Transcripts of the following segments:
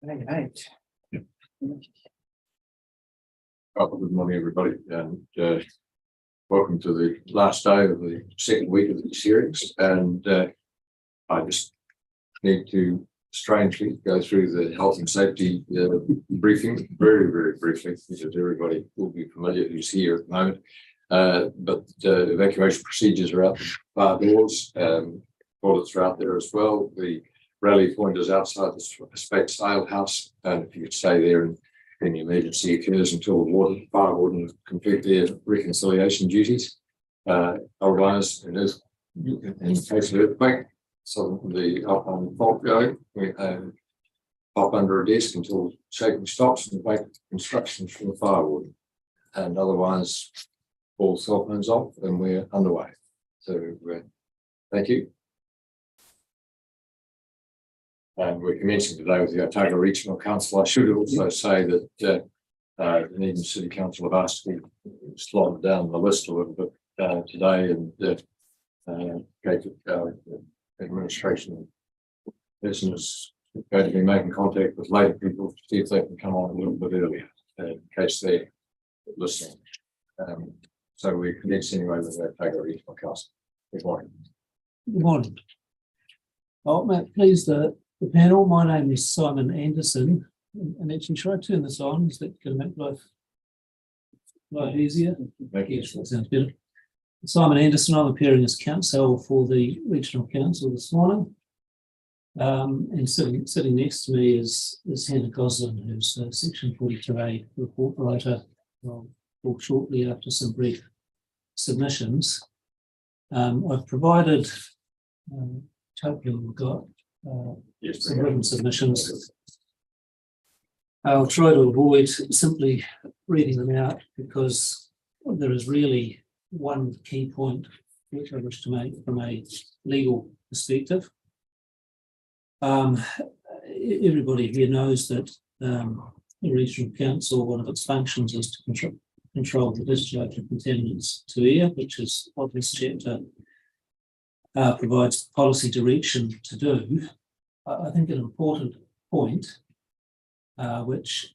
Right. Good morning, everybody, and welcome to the last day of the second week of the series. And I just need to strangely go through the health and safety briefing very, very briefly, because everybody will be familiar who's here at the moment. But evacuation procedures are out the bar doors, toilets are out there as well. The rally point is outside the Space Ale House, and if you could stay there and any emergency occurs until the fire warden complete their reconciliation duties. Otherwise, in case of earthquake, so the up on fault going, we pop under a desk until shaking stops and wait instructions from the fire warden. And otherwise, all cell phones off and we're underway. So thank you. And we're commencing today with the Otago Regional Council. I should also say that the Dunedin City Council have asked me to slide down the list a little bit today, and administration person is going to be making contact with later people to see if they can come on a little bit earlier in case they're listening. So we're commenced anyway with the Otago Regional Council. Good morning. Good morning. Well, please, the panel. My name is Simon Anderson, and actually, should I turn this on? Is that going to make life easier? Yes, that sounds better. Simon Anderson. I'm appearing as counsel for the Regional Council this morning, and sitting next to me is Hannah Goslin, who's Section 42A report writer. I'll talk shortly after some brief submissions. I've provided. Hopefully, we've got. Some written submissions. I'll try to avoid simply reading them out because there is really one key point which I wish to make from a legal perspective. Everybody here knows that the Regional Council, one of its functions is to control the discharge of contaminants to air, which is what this chapter provides policy direction to do. I think an important point, which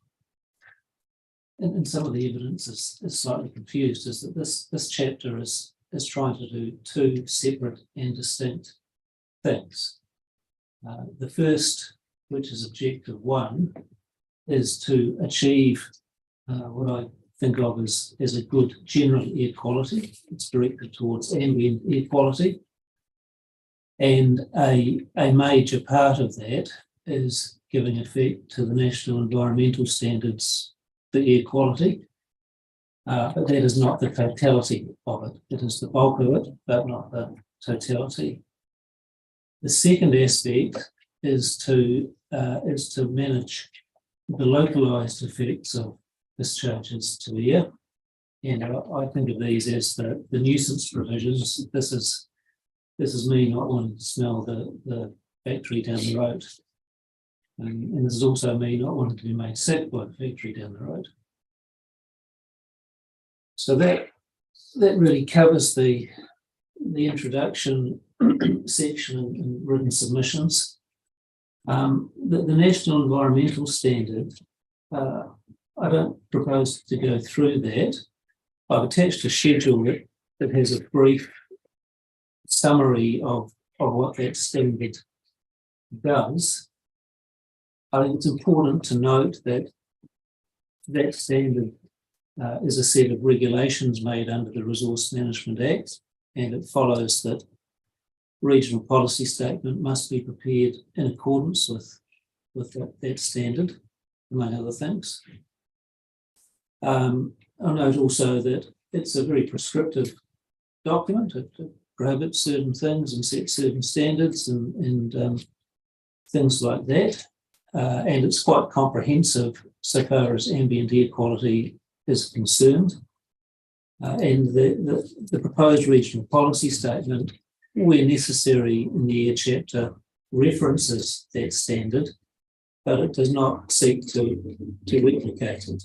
in some of the evidence is slightly confused, is that this chapter is trying to do two separate and distinct things. The first, which is objective one, is to achieve what I think of as a good general air quality. It's directed towards ambient air quality. And a major part of that is giving effect to the national environmental standards for air quality. But that is not the totality of it. It is the bulk of it, but not the totality. The second aspect is to manage the localised effects of discharges to air. And I think of these as the nuisance provisions. This is me not wanting to smell the factory down the road. And this is also me not wanting to be made sick by the factory down the road. So that really covers the introduction section in written submissions. The National Environmental Standard, I don't propose to go through that. I've attached a schedule that has a brief summary of what that standard does. I think it's important to note that that standard is a set of regulations made under the Resource Management Act, and it follows that regional policy statement must be prepared in accordance with that standard, among other things. I'll note also that it's a very prescriptive document. It prohibits certain things and sets certain standards and things like that. and it's quite comprehensive so far as ambient air quality is concerned. And the proposed regional policy statement, where necessary in the air chapter, references that standard, but it does not seek to replicate it.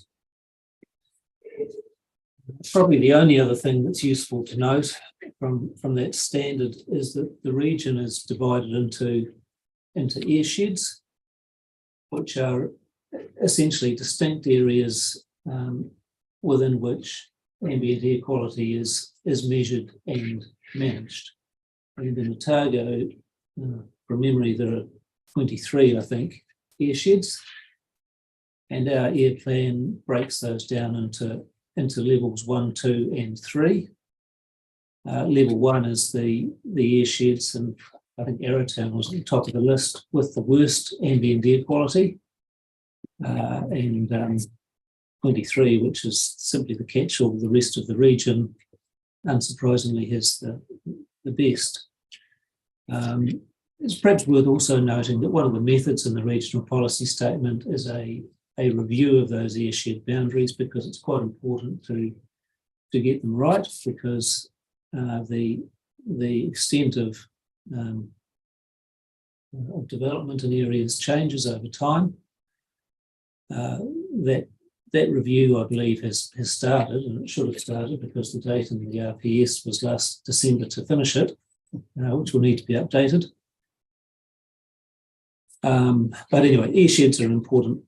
Probably the only other thing that's useful to note from that standard is that the region is divided into airsheds, which are essentially distinct areas within which ambient air quality is measured and managed. And in Otago, from memory, there are 23, I think, airsheds, and our air plan breaks those down into levels 1, 2, and 3. Level 1 is the airsheds, and I think Arrowtown was at the top of the list with the worst ambient air quality, and 23, which is simply the catch-all of the rest of the region, unsurprisingly has the best. It's perhaps worth also noting that one of the methods in the regional policy statement is a review of those airshed boundaries, because it's quite important to get them right, because the extent of development in areas changes over time. That review, I believe, has started, and it should have started, because the date in the RPS was last December to finish it, which will need to be updated. But anyway, airsheds are an important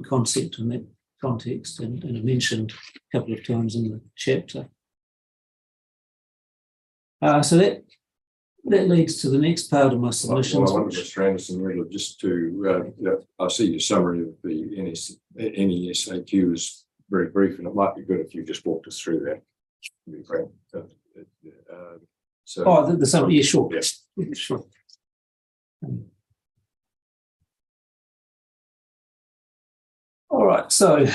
concept in that context, and I mentioned a couple of times in the chapter. So that leads to the next part of my submissions. Well, I wonder, Mr. Anderson, really just to, I see your summary of the NESAQ is very brief, and it might be good if you just walked us through that. That'd be great. The summary, yeah, sure. Yes. Yeah, sure. All right, so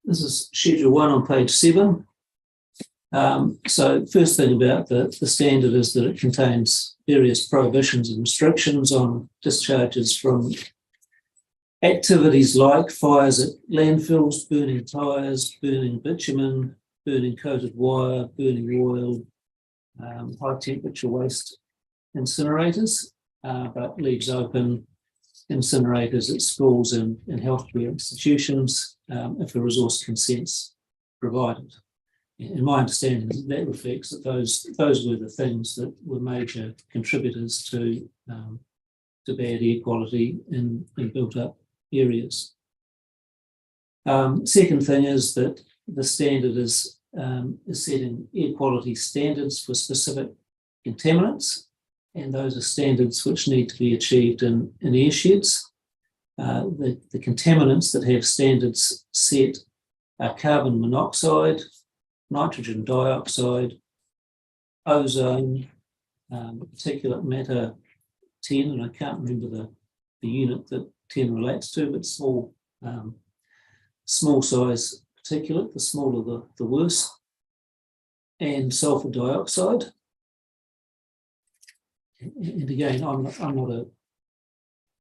this is Schedule 1 on page 7. So first thing about the standard is that it contains various prohibitions and restrictions on discharges from activities like fires at landfills, burning tyres, burning bitumen, burning coated wire, burning oil, high temperature waste incinerators, but leaves open incinerators at schools and healthcare institutions if a resource consent's provided. In my understanding, that reflects that those were the things that were major contributors to bad air quality in built-up areas. Second thing is that the standard is setting air quality standards for specific contaminants, and those are standards which need to be achieved in airsheds. The contaminants that have standards set are carbon monoxide, nitrogen dioxide, ozone, particulate matter 10, and I can't remember the unit that 10 relates to, but small size particulate, the smaller the worse, and sulfur dioxide. And again, I'm not a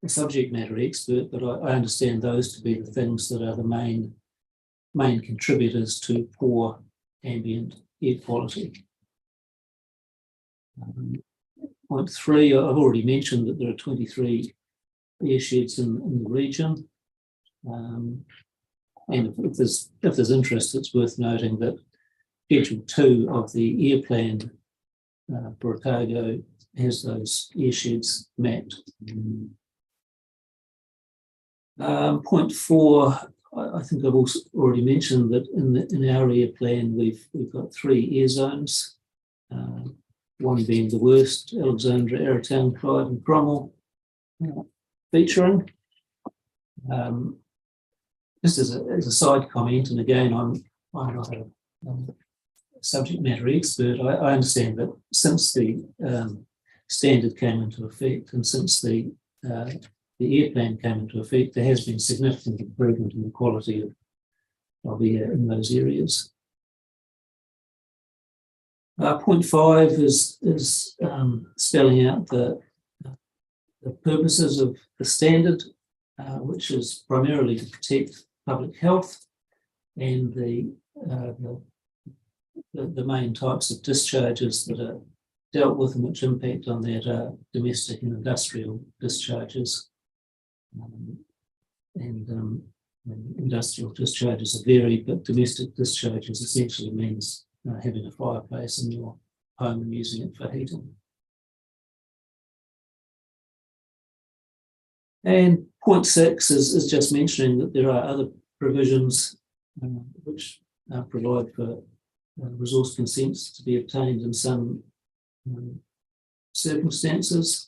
subject matter expert, but I understand those to be the things that are the main contributors to poor ambient air quality. Point 3, I've already mentioned that there are 23 airsheds in the region. And if there's interest, it's worth noting that Schedule 2 of the air plan for Otago has those airsheds mapped. Point 4, I think I've also already mentioned that in our air plan we've got 3 air zones, one being the worst, Alexandra, Arrowtown, Clyde and Cromwell, featuring. Just as a side comment, and again, I'm not a subject matter expert, I understand that since the standard came into effect and since the air plan came into effect, there has been significant improvement in the quality of air in those areas. Point 5 is spelling out the the purposes of the standard, which is primarily to protect public health, and the main types of discharges that are dealt with and which impact on that are domestic and industrial discharges. Industrial discharges are varied, but domestic discharges essentially means having a fireplace in your home and using it for heating. And point 6 is just mentioning that there are other provisions which provide for resource consents to be obtained in some circumstances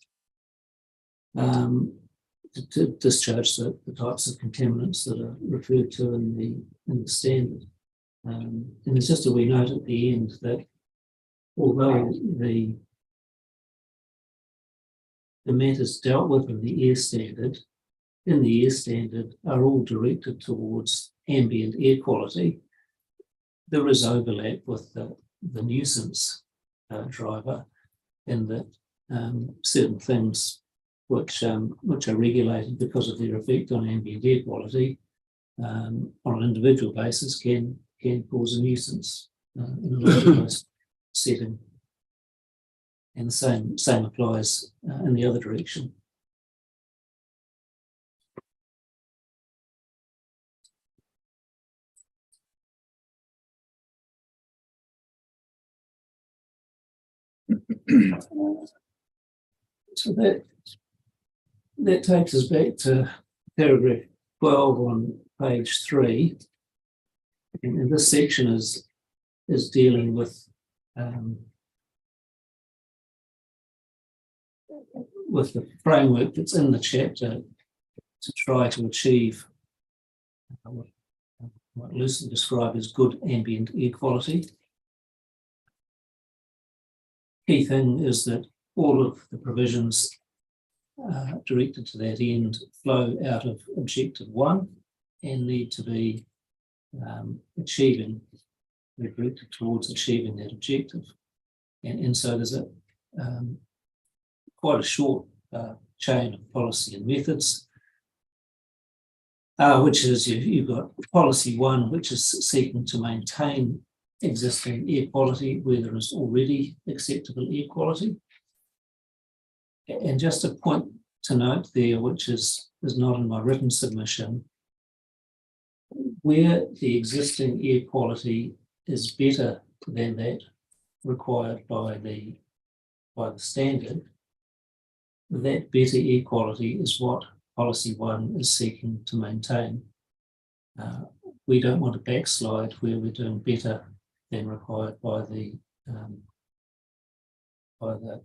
to discharge the types of contaminants that are referred to in the standard. And there's just a wee note at the end that although the matters dealt with in the air standard are all directed towards ambient air quality, there is overlap with the nuisance driver in that certain things which are regulated because of their effect on ambient air quality on an individual basis can cause a nuisance in a localised setting. And the same applies in the other direction. So that takes us back to paragraph 12 on page 3. And this section is dealing with the framework that's in the chapter to try to achieve what loosely described as good ambient air quality. Key thing is that all of the provisions directed to that end flow out of objective 1 and need to be directed towards achieving that objective. And so there's quite a short chain of policy and methods, which is you've got policy 1, which is seeking to maintain existing air quality where there is already acceptable air quality. And just a point to note there, which is not in my written submission, where the existing air quality is better than that required by the standard, that better air quality is what policy 1 is seeking to maintain. We don't want to backslide where we're doing better than required by the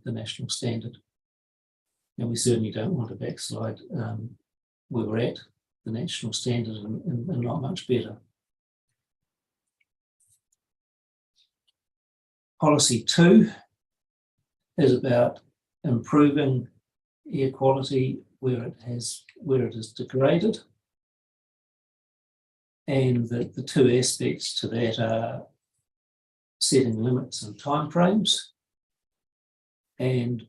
national standard. And we certainly don't want to backslide where we're at the national standard and not much better. Policy 2 is about improving air quality where it is degraded. And the two aspects to that are setting limits and timeframes and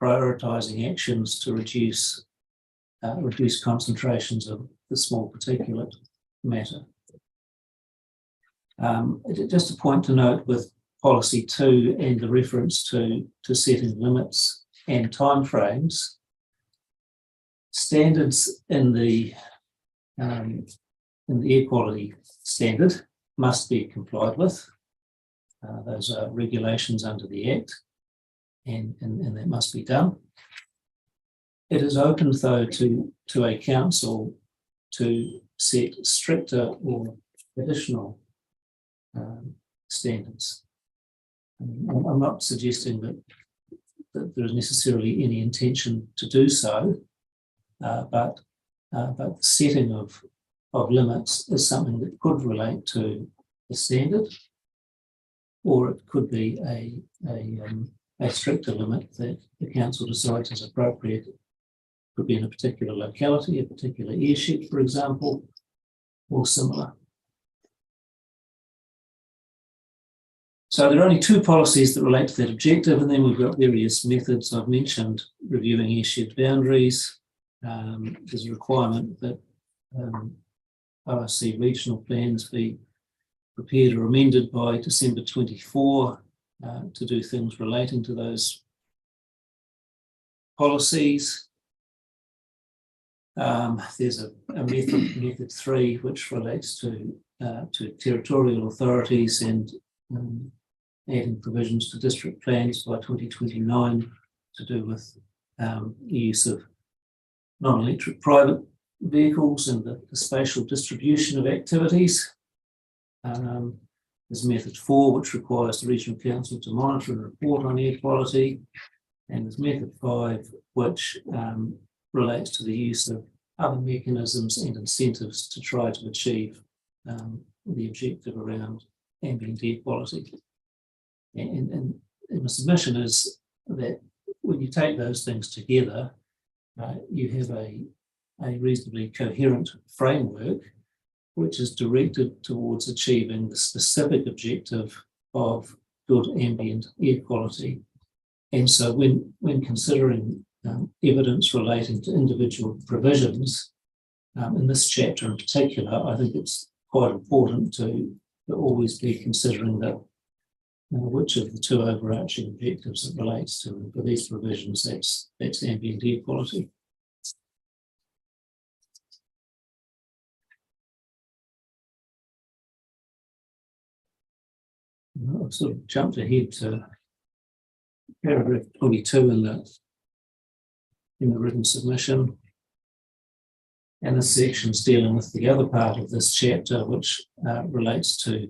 prioritising actions to reduce concentrations of the small particulate matter. Just a point to note with policy 2 and the reference to setting limits and timeframes, standards in the air quality standard must be complied with. Those are regulations under the Act, and that must be done. It is open, though, to a council to set stricter or additional standards. I'm not suggesting that there is necessarily any intention to do so, but the setting of limits is something that could relate to the standard, or it could be a stricter limit that the council decides is appropriate. It could be in a particular locality, a particular airshed, for example, or similar. So there are only two policies that relate to that objective, and then we've got various methods. I've mentioned reviewing airshed boundaries. There's a requirement that ORC regional plans be prepared or amended by December 24 to do things relating to those policies. There's a method 3, which relates to territorial authorities and adding provisions to district plans by 2029 to do with the use of non-electric private vehicles and the spatial distribution of activities. There's method 4, which requires the regional council to monitor and report on air quality. And there's method 5, which relates to the use of other mechanisms and incentives to try to achieve the objective around ambient air quality. And my submission is that when you take those things together, you have a reasonably coherent framework which is directed towards achieving the specific objective of good ambient air quality. And so when considering evidence relating to individual provisions, in this chapter in particular, I think it's quite important to always be considering that which of the two overarching objectives it relates to. And for these provisions, that's ambient air quality. I've sort of jumped ahead to paragraph 22 in the written submission. And this section's dealing with the other part of this chapter, which relates to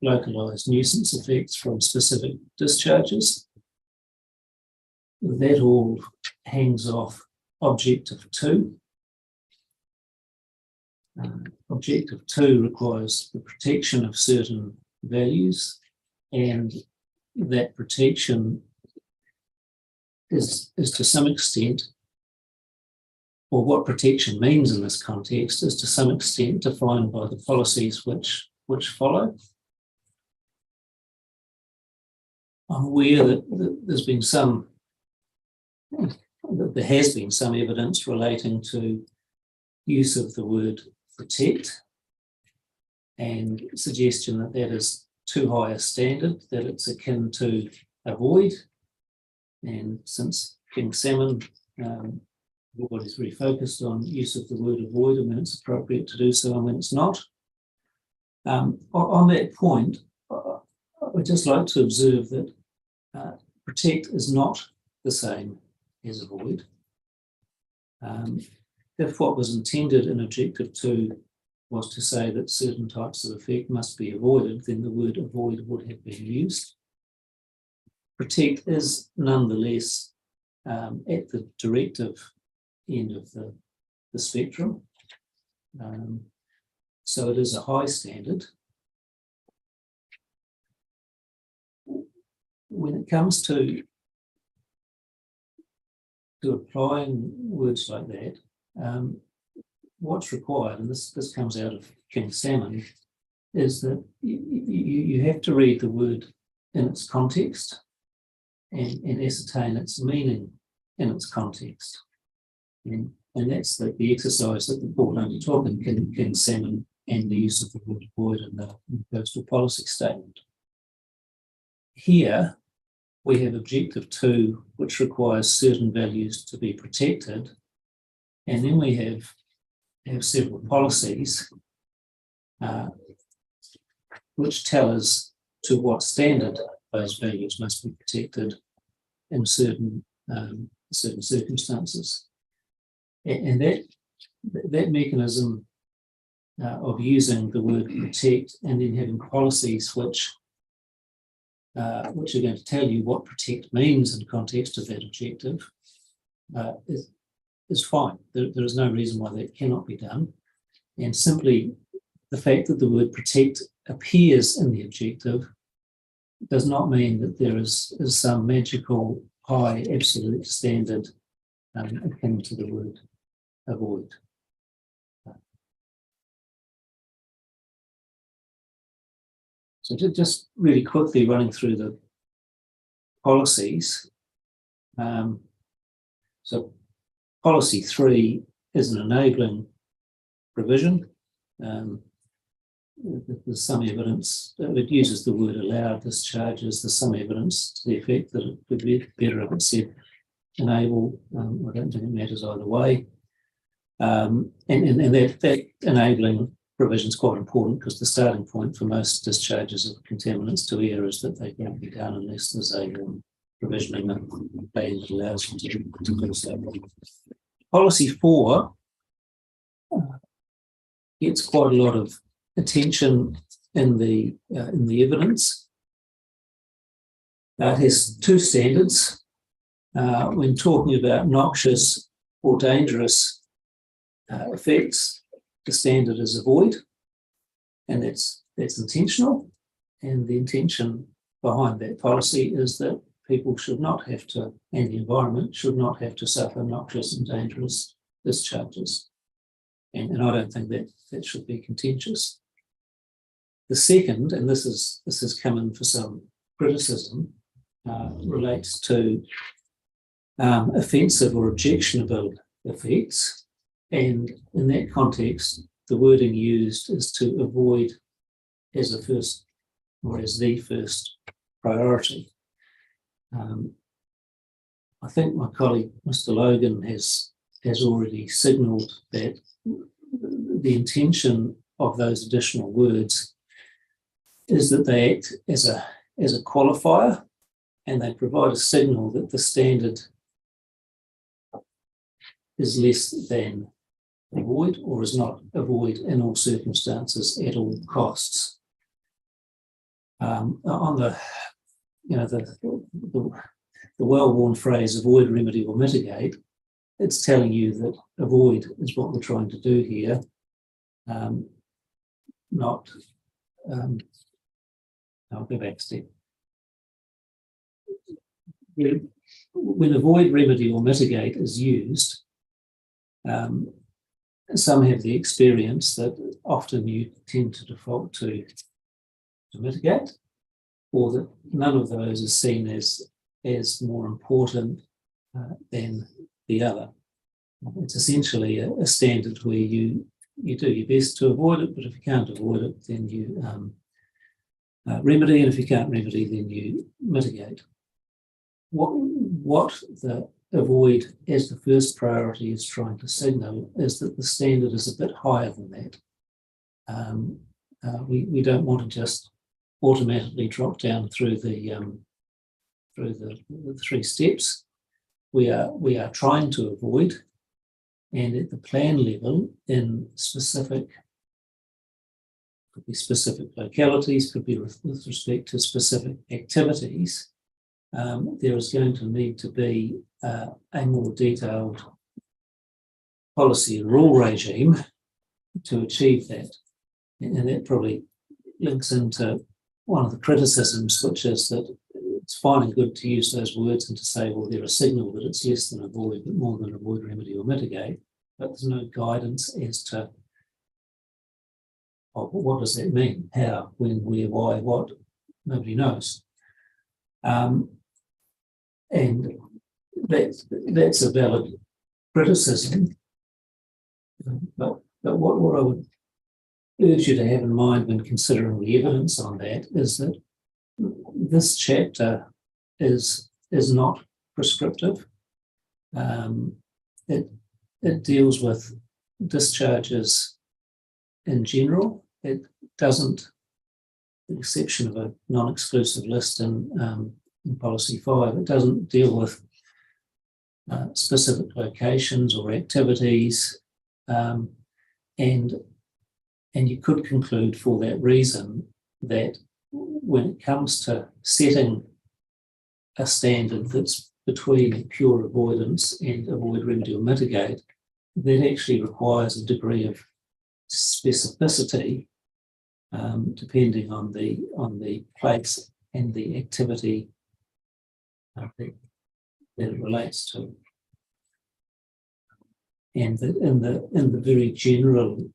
localised nuisance effects from specific discharges. That all hangs off objective 2. Objective 2 requires the protection of certain values, and that protection is to some extent, or what protection means in this context is to some extent defined by the policies which follow. I'm aware that there has been some evidence relating to use of the word protect and suggestion that that is too high a standard, that it's akin to avoid. And since King Salmon, everybody's very focused on use of the word avoid, and when it's appropriate to do so and when it's not. On that point, I'd just like to observe that protect is not the same as avoid. If what was intended in objective 2 was to say that certain types of effect must be avoided, then the word avoid would have been used. Protect is nonetheless at the directive end of the spectrum. So it is a high standard. When it comes to applying words like that, what's required, and this comes out of King Salmon, is that you have to read the word in its context and ascertain its meaning in its context. And that's the exercise that the board undertook in King Salmon and the use of the word avoid in the coastal policy statement. Here, we have objective 2, which requires certain values to be protected. And then we have several policies which tell us to what standard those values must be protected in certain circumstances. And that mechanism of using the word protect and then having policies which are going to tell you what protect means in the context of that objective is fine. There is no reason why that cannot be done. And simply the fact that the word protect appears in the objective does not mean that there is some magical high absolute standard akin to the word avoid. So just really quickly running through the policies. So policy 3 is an enabling provision. There's some evidence, it uses the word allowed discharges. There's some evidence to the effect that it would be better if it said enable. I don't think it matters either way. And that enabling provision is quite important, because the starting point for most discharges of contaminants to air is that they can't be done unless there's a provisioning plan that allows them to do so. Policy 4 gets quite a lot of attention in the evidence. It has two standards. When talking about noxious or dangerous effects, the standard is avoid, and that's intentional. And the intention behind that policy is that people should not have to, and the environment should not have to suffer noxious and dangerous discharges. And I don't think that should be contentious. The second, and this has come in for some criticism, relates to offensive or objectionable effects. And in that context, the wording used is to avoid as a first or as the first priority. I think my colleague, Mr. Logan, has already signalled that the intention of those additional words is that they act as a qualifier, and they provide a signal that the standard is less than avoid, or is not avoid in all circumstances at all costs. On the well-worn phrase avoid, remedy or mitigate, it's telling you that avoid is what we're trying to do here, not I'll go back a step. When avoid, remedy or mitigate is used, some have the experience that often you tend to default to mitigate, or that none of those is seen as more important than the other. It's essentially a standard where you do your best to avoid it, but if you can't avoid it, then you remedy, and if you can't remedy, then you mitigate. What the avoid as the first priority is trying to signal is that the standard is a bit higher than that. We don't want to just automatically drop down through the three steps. We are trying to avoid, and at the plan level, in specific, could be specific localities, could be with respect to specific activities, there is going to need to be a more detailed policy and rule regime to achieve that. And that probably links into one of the criticisms, which is that it's fine and good to use those words and to say, well, they're a signal that it's less than avoid, but more than avoid, remedy or mitigate, but there's no guidance as to what does that mean? How, when, where, why, what? Nobody knows. And that's a valid criticism. But what I would urge you to have in mind when considering the evidence on that is that this chapter is not prescriptive. It deals with discharges in general. It doesn't, with the exception of a non-exclusive list in Policy 5, it doesn't deal with specific locations or activities, and you could conclude for that reason that when it comes to setting a standard that's between pure avoidance and avoid, remedy or mitigate, that actually requires a degree of specificity depending on the place and the activity that it relates to. And that in the very general,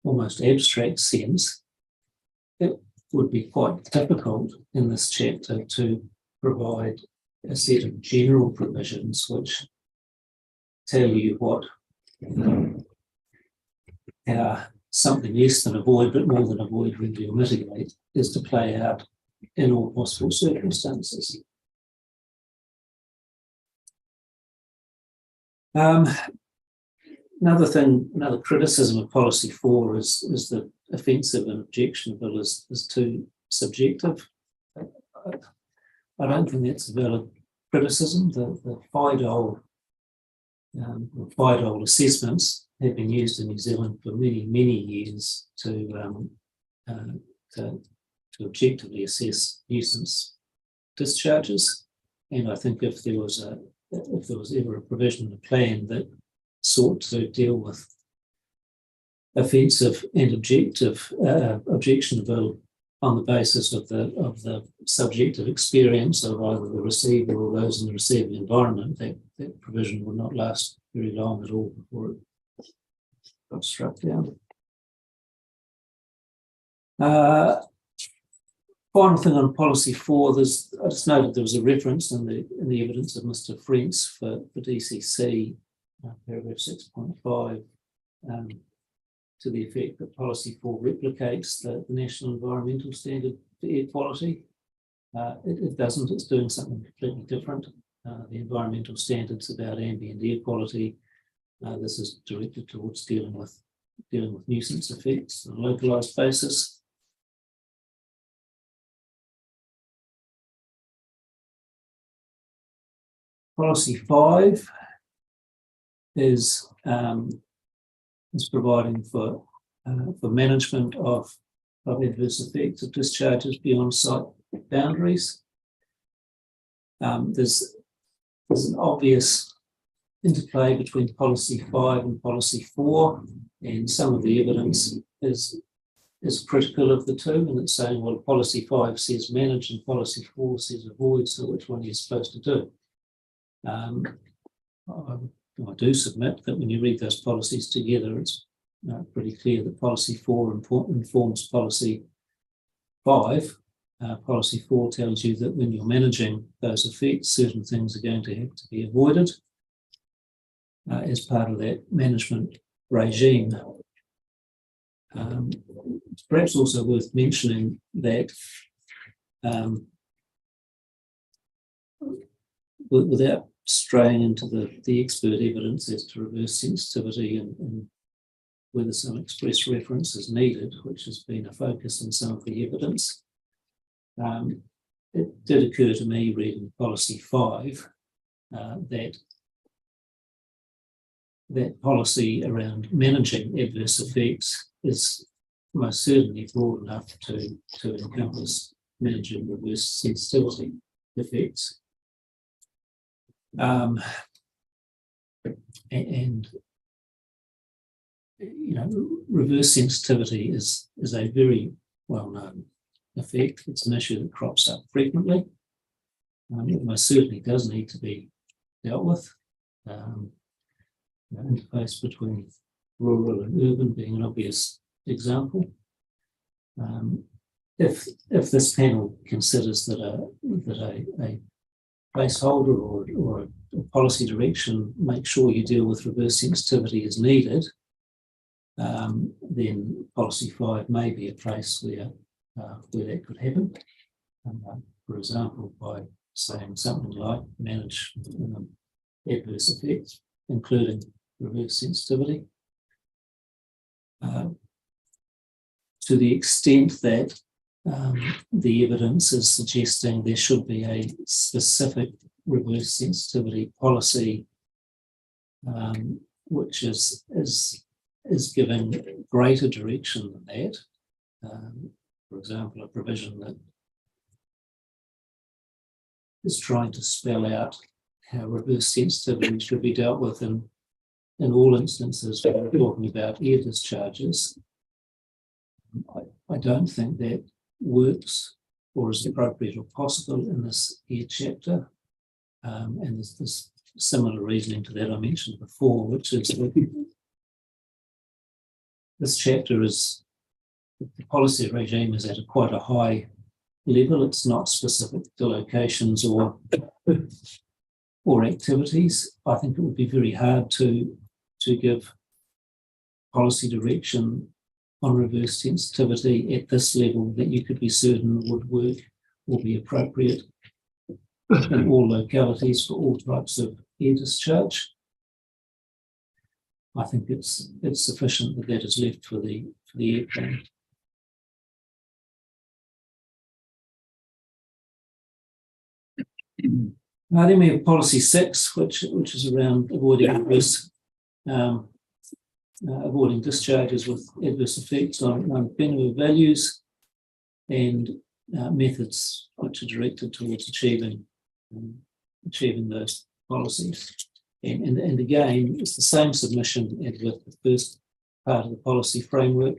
almost abstract sense, would be quite difficult in this chapter to provide a set of general provisions which tell you what something less than avoid, but more than avoid, remedy, or mitigate is to play out in all possible circumstances. Another criticism of policy 4 is that offensive and objectionable is too subjective. I don't think that's a valid criticism. The FIDOL assessments have been used in New Zealand for many, many years to objectively assess nuisance discharges. And I think if there was ever a provision in the plan that sought to deal with offensive and objectionable on the basis of the subjective experience of either the receiver or those in the receiving environment, that provision would not last very long at all before it got struck down. Final thing on policy 4, I just noted there was a reference in the evidence of Mr. Frentz for DCC, paragraph 6.5, to the effect that policy 4 replicates the National Environmental Standard for air quality. It doesn't, it's doing something completely different. The environmental standards about ambient air quality, this is directed towards dealing with nuisance effects on a localised basis. Policy 5 is providing for management of adverse effects of discharges beyond site boundaries. There's an obvious interplay between policy 5 and policy 4, and some of the evidence is critical of the two, and it's saying, well, policy 5 says manage and policy 4 says avoid, so which one are you supposed to do? I do submit that when you read those policies together, it's pretty clear that policy 4 informs policy 5. Policy 4 tells you that when you're managing those effects, certain things are going to have to be avoided as part of that management regime. It's perhaps also worth mentioning that without straying into the expert evidence as to reverse sensitivity and whether some express reference is needed, which has been a focus in some of the evidence, it did occur to me reading policy 5 that policy around managing adverse effects is most certainly broad enough to encompass managing reverse sensitivity effects. And you know, reverse sensitivity is a very well-known effect. It's an issue that crops up frequently. It most certainly does need to be dealt with. The interface between rural and urban being an obvious example. If this panel considers that a placeholder or a policy direction, make sure you deal with reverse sensitivity as needed, then policy 5 may be a place where that could happen. For example, by saying something like manage adverse effects, including reverse sensitivity. To the extent that the evidence is suggesting there should be a specific reverse sensitivity policy, which is giving greater direction than that. For example, a provision that is trying to spell out how reverse sensitivity should be dealt with in all instances when we're talking about air discharges. I don't think that works or is appropriate or possible in this air chapter. And there's this similar reasoning to that I mentioned before, which is that this chapter is the policy regime is at quite a high level. It's not specific to locations or activities. I think it would be very hard to give policy direction on reverse sensitivity at this level that you could be certain would work or be appropriate in all localities for all types of air discharge. I think it's sufficient that is left for the airplane. Then we have policy 6, which is around avoiding avoiding discharges with adverse effects on whenua values and methods which are directed towards achieving those policies. And again, it's the same submission as with the first part of the policy framework.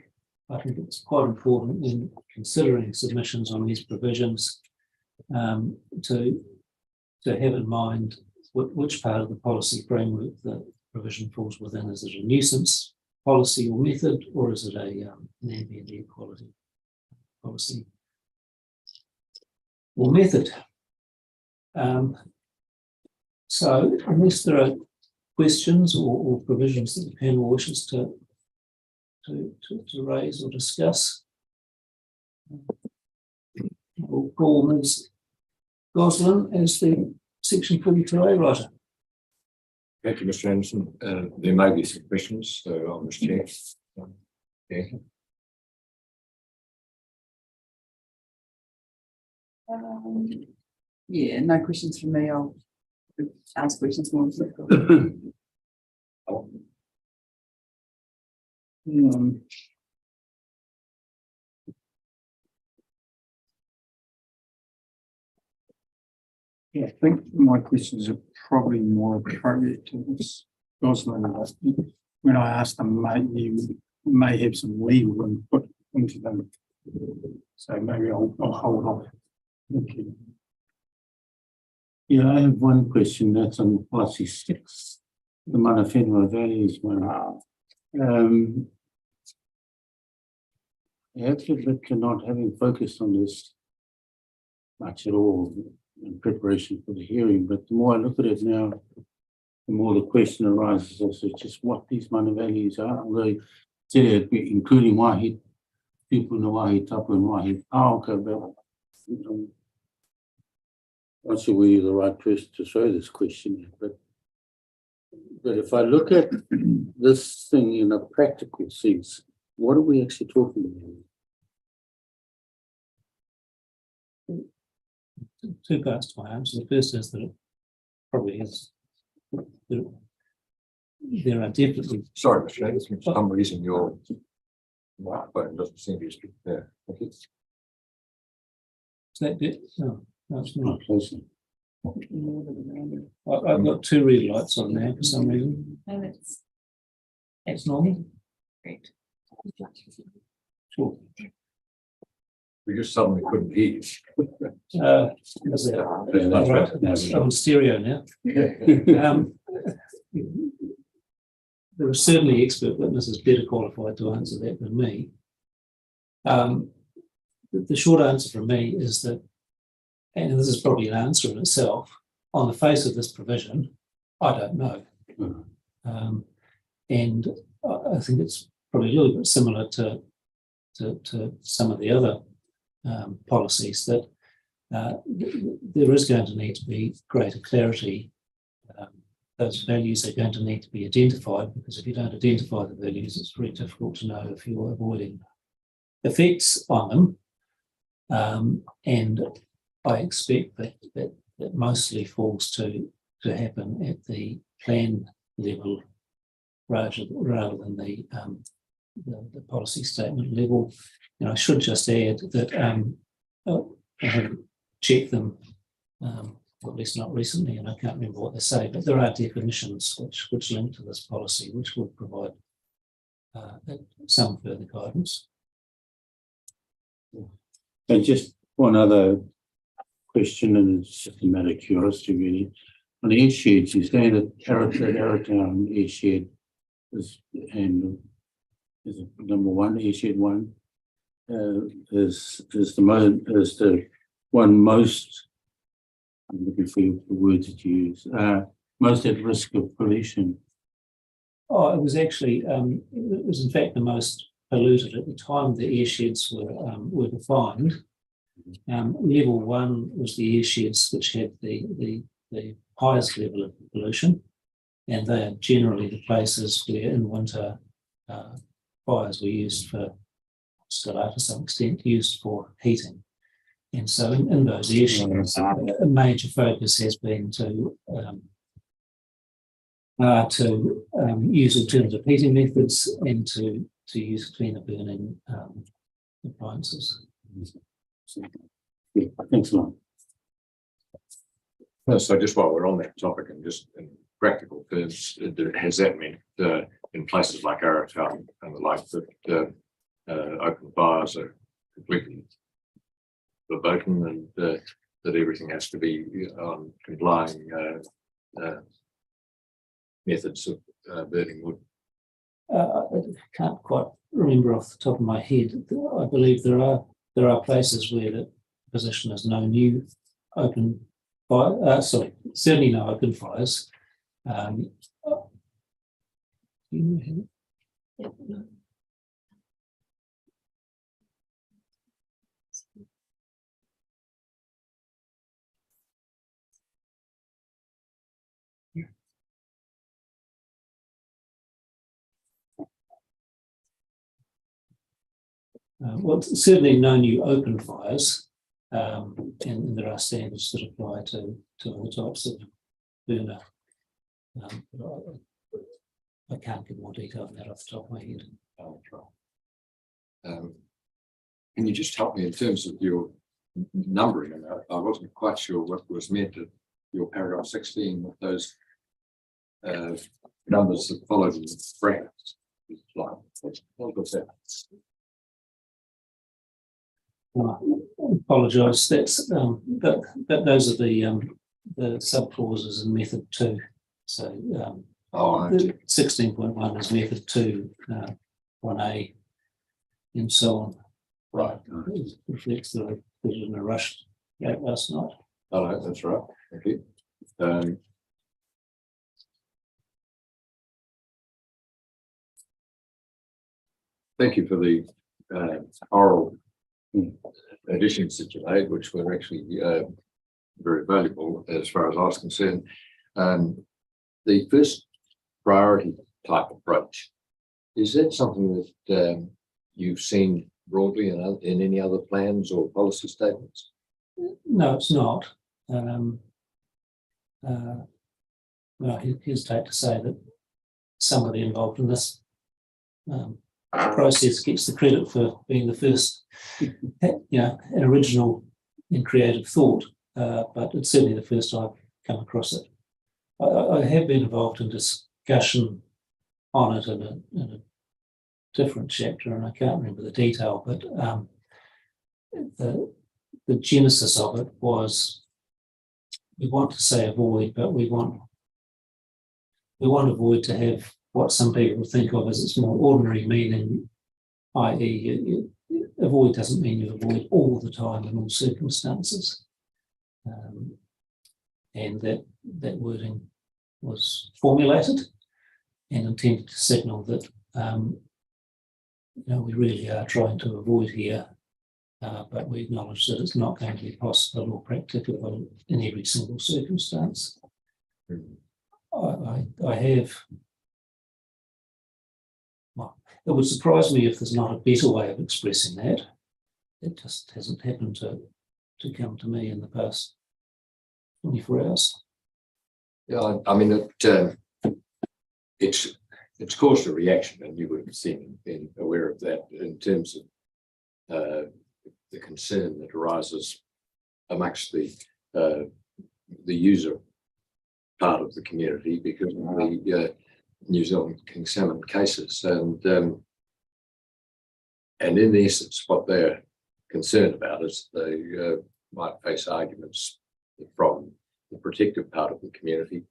I think it's quite important in considering submissions on these provisions to have in mind which part of the policy framework the provision falls within. Is it a nuisance policy or method, or is it an ambient air quality policy or method? So unless there are questions or provisions that the panel wishes to raise or discuss, I'll call Ms. Goslin as the Section 42A writer. Thank you, Mr. Anderson. There may be some questions, so I'll just check. Yeah, no questions from me. I'll ask questions more. Yeah, I think my questions are probably more appropriate to Ms. Goslin. When I asked them, you may have some legal input into them. So maybe I'll hold off. Thank you. Yeah, I have one question. That's on policy 6, the mana whenua values one. I have to admit to not having focused on this much at all in preparation for the hearing, but the more I look at it now, the more the question arises as to just what these mana values are. Although said it, including Waihi Tupuna, Waihi Tapu, and Waihi Aoka, but I'm not sure whether you're the right person to throw this question, but if I look at this thing in a practical sense, what are we actually talking about? Two parts to my answer. The first is that it probably is. There are definitely. Sorry, Mr. Anderson, for some reason your microphone doesn't seem to be speaking there. Okay. Is that it? No, it's not. I've got 2 red lights on there for some reason. And It's normal. great. Sure. We just suddenly couldn't hear you. Is that right? I'm on stereo now. There are certainly expert witnesses better qualified to answer that than me. The short answer from me is that, and this is probably an answer in itself, on the face of this provision, I don't know. And I think it's probably a little bit similar to some of the other policies that there is going to need to be greater clarity. Those values are going to need to be identified, because if you don't identify the values, it's very difficult to know if you're avoiding effects on them. And I expect that mostly falls to happen at the plan level rather than the policy statement level. And I should just add that I haven't checked them, or at least not recently, and I can't remember what they say, but there are definitions which link to this policy, which would provide some further guidance. And just one other question, and it's just a matter of curiosity really. On the airsheds, you say that Arrowtown airshed is number 1, airshed 1. is the one most, I'm looking for the words that you use, most at risk of pollution? Oh, it was actually, it was in fact the most polluted at the time the airsheds were defined. Level 1 was the airsheds which had the highest level of pollution, and they are generally the places where in winter fires were used for, still are to some extent, used for heating. And so in those airsheds, a major focus has been to use alternative heating methods and to use cleaner burning appliances. Yeah, thanks a lot. So just while we're on that topic, and just in practical terms, has that meant in places like Aratown and the like that open fires are completely verboten, and that everything has to be on complying methods of burning wood? I can't quite remember off the top of my head. I believe there are places where the position is no new open fire. Certainly no open fires. Well, certainly no new open fires, and there are standards that apply to all types of burner. I can't give more detail than that off the top of my head. Can you just help me in terms of your numbering? I wasn't quite sure what was meant at your paragraph 16 with those numbers that followed in the brackets. What was that? I apologise. That's that those are the sub clauses in method 2. So the 16.1 is method 2, 1A, and so on. Right. It reflects that I put it in a rush late last night. Oh, no, that's right. Thank you. Thank you for the oral additions that you made, which were actually very valuable as far as I was concerned. The first priority type approach, is that something that you've seen broadly in any other plans or policy statements? No, it's not. Well, I hesitate to say that somebody involved in this process gets the credit for being the first, an original and creative thought, but it's certainly the first I've come across it. I have been involved in discussion on it in a different chapter, and I can't remember the detail, but the genesis of it was, we want to say avoid, but we want avoid to have what some people think of as its more ordinary meaning, i.e. avoid doesn't mean you avoid all the time in all circumstances. And that wording was formulated and intended to signal that we really are trying to avoid here, but we acknowledge that it's not going to be possible or practicable in every single circumstance. I have, well, it would surprise me if there's not a better way of expressing that. It just hasn't happened to come to me in the past 24 hours. Yeah, I mean, it's caused a reaction, and you would have been aware of that in terms of the concern that arises amongst the user part of the community because of the New Zealand king salmon cases, and in essence, what they're concerned about is they might face arguments from the protective part of the community,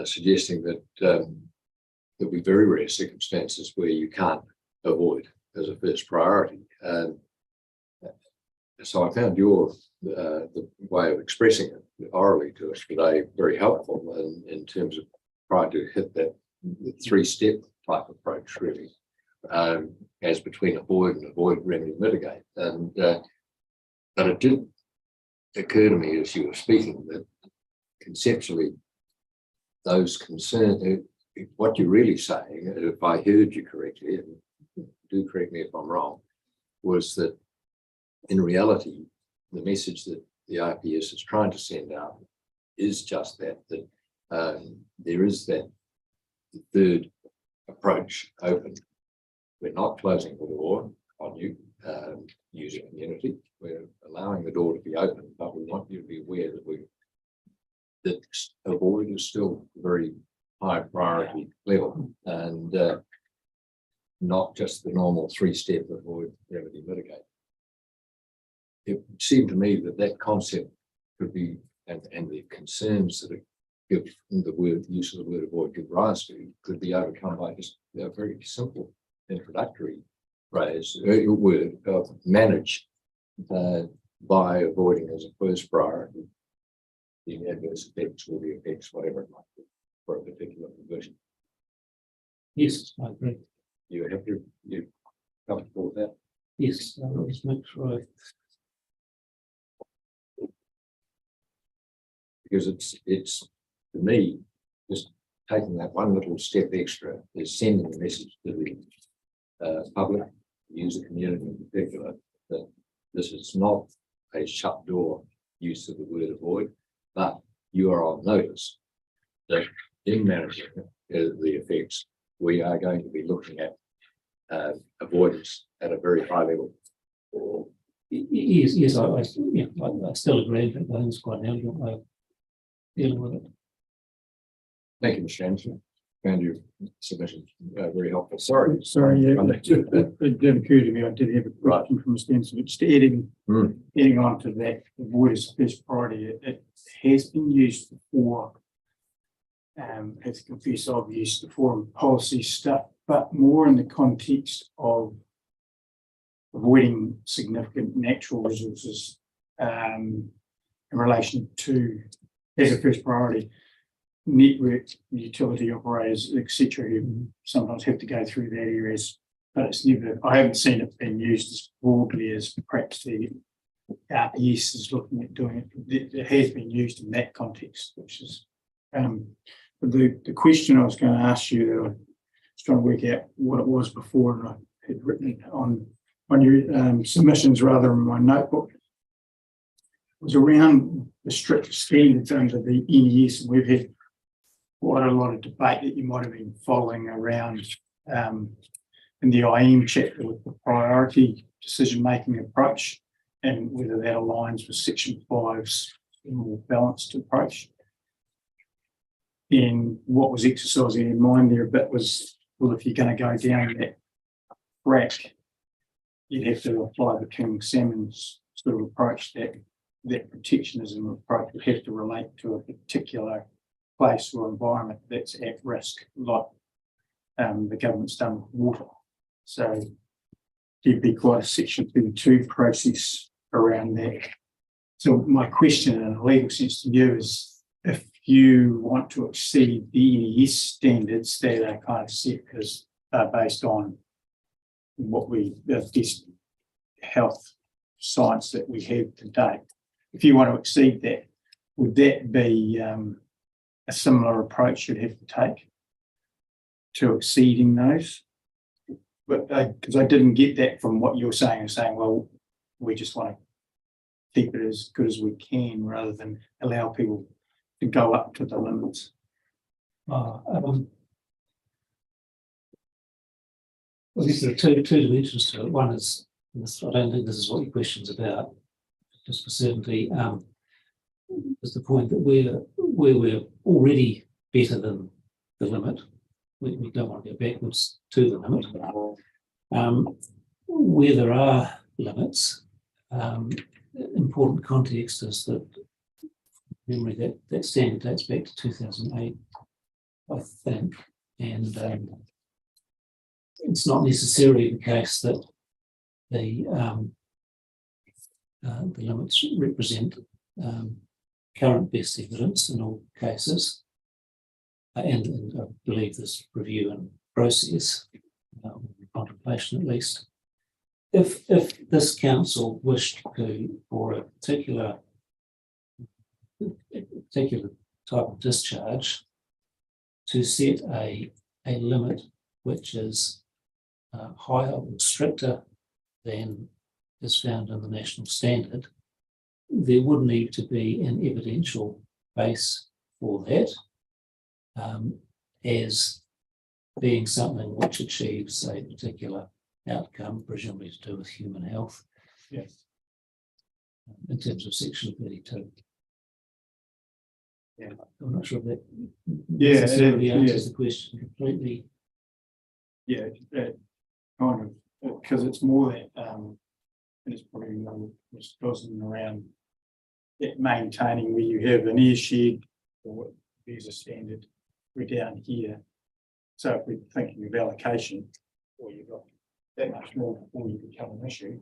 suggesting that there'll be very rare circumstances where you can't avoid as a first priority. So I found your the way of expressing it orally to us today very helpful in terms of trying to hit that three-step type approach, really, as between avoid, remedy, mitigate. And but it did occur to me as you were speaking that conceptually those concerns, what you're really saying, if I heard you correctly, and do correct me if I'm wrong, was that in reality, the message that the IPS is trying to send out is just that there is that third approach open. We're not closing the door on you, user community. We're allowing the door to be open, but we want you to be aware that avoid is still a very high priority level, and not just the normal three-step avoid, remedy, mitigate. It seemed to me that concept could be, and the concerns that it give the use of the word avoid give rise to, could be overcome by just a very simple introductory phrase, word of manage, by avoiding as a first priority the adverse effects or the effects, whatever it might be, for a particular provision. Yes, I agree. You comfortable with that? Yes, let's make sure. Because it's to me, just taking that one little step extra is sending a message to the public, user community in particular, that this is not a shut door use of the word avoid, but you are on notice that in managing the effects, we are going to be looking at avoidance at a very high level. Yes, I still agree that that is quite an elegant way of dealing with it. Thank you, Mr. Anderson. Found your submission very helpful. Sorry. Yeah, I'll let you- it did occur to me, I did have a question from Mr. Anderson, just adding on to that, avoid is first priority. It has been used before, have to confess I've used the foreign policy stuff, but more in the context of avoiding significant natural resources in relation to, as a first priority, network utility operators, etc., who sometimes have to go through that areas, but it's never, I haven't seen it being used as broadly as perhaps the RPS is looking at doing it. It has been used in that context, which is the question I was going to ask you, that I was trying to work out what it was before, and I had written it on your submissions rather than my notebook, was around the strict standards under the NES, and we've had quite a lot of debate that you might have been following around in the IM chapter with the priority decision-making approach, and whether that aligns with Section 5's more balanced approach. And what was exercising in mind there a bit was, well, if you're going to go down that track, you'd have to apply the King Salmon's sort of approach, that protectionism approach would have to relate to a particular place or environment that's at risk, like the government's done with water. So there'd be quite a Section 32 process around that. So my question in a legal sense to you is, if you want to exceed the NES standards that are kind of set because they're based on what this health science that we have to date, if you want to exceed that, would that be a similar approach you'd have to take to exceeding those? But because I didn't get that from what you're saying, well, we just want to keep it as good as we can rather than allow people to go up to the limits. Well, I guess there are two dimensions to it. One is, and this, I don't think this is what your question's about, just for certainty, is the point that we're already better than the limit. We don't want to go backwards to the limit. Where there are limits, important context is that memory that standard dates back to 2008, I think, and it's not necessarily the case that the limits represent current best evidence in all cases. And I believe this review and process, contemplation at least, if this council wished to, for a particular type of discharge, to set a limit which is higher or stricter than is found in the national standard, there would need to be an evidential base for that, as being something which achieves a particular outcome, presumably to do with human health. Yes. In terms of section 32. Yeah. I'm not sure if that Yeah, necessarily yeah. answers the question completely. Yeah, that kind of, because it's more that, and it's probably was buzzing around that maintaining where you have an airshed or there's a standard, we're down here. So if we're thinking of allocation, or you've got that much more before you become an issue.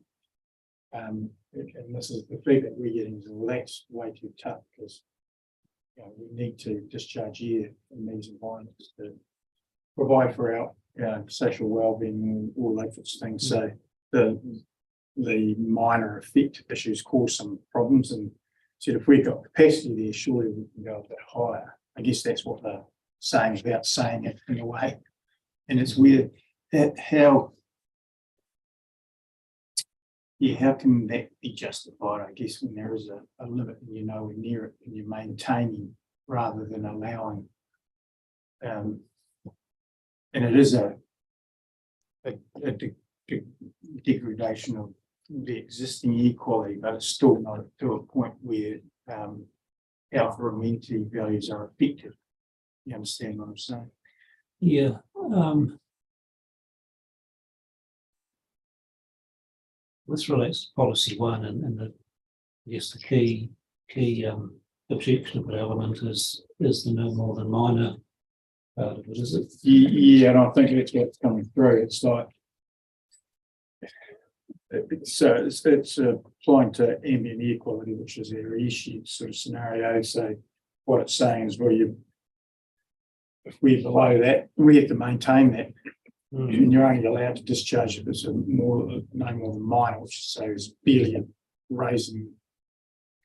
And this is the feedback we're getting is, well, that's way too tough because we need to discharge air in these environments to provide for our social well-being and all those things. So the minor effect issues cause some problems, and so if we've got capacity there, surely we can go a bit higher. I guess that's what they're saying about saying it in a way. And it's weird how can that be justified, I guess, when there is a limit and we're near it and you're maintaining rather than allowing. And it is a degradation of the existing air quality, but it's still not to a point where alpha amenity values are affected. You understand what I'm saying? Yeah. This relates to policy one, and I guess the key objectionable element is the no more than minor part of it, is it? Yeah, and I think that's what's coming through. It's like it's applying to ambient air quality, which is our airshed sort of scenario. So what it's saying is, well, if we're below that, we have to maintain that. And you're only allowed to discharge if it's no more than minor, which is barely raising.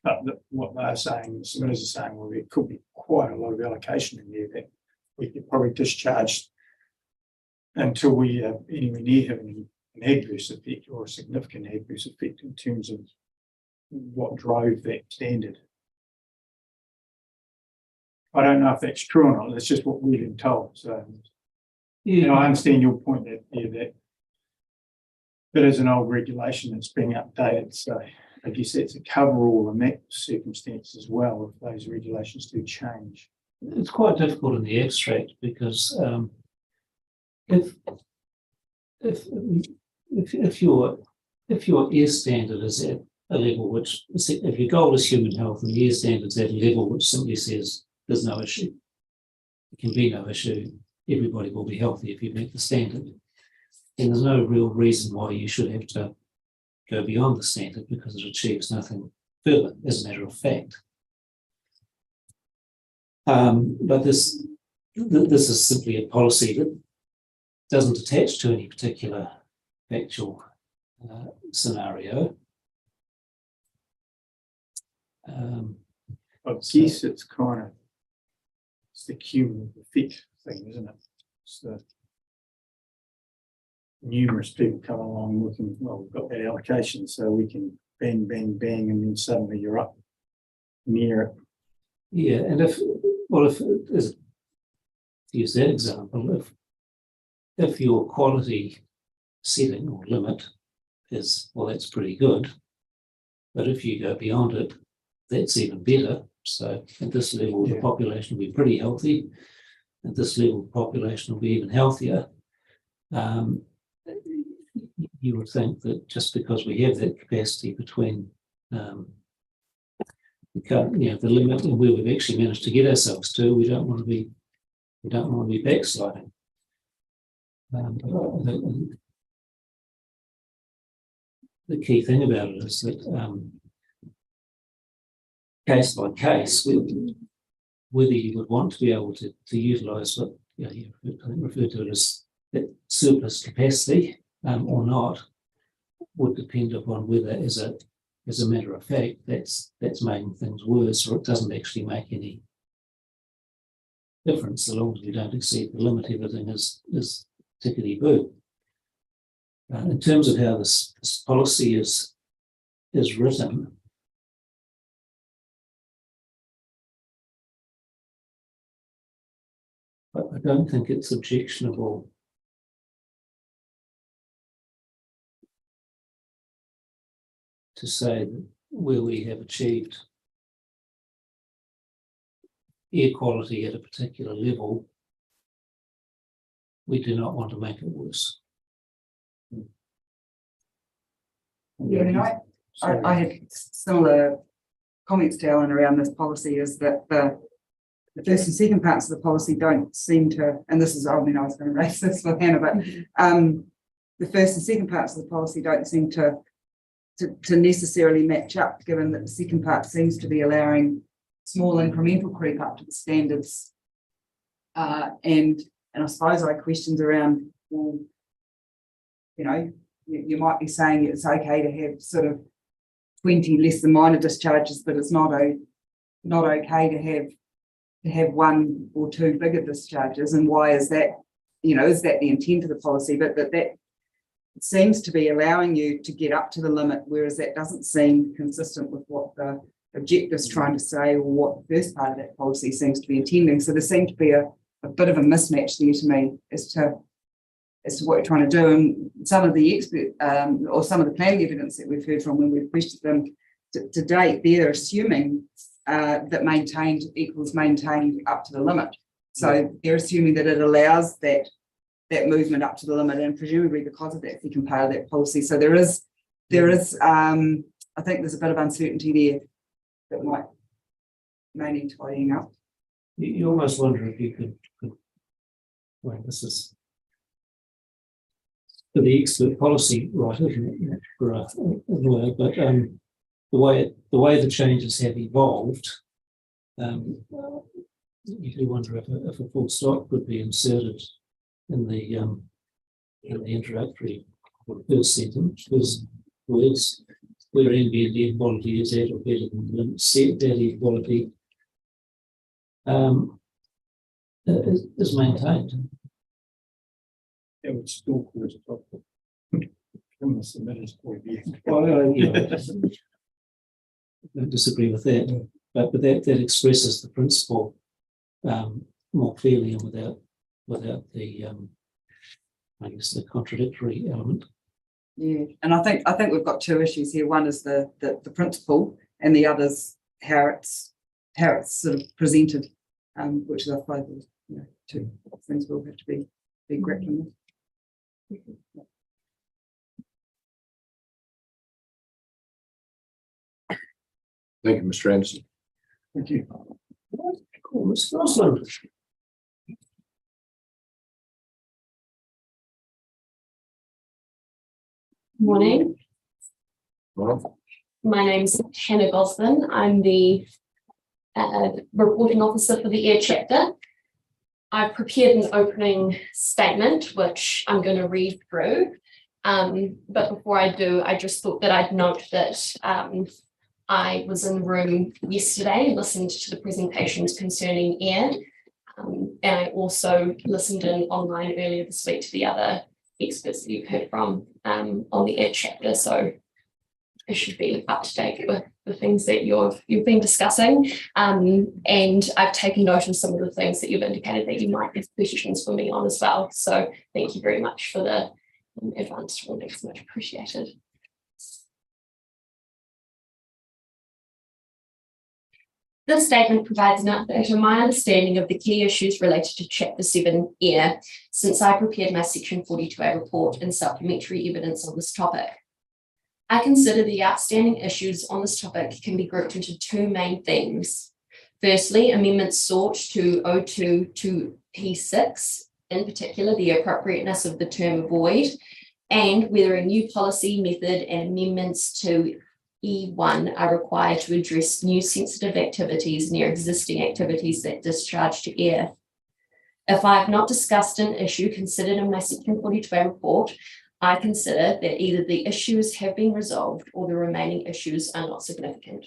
But what they're saying, the submitters are saying, well, there could be quite a lot of allocation in there that we could probably discharge until we are anywhere near having an adverse effect or a significant adverse effect in terms of what drove that standard. I don't know if that's true or not. That's just what we've been told. So. Yeah, I understand your point that is an old regulation that's being updated. So I guess that's a cover-all in that circumstance as well, if those regulations do change. It's quite difficult in the abstract because if your air standard is at a level which, if your goal is human health and the air standard is at a level which simply says there's no issue, there can be no issue, everybody will be healthy if you meet the standard. And there's no real reason why you should have to go beyond the standard because it achieves nothing further, as a matter of fact. But this is simply a policy that doesn't attach to any particular factual scenario. I guess it's kind of the cumulative effect thing, isn't it? It's the numerous people come along looking, well, we've got that allocation, so we can bang, bang, bang, and then suddenly you're up near it. Yeah, and if to use that example, if your quality setting or limit is, well, that's pretty good, but if you go beyond it, that's even better. So at this level, the population will be pretty healthy. At this level, the population will be even healthier. You would think that just because we have that capacity between the limit and where we've actually managed to get ourselves to, we don't want to be backsliding. The key thing about it is that case by case, whether you would want to be able to utilise what you refer to it as that surplus capacity or not, would depend upon whether, as a matter of fact, that's making things worse, or it doesn't actually make any difference so long as we don't exceed the limit. Everything is tickety-boo. In terms of how this policy is written, I don't think it's objectionable to say that where we have achieved air quality at a particular level, we do not want to make it worse. Yeah, and I had similar comments to Alan around this policy, is that the first and second parts of the policy don't seem to, and this is, I was going to raise this with Hannah, but the first and second parts of the policy don't seem to necessarily match up, given that the second part seems to be allowing small incremental creep up to the standards. And I suppose I had questions around, well, you might be saying it's okay to have sort of 20 less than minor discharges, but it's not okay to have one or two bigger discharges. And why is that? Is that the intent of the policy? But that it seems to be allowing you to get up to the limit, whereas that doesn't seem consistent with what the objective's trying to say, or what the first part of that policy seems to be intending. So there seemed to be a bit of a mismatch there to me as to what you're trying to do. And some of the expert or some of the planning evidence that we've heard from when we've questioned them to date, they're assuming that maintained equals maintained up to the limit. So they're assuming that it allows that movement up to the limit, and presumably because of that second part of that policy. So there is I think there's a bit of uncertainty there that may need tidying up. You almost wonder if you could well, this is for the expert policy, right, isn't it? For a lawyer, but the way the changes have evolved, you do wonder if a full stop could be inserted in the introductory first sentence, because words where ambient air quality is at or better than the limit set, that air quality is maintained. It would still cause a problem. From the submitter's point of view. Well, I don't disagree with that, but that expresses the principle more clearly and without the I guess the contradictory element. Yeah, and I think we've got two issues here. One is the principle, and the other's how it's sort of presented, which is I suppose two things we'll have to be grappling with. Thank you, Mr. Anderson. Thank you. Cool, Mr. Rosland. Morning. Well, My name's Hannah Gosling. I'm the reporting officer for the air chapter. I've prepared an opening statement, which I'm going to read through. But before I do, I just thought that I'd note that I was in the room yesterday, listened to the presentations concerning air, and I also listened in online earlier this week to the other experts that you've heard from on the air chapter. So it should be up to date with the things that you've been discussing. And I've taken note of some of the things that you've indicated that you might have questions for me on as well. So thank you very much for the advanced warning. It's much appreciated. This statement provides an update on my understanding of the key issues related to Chapter 7 air since I prepared my Section 42A report and supplementary evidence on this topic. I consider the outstanding issues on this topic can be grouped into two main themes. Firstly, amendments sought to O2 to P6 in particular the appropriateness of the term avoid, and whether a new policy, method, and amendments to E1 are required to address new sensitive activities near existing activities that discharge to air. If I have not discussed an issue considered in my section 42A report, I consider that either the issues have been resolved or the remaining issues are not significant.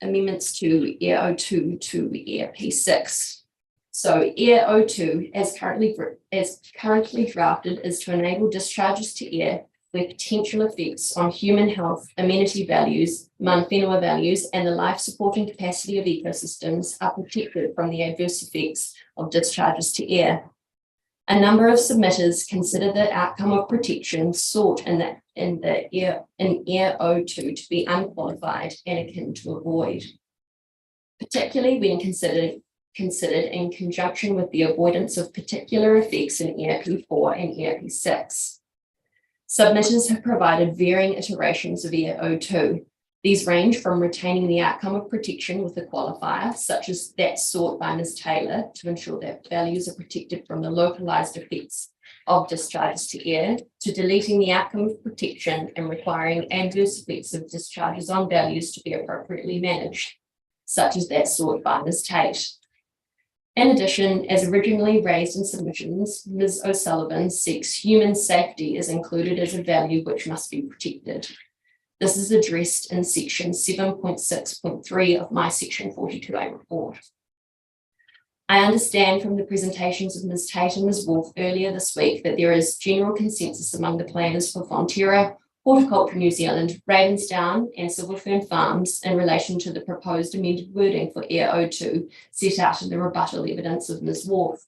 Amendments to Air O2 to Air P6. So Air O2 as currently drafted is to enable discharges to air where potential effects on human health, amenity values, mana whenua values, and the life supporting capacity of ecosystems are protected from the adverse effects of discharges to air. A number of submitters consider the outcome of protection sought in Air O2 to be unqualified and akin to a void, particularly when considered in conjunction with the avoidance of particular effects in Air P4 and Air P6. Submitters have provided varying iterations of Air O2. These range from retaining the outcome of protection with a qualifier, such as that sought by Ms. Taylor to ensure that values are protected from the localized effects of discharges to air, to deleting the outcome of protection and requiring adverse effects of discharges on values to be appropriately managed, such as that sought by Ms. Tate. In addition, as originally raised in submissions, Ms. O'Sullivan seeks human safety is included as a value which must be protected. This is addressed in section 7.6.3 of my section 42A report. I understand from the presentations of Ms. Tate and Ms. Wolfe earlier this week that there is general consensus among the planners for Fonterra, Horticulture New Zealand, Ravensdown and Silver Fern Farms in relation to the proposed amended wording for Air O2 set out in the rebuttal evidence of Ms. Wolfe.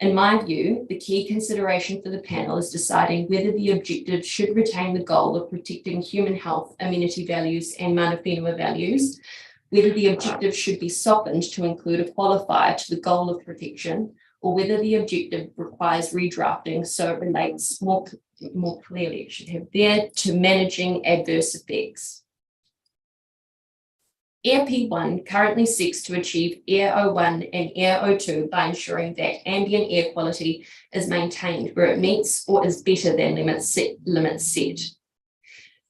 In my view, the key consideration for the panel is deciding whether the objective should retain the goal of protecting human health, amenity values and mana whenua values, whether the objective should be softened to include a qualifier to the goal of protection, or whether the objective requires redrafting so it relates more clearly, it should have there, to managing adverse effects. Air P1 currently seeks to achieve Air O1 and Air O2 by ensuring that ambient air quality is maintained where it meets or is better than limits set.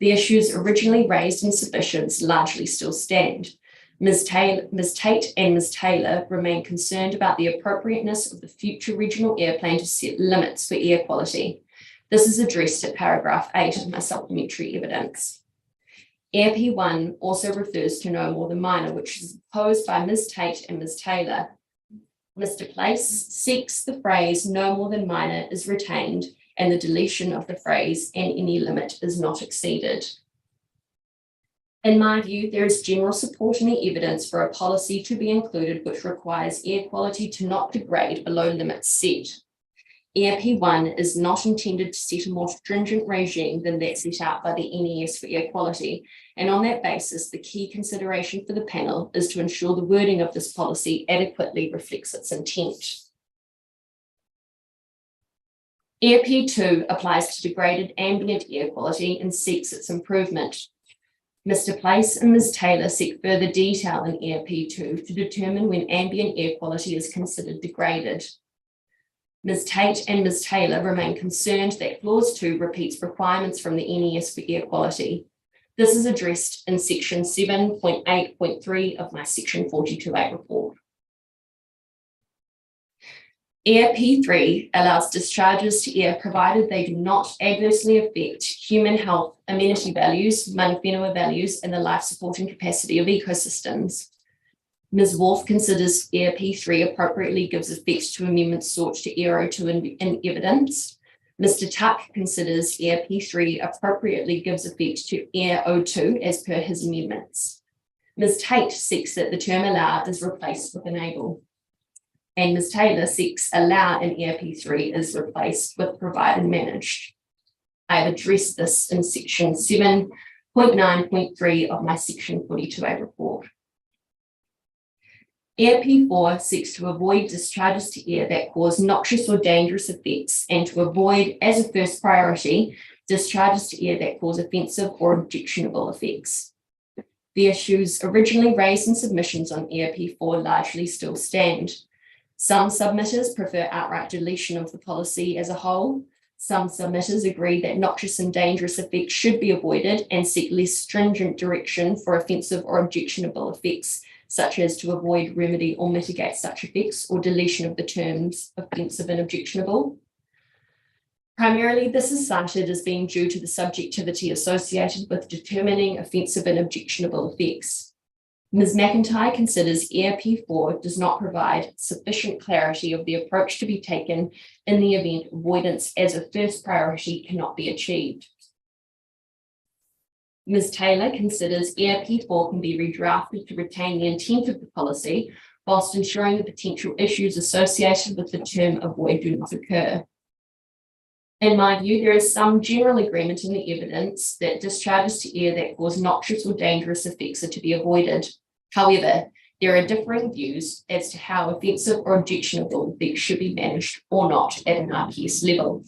The issues originally raised in submissions largely still stand. Ms. Tate and Ms. Taylor remain concerned about the appropriateness of the future regional airplane to set limits for air quality. This is addressed at paragraph 8 of my supplementary evidence. Air P1 also refers to no more than minor, which is proposed by Ms. Tate and Ms. Taylor. Mr. Place seeks the phrase no more than minor is retained and the deletion of the phrase and any limit is not exceeded. In my view, there is general support in the evidence for a policy to be included which requires air quality to not degrade below limits set. Air P1 is not intended to set a more stringent regime than that set out by the NES for air quality, and on that basis, the key consideration for the panel is to ensure the wording of this policy adequately reflects its intent. Air P2 applies to degraded ambient air quality and seeks its improvement. Mr. Place and Ms. Taylor seek further detail in Air P2 to determine when ambient air quality is considered degraded. Ms. Tate and Ms. Taylor remain concerned that clause 2 repeats requirements from the NES for air quality. This is addressed in section 7.8.3 of my section 42A report. Air P3 allows discharges to air provided they do not adversely affect human health, amenity values, mana whenua values, and the life supporting capacity of ecosystems. Ms. Wolfe considers Air P3 appropriately gives effect to amendments sought to Air O2 in evidence. Mr. Tuck considers Air P3 appropriately gives effect to Air O2 as per his amendments. Ms. Tate seeks that the term allow is replaced with enable. And Ms. Taylor seeks allow in Air P3 is replaced with provide and managed. I have addressed this in section 7.9.3 of my section 42A report. Air P4 seeks to avoid discharges to air that cause noxious or dangerous effects and to avoid, as a first priority, discharges to air that cause offensive or objectionable effects. The issues originally raised in submissions on Air P4 largely still stand. Some submitters prefer outright deletion of the policy as a whole. Some submitters agree that noxious and dangerous effects should be avoided and seek less stringent direction for offensive or objectionable effects, such as to avoid, remedy, or mitigate such effects, or deletion of the terms offensive and objectionable. Primarily, this is cited as being due to the subjectivity associated with determining offensive and objectionable effects. Ms. McIntyre considers ERP4 does not provide sufficient clarity of the approach to be taken in the event avoidance as a first priority cannot be achieved. Ms. Taylor considers ERP4 can be redrafted to retain the intent of the policy whilst ensuring the potential issues associated with the term avoid do not occur. In my view, there is some general agreement in the evidence that discharges to air that cause noxious or dangerous effects are to be avoided. However, there are differing views as to how offensive or objectionable effects should be managed or not at an RPS level.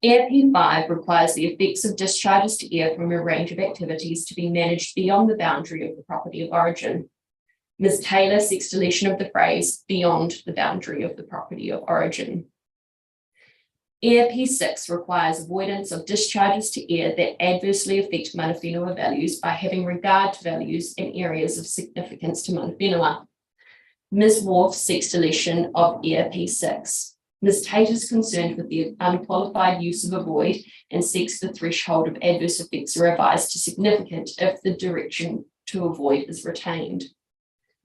ERP5 requires the effects of discharges to air from a range of activities to be managed beyond the boundary of the property of origin. Ms. Taylor seeks deletion of the phrase beyond the boundary of the property of origin. ERP6 requires avoidance of discharges to air that adversely affect mana whenua values by having regard to values in areas of significance to mana whenua. Ms. Wharf seeks deletion of ERP6. Ms. Tate is concerned with the unqualified use of avoid and seeks the threshold of adverse effects revised to significant if the direction to avoid is retained.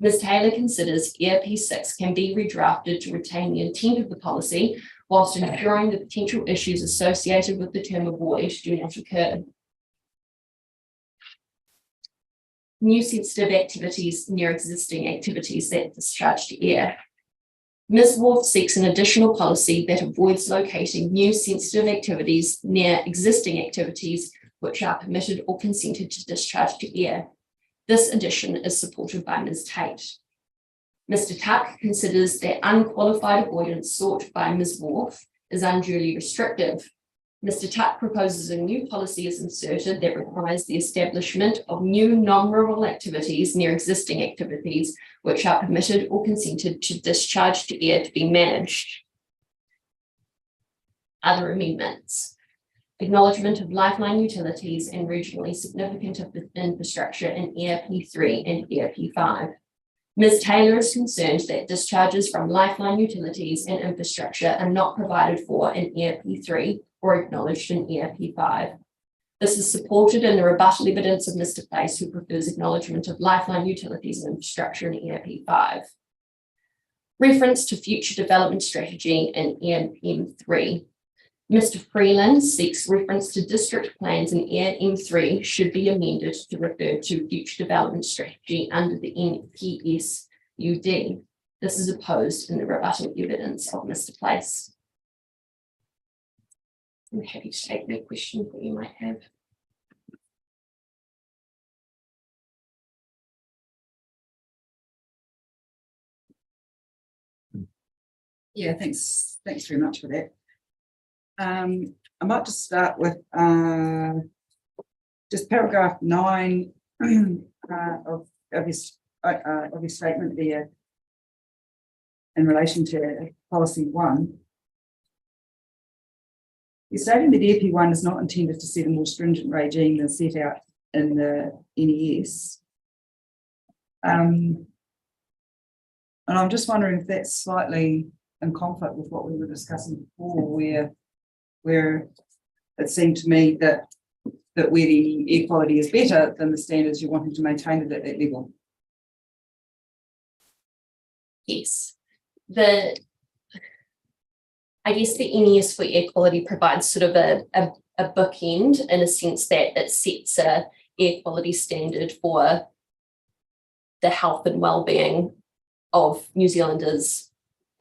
Ms. Taylor considers ERP6 can be redrafted to retain the intent of the policy whilst ensuring the potential issues associated with the term avoid do not occur. New sensitive activities near existing activities that discharge to air. Ms. Wharf seeks an additional policy that avoids locating new sensitive activities near existing activities which are permitted or consented to discharge to air. This addition is supported by Ms. Tate. Mr. Tuck considers that unqualified avoidance sought by Ms. Wharf is unduly restrictive. Mr. Tuck proposes a new policy is inserted that requires the establishment of new non-rural activities near existing activities which are permitted or consented to discharge to air to be managed. Other amendments. Acknowledgement of lifeline utilities and regionally significant infrastructure in ERP3 and ERP5. Ms. Taylor is concerned that discharges from lifeline utilities and infrastructure are not provided for in ERP3 or acknowledged in ERP5. This is supported in the rebuttal evidence of Mr. Place, who prefers acknowledgement of lifeline utilities and infrastructure in ERP5. Reference to future development strategy in ERM3. Mr. Freeland seeks reference to district plans in ERM3 should be amended to refer to future development strategy under the NPSUD. This is opposed in the rebuttal evidence of Mr. Place. I'm happy to take any questions that you might have. Yeah, thanks very much for that. I might just start with just paragraph 9 of your statement there in relation to policy 1. You're stating that EP1 is not intended to set a more stringent regime than set out in the NES. And I'm just wondering if that's slightly in conflict with what we were discussing before, where it seemed to me that where the air quality is better than the standards, you're wanting to maintain it at that level. Yes. I guess the NES for air quality provides sort of a bookend in a sense that it sets a air quality standard for the health and well-being of New Zealanders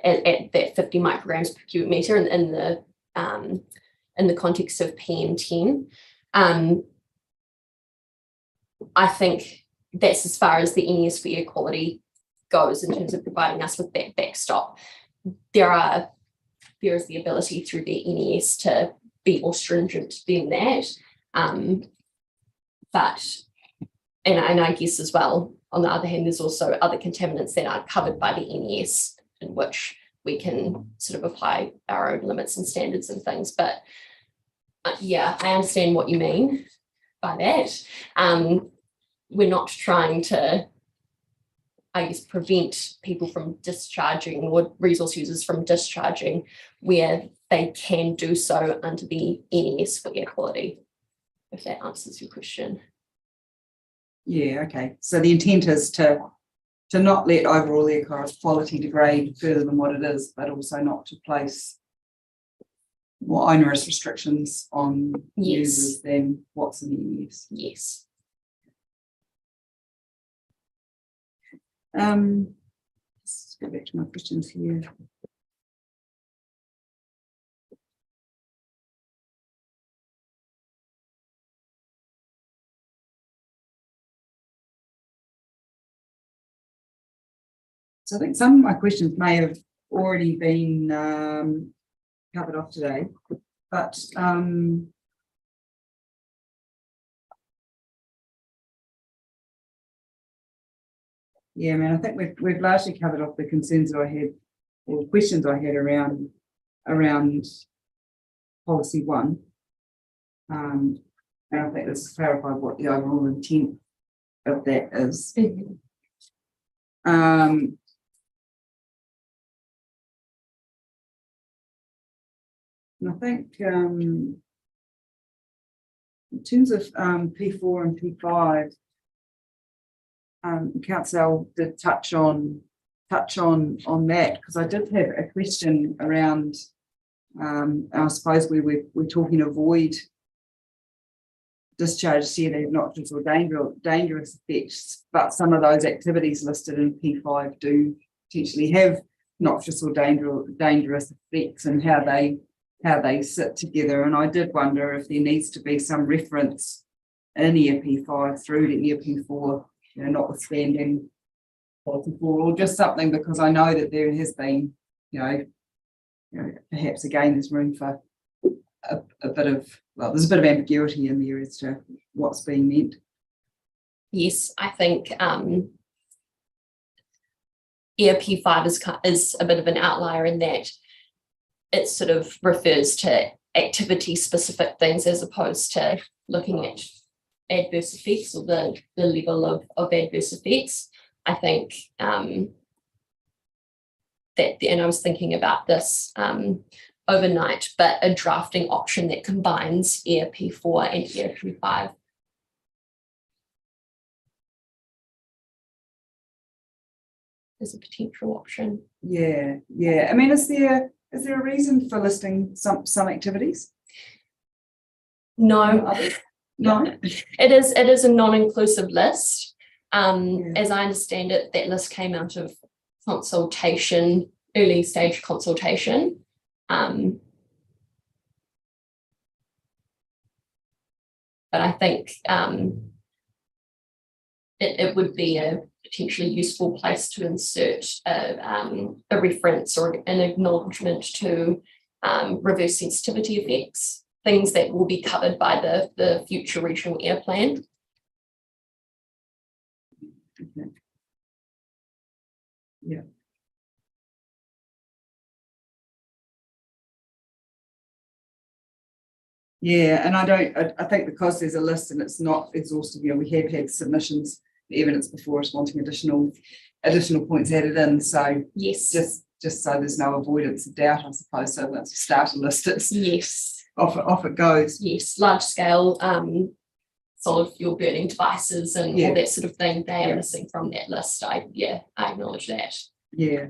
at that 50 micrograms per cubic metre in the context of PM10. I think that's as far as the NES for air quality goes in terms of providing us with that backstop. There is the ability through the NES to be more stringent than that. But And I guess as well, on the other hand, there's also other contaminants that aren't covered by the NES, in which we can sort of apply our own limits and standards and things. But yeah, I understand what you mean by that. We're not trying to, I guess, prevent people from discharging or resource users from discharging where they can do so under the NES for air quality, if that answers your question. Yeah, okay. So the intent is to not let overall air quality degrade further than what it is, but also not to place more onerous restrictions on users than what's in the NES. Yes. Let's go back to my questions here. So I think some of my questions may have already been covered off today, but yeah, I mean, I think we've largely covered off the concerns that I had or questions I had around policy 1. And I think this clarified what the overall intent of that is. And I think in terms of P4 and P5, Council did touch on that, because I did have a question around. I suppose we're talking avoid discharges here that have noxious or dangerous effects, but some of those activities listed in P5 do potentially have noxious or dangerous effects, and how they sit together. And I did wonder if there needs to be some reference in EP5 through to EP4, you know, notwithstanding policy 4, or just something, because I know that there has been, you know, perhaps again there's room for a bit of, well, there's a bit of ambiguity in there as to what's being meant. Yes, I think ERP5 is a bit of an outlier in that it sort of refers to activity specific things as opposed to looking at adverse effects or the level of adverse effects. I think that, and I was thinking about this overnight, but a drafting option that combines ERP4 and ERP5. Is a potential option. Yeah. I mean, is there a reason for listing some activities? No. No. It is a non-inclusive list. As I understand it, that list came out of consultation, early stage consultation. But I think it would be a potentially useful place to insert a reference or an acknowledgement to reverse sensitivity effects, things that will be covered by the future regional air plan. Okay. Yeah. Yeah, and I think because there's a list and it's not exhaustive, you know, we have had submissions, evidence before us wanting additional points added in. So Yes. just so there's no avoidance of doubt, I suppose. So once you start a list, it's Yes. off it goes. Yes, large scale solid fuel burning devices and all that sort of thing, they are missing from that list. I acknowledge that. Yeah.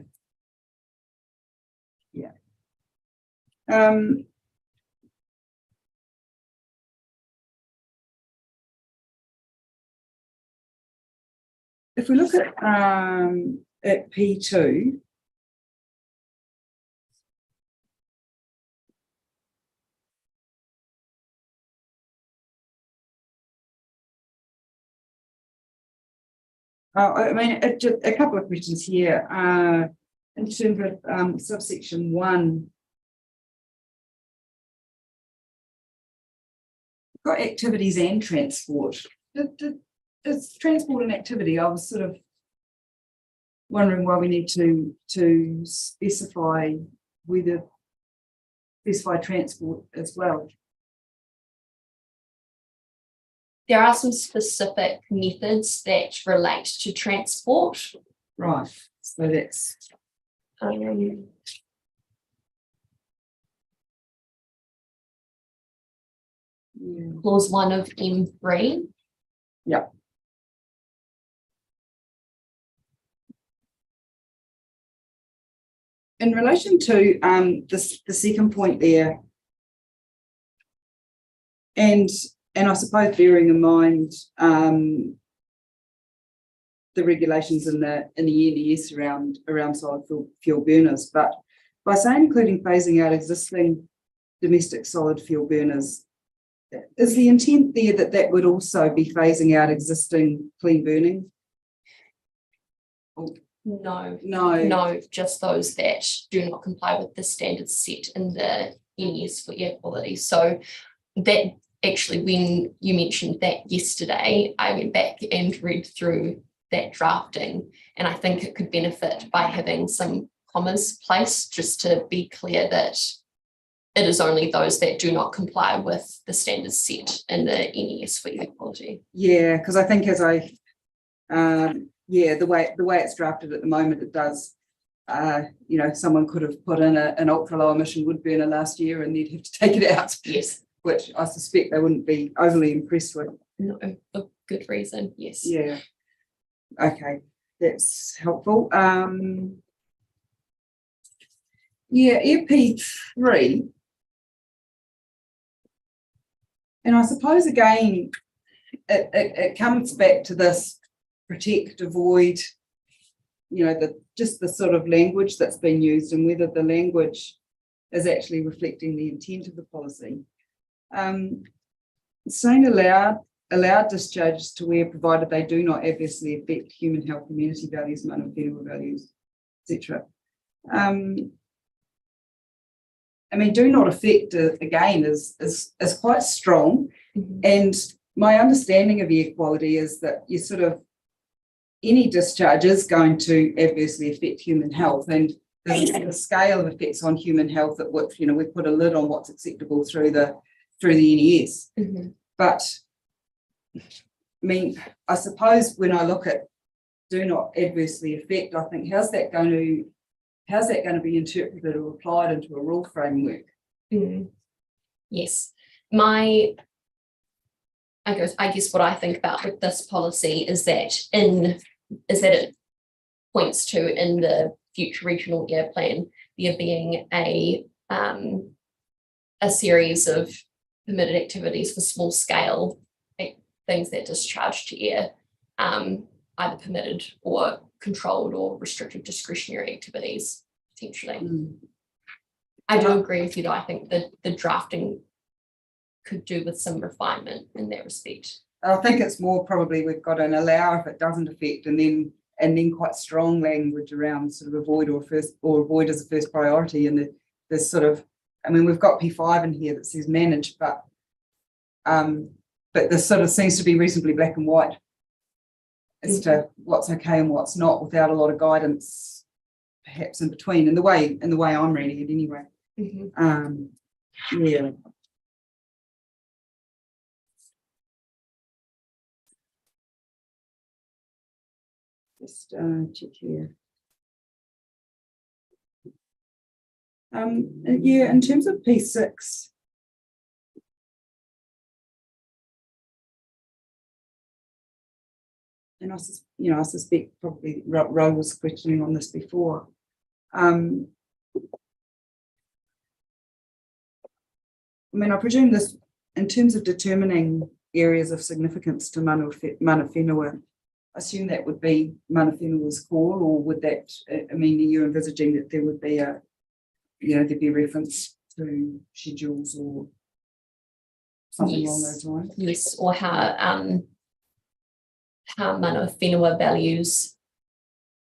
If we look at P2, I mean, just a couple of questions here. In terms of subsection 1, got activities and transport. Did it's transport and activity. I was sort of wondering why we need to specify transport as well. There are some specific methods that relate to transport. Right. So that's yeah. Clause 1 of M3. Yeah. In relation to the second point there, and I suppose bearing in mind the regulations in the NDS around solid fuel burners, but by saying including phasing out existing domestic solid fuel burners, is the intent there that would also be phasing out existing clean burning? No, just those that do not comply with the standards set in the NES for air quality. So that actually, when you mentioned that yesterday, I went back and read through that drafting, and I think it could benefit by having some commas placed just to be clear that it is only those that do not comply with the standards set in the NES for air quality. Yeah, because I think the way it's drafted at the moment, it does. Someone could have put in an ultra low emission wood burner last year, and they'd have to take it out. Yes, which I suspect they wouldn't be overly impressed with. no, a good reason. Yes. Yeah. Okay, that's helpful. EP3. And I suppose again, it comes back to this protect, avoid, just the sort of language that's been used and whether the language is actually reflecting the intent of the policy. Saying allowed discharges to where provided they do not adversely affect human health, community values, non-offendable values, etc. Do not affect again is quite strong. Mm-hmm. And my understanding of air quality is that you sort of any discharge is going to adversely affect human health, and there's a scale of effects on human health at which we put a lid on what's acceptable through the NES. Mm-hmm. But I suppose when I look at do not adversely affect, I think how's that going to be interpreted or applied into a rule framework? Mm. Yes, I guess what I think about with this policy is that it points to in the future regional air plan there being a series of permitted activities for small scale things that discharge to air, either permitted or controlled or restricted discretionary activities, potentially. Mm. I do agree with you though. I think that the drafting could do with some refinement in that respect. I think it's more probably we've got an allow if it doesn't affect, and then quite strong language around sort of avoid or avoid as a first priority. And there's sort of, we've got P5 in here that says manage, but this sort of seems to be reasonably black and white as to what's okay and what's not, without a lot of guidance perhaps in between, in the way I'm reading it anyway. Mm-hmm. Yeah. Just check here. In terms of P6, and I suspect probably Ro was questioning on this before. I presume this, in terms of determining areas of significance to mana whenua, I assume that would be mana whenua's call, or would that, are you envisaging that there would be there'd be a reference to schedules or something along those lines? Yes, or how mana whenua values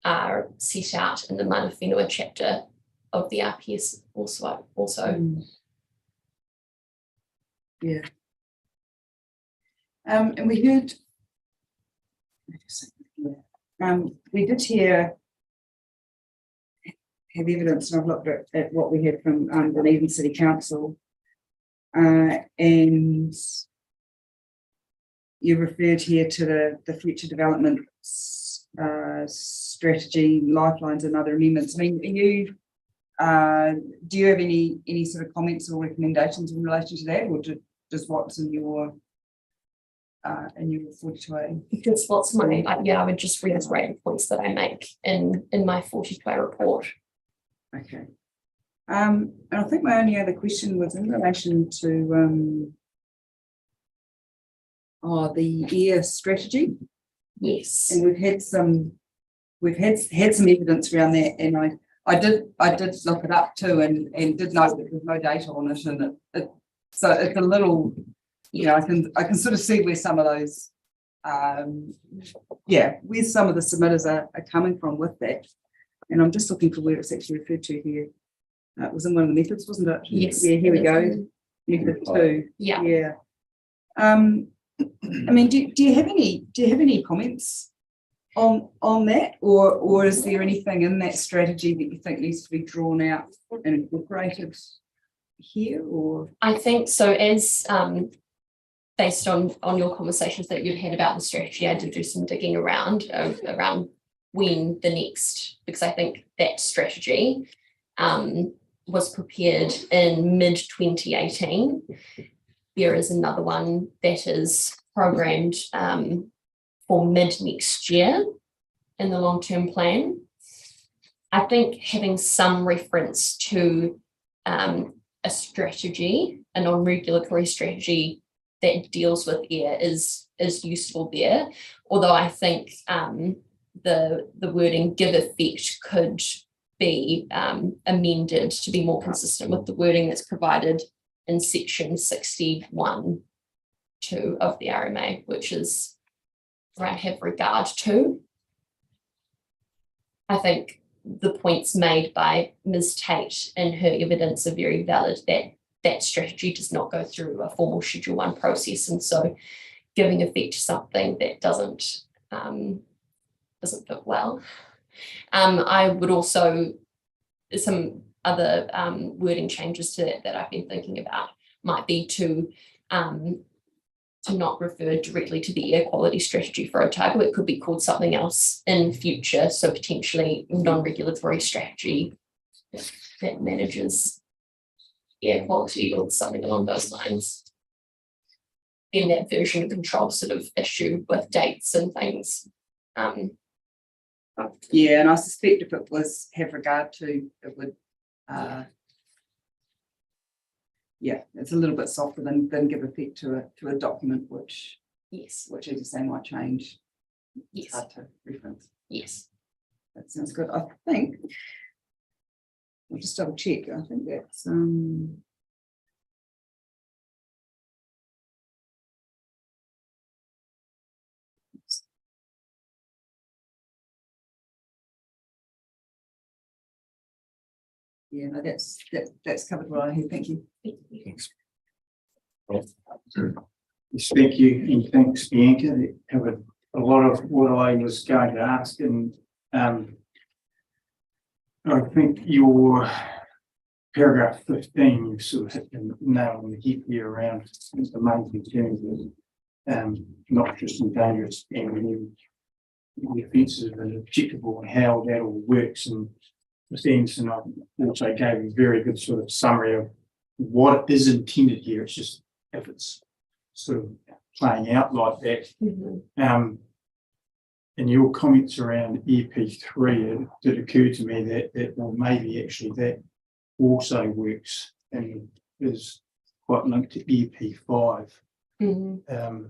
are set out in the mana whenua chapter of the RPS also. Yeah. And we heard We did have evidence, and I've looked at what we had from Dunedin City Council. And you referred here to the future development strategy, lifelines and other amendments. I mean, do you have any sort of comments or recommendations in relation to that, or just what's in your 42A? Because what's my, I would just reiterate the points that I make in my 42A report. Okay. And I think my only other question was in relation to the EAR strategy. Yes. And we've had some evidence around that, and I did look it up too, and did know that there's no data on it, and so it's a little, I can sort of see where some of those where some of the submitters are coming from with that. And I'm just looking for where it's actually referred to here. It was in one of the methods, wasn't it? Yes. Yeah, here we go. Method 2. Yeah. Yeah. I mean, do you have any comments on that, or is there anything in that strategy that you think needs to be drawn out and incorporated here? Or I think so. As based on your conversations that you've had about the strategy, I did do some digging around when the next, because I think that strategy was prepared in mid-2018. There is another one that is programmed for mid next year in the long-term plan. I think having some reference to a strategy, a non-regulatory strategy that deals with air is useful there. Although I think the wording "give effect" could be amended to be more consistent with the wording that's provided in section 61(2) of the RMA, which is where I have regard to. I think the points made by Ms. Tate in her evidence are very valid, that strategy does not go through a formal Schedule 1 process, and so giving effect to something that doesn't fit well. I would also, some other wording changes to that I've been thinking about might be to not refer directly to the air quality strategy for Otago. It could be called something else in future, so potentially non-regulatory strategy that manages air quality or something along those lines. In that version of control sort of issue with dates and things. yeah, and I suspect if it was have regard to, it would it's a little bit softer than give effect to a document which Yes. as you say might change. It's Yes. hard to reference. Yes. That sounds good. I think I'll just double check. I think that's yeah, no, that's covered well here. Thank you. Yes, thank you, and thanks, Bianca. That covered a lot of what I was going to ask, and I think your paragraph 15, you sort of hit the nail on the head here around the main concerns of not just in dangerous and the offences and objectable and how that all works. And Mr. Anderson also gave a very good sort of summary of what is intended here. It's just if it's sort of playing out like that. Mm-hmm. And your comments around EP3, it did occur to me that well, maybe actually that also works and is quite linked to EP5. Mm-hmm.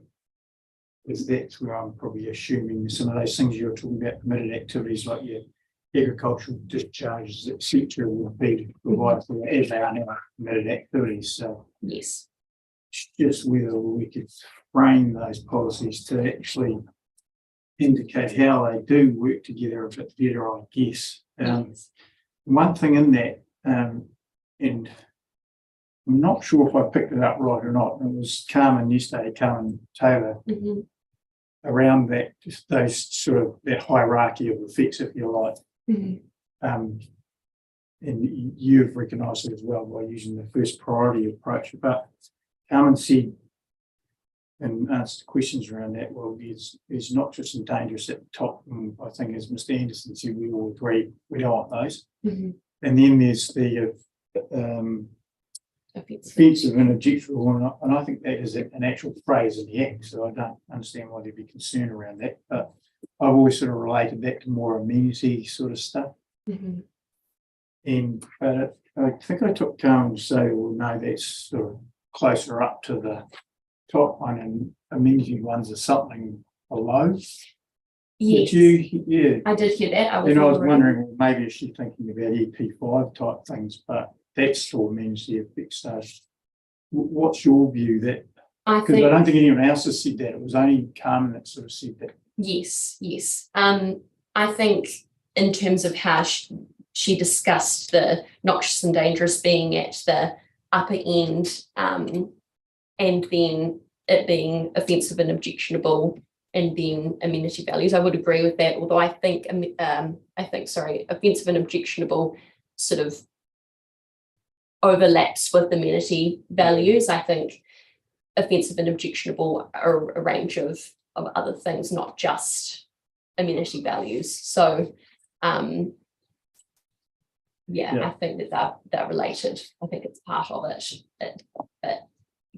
Because that's where I'm probably assuming some of those things you're talking about, permitted activities like your agricultural discharges, etc., would be provided for as they are now permitted activities. So Yes. it's just whether we could frame those policies to actually indicate how they do work together a bit better, I guess. Yes. One thing in that, and I'm not sure if I picked it up right or not, it was Carmen yesterday, Carmen Taylor, Mm-hmm. around that, just those sort of that hierarchy of effects, if you like. Mhm. And you've recognised it as well by using the first priority approach. But Carmen said and asked questions around that. Well, there's noxious and dangerous at the top. And I think, as Mr. Anderson said, we all agree we don't want those. Mhm. And then there's the offensive and objectionable, and I think that is an actual phrase in the Act, so I don't understand why there'd be concern around that. But I've always sort of related that to more amenity sort of stuff. Mhm. And but I think I took Carmen to say, well, no, that's sort of closer up to the top one, and amenity ones are something below. Yes, Did you? Yeah. I did hear that. I was And I was wondering. wondering, well, maybe is she thinking about EP5 type things, but that's for amenity effects. So what's your view that? I Because think. I don't think anyone else has said that. It was only Carmen that sort of said that. Yes. I think in terms of how she discussed the noxious and dangerous being at the upper end, and then it being offensive and objectionable, and then amenity values, I would agree with that. Although I think offensive and objectionable sort of overlaps with amenity values. I think offensive and objectionable are a range of other things, not just amenity values. So Yeah. I think that they're related. I think it's part of it. But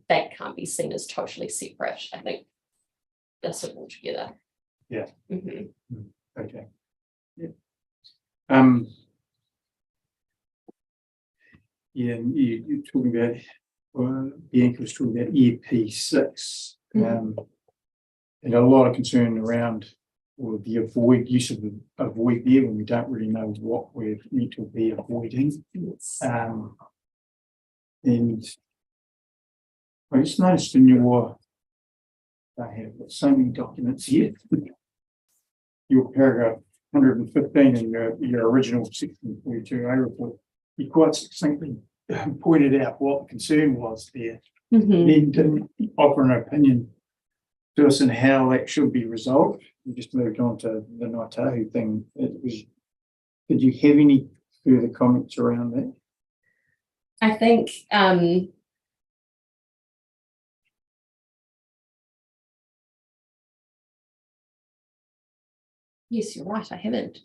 that can't be seen as totally separate. I think they're sort of all together. Yeah. Mhm. Okay. Yeah. Yeah, and you're talking about, Bianca was talking about EP6, and a lot of concern around the use of the avoid there when we don't really know what we're meant to be avoiding. Yes. And I just noticed in your, I have got so many documents here. Your paragraph 115 in your original 1642A report, you quite succinctly pointed out what the concern was there. Mhm. Then didn't offer an opinion to us on how that should be resolved. We just moved on to the Ngātahu thing. Did you have any further comments around that? I think yes, you're right. I haven't.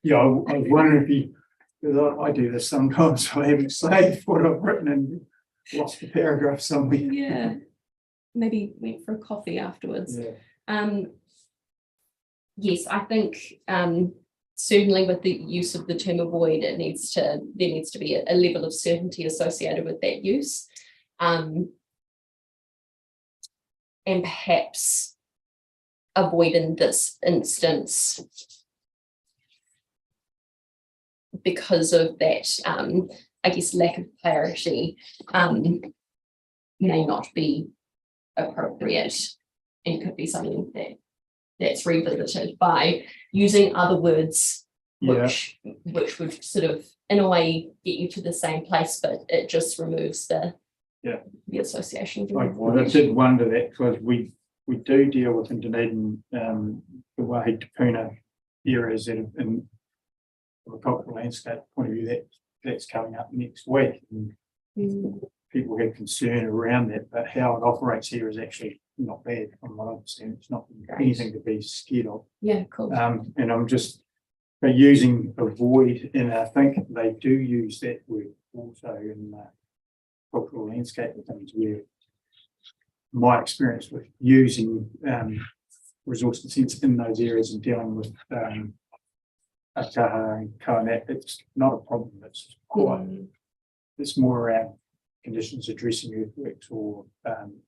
Yeah, I was wondering if you, because I do this sometimes, I haven't saved what I've written and lost the paragraph somewhere. Yeah, maybe went for a coffee afterwards. Yeah. Yes, I think certainly with the use of the term avoid, there needs to be a level of certainty associated with that use, and perhaps avoid in this instance because of that, I guess, lack of clarity, may not be appropriate, and could be something that's revisited by using other words, which would sort of in a way get you to the same place, but it just removes the association. I did wonder that, because we do deal with in Dunedin the Waihi Te Puna areas that have, in from a cultural landscape point of view, that's coming up next week. And people have concern around that, but how it operates here is actually not bad from what I understand. It's not anything to be scared of. Yeah, cool. And I'm just using avoid, and I think they do use that word also in cultural landscape things, where my experience with using resource consents in those areas and dealing with Ataha and Kainat, it's not a problem. It's quite, it's more around conditions addressing earthworks or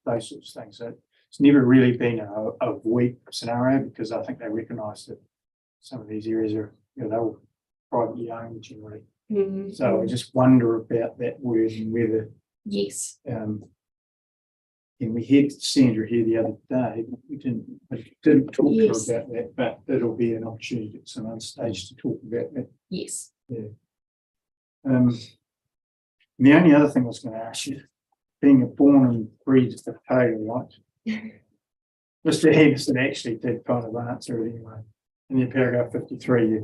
those sorts of things. So it's never really been a weak scenario, because I think they recognise that some of these areas are, they're all privately owned generally. So I just wonder about that word and whether yes. And we had Sandra here the other day. We didn't talk to her about that, but it'll be an opportunity at some other stage to talk about that. Yes. Yeah. The only other thing I was going to ask you, being a born and bred potato, right? Mr. Henderson actually did kind of answer it anyway. In your paragraph 53,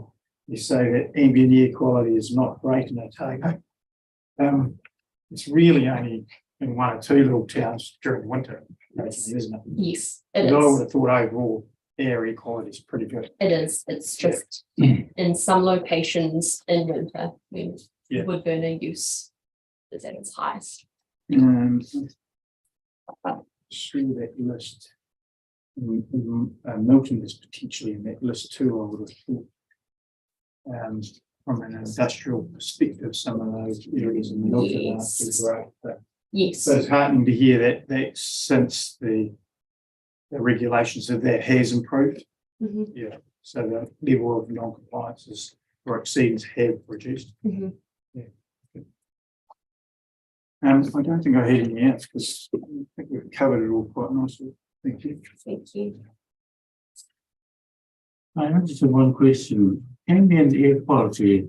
you say that ambient air quality is not great in Otago. It's really only in one or two little towns during winter, actually, isn't it? Yes, it But I would is. have thought overall air quality is pretty good. It is. It's just in some locations in winter when Yeah. wood burner use is at its highest. Sure that list. Milton is potentially in that list too, I would have thought. From an industrial perspective, some of those areas in Milton aren't too Yes. great, but Yes. so it's heartening to hear that since the regulations of that has improved. Mhm, Yeah, so the level of non-compliances or exceedance have reduced. mhm. I don't think I had anything else because I think we've covered it all quite nicely. Thank you. Thank you. I just have one question. Ambient air quality,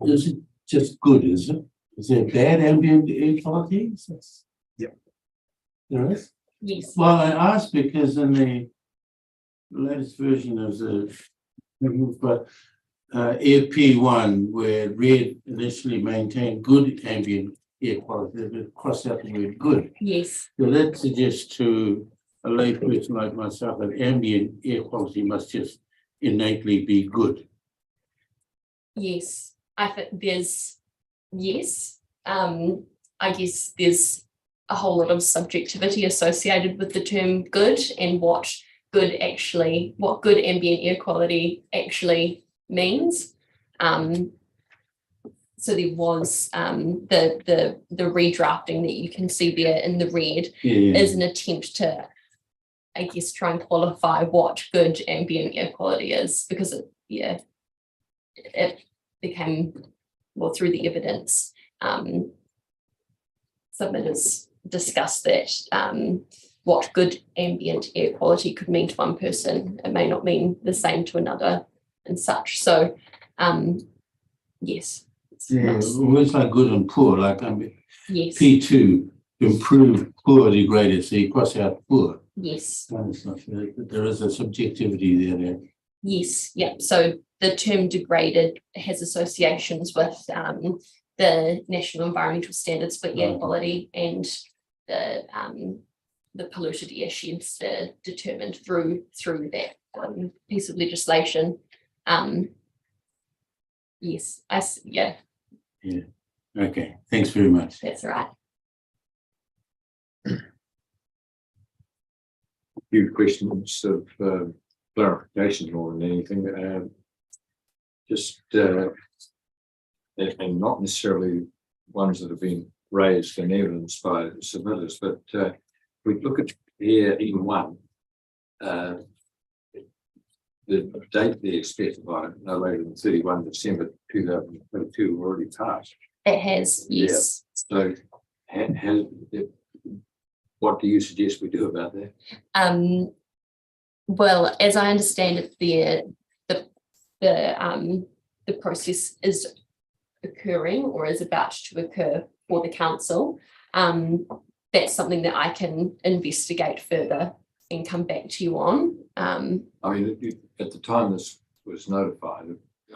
is it just good, is it? Is there bad ambient air quality? Yeah. There is? Yes. Well, I asked because in the latest version of we've got AirP1, where red initially maintained good ambient air quality, but crossed out the word good. Yes. So that suggests to a layperson like myself that ambient air quality must just innately be good. Yes. I think there's yes. I guess there's a whole lot of subjectivity associated with the term good and what good ambient air quality actually means. So there was the redrafting that you can see there in the red is an attempt to, I guess, try and qualify what good ambient air quality is, because it became, well, through the evidence, submitters discussed that what good ambient air quality could mean to one person, it may not mean the same to another and such. So yes. Yeah, words like good and poor, like Yes. P2, improve, poor, degraded, so you cross out poor. Yes. Kind of stuff. There is a subjectivity there. Yes. Yeah. So the term degraded has associations with the National Environmental Standards for Air Quality and the polluted air sheds determined through that piece of legislation. Yes. Yeah. Yeah. Okay. Thanks very much. That's right. Few questions of clarification more than anything. And not necessarily ones that have been raised in evidence by submitters, but we look at here E1, the date there specified no later than 31 December 2022 already passed. It has. Yes. So what do you suggest we do about that? Well, as I understand it, the process is occurring or is about to occur for the council. That's something that I can investigate further and come back to you on. I mean, at the time this was notified,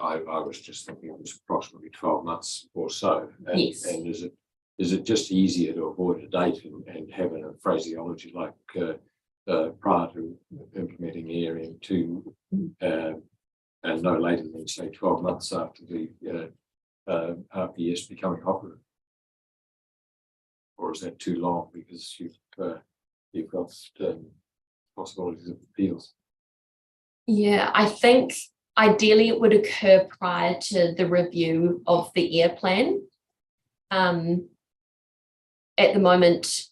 I was just thinking it was approximately 12 months or so. And, Yes. And is it just easier to avoid a date and have a phraseology like prior to implementing ERM2 and no later than say 12 months after the RPS becoming operative? Or is that too long because you've got possibilities of appeals? Yeah, I think ideally it would occur prior to the review of the air plan. At the moment,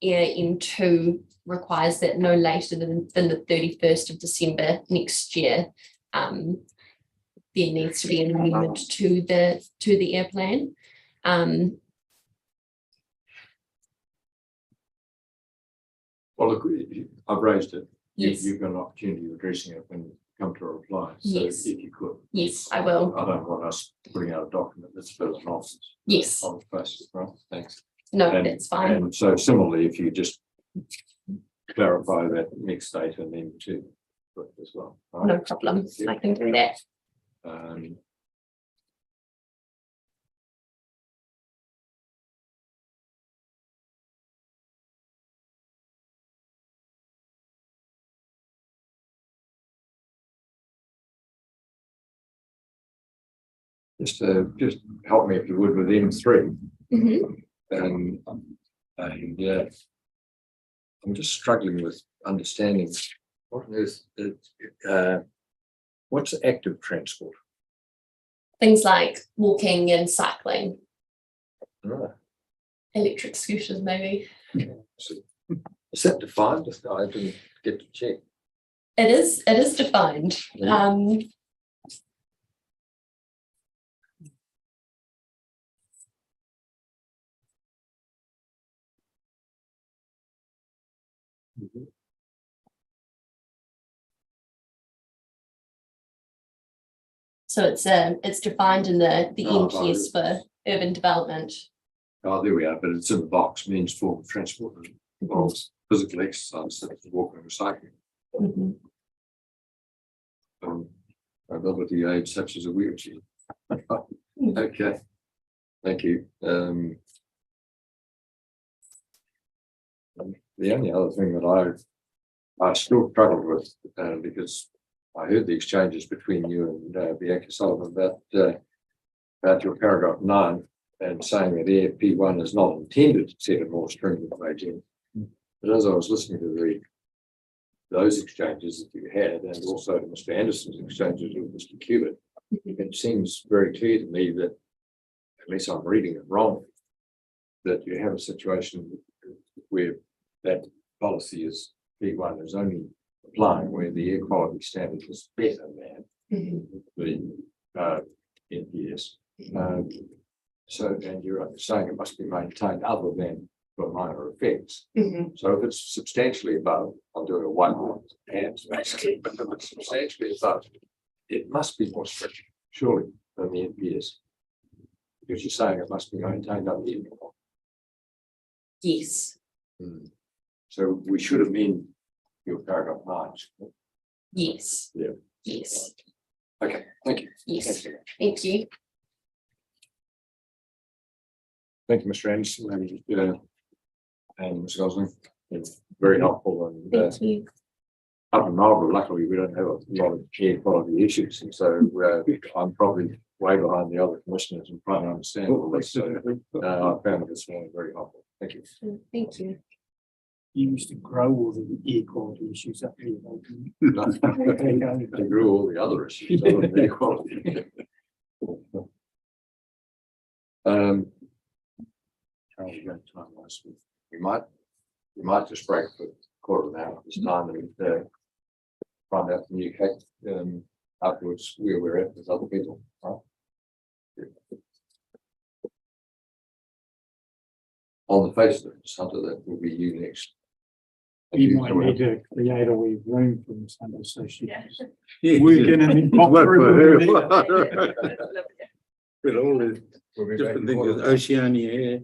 ERM2 requires that no later than the 31st of December next year, there needs to be an amendment to the air plan. Well, look, I've raised it. Yes. You've got an opportunity of addressing it when you come to a reply. So Yes. if you could. Yes, I will. I don't want us putting out a document that's a bit of nonsense. Yes. On the basis, right? Thanks. No, And- that's fine. And so similarly, if you just clarify that next date and then to put as well. All right? No problem. I can do that. Um, just help me if you would with M3. Mhm. And I'm just struggling with understanding what is what's active transport? Things like walking and cycling, Ah, electric scooters, maybe. so is that defined? I didn't get to check. It is defined. Yeah. Mhm. So it's defined in the Oh, NPS for urban development. Oh, there we are, but it's in the box, means form of transport, involves physical exercise, such as walking and cycling, Mhm. mobility aids such as a wheelchair. Okay, thank you. The only other thing that I still struggled with, because I heard the exchanges between you and Bianca Sullivan about your paragraph 9 and saying that AFP1 is not intended to set a more stringent regime. But as I was listening to those exchanges that you had, and also to Mr. Anderson's exchanges with Mr. Cubitt, it seems very clear to me that, unless I'm reading it wrong, that you have a situation where that policy is P1 is only applying where the air quality standard is better than Mhm. the NPS. So, and you're saying it must be maintained other than for minor effects. Mhm. So if it's substantially above, I'm doing a white hands basically, but if it's substantially above, it must be more strict, surely, than the NPS. Because you're saying it must be maintained up here. Yes. So we should amend your paragraph 9. Yes. Yeah. Yes. Okay, thank you. Yes. Thank you. Thank you. Thank you, Mr. Anderson and Ms. Gosling. It's very helpful and Thank you. up in Marlborough, luckily, we don't have a lot of air quality issues. And so I'm probably way behind the other commissioners and trying to understand all this. So I found it this morning very helpful. Thank you. Thank you. You used to grow all the air quality issues up here. They grew all the other issues other than air quality. How are we going to time last week? We might just break for a quarter of an hour this time and find out from UK afterwards where we're at with other people. Right? Yeah. On the face of it, Hunter, that will be you next. You might need to create a wee room for this association. Yeah. We're gonna Work for her. Lovely. With all the We'll be different back in things, order. Oceania.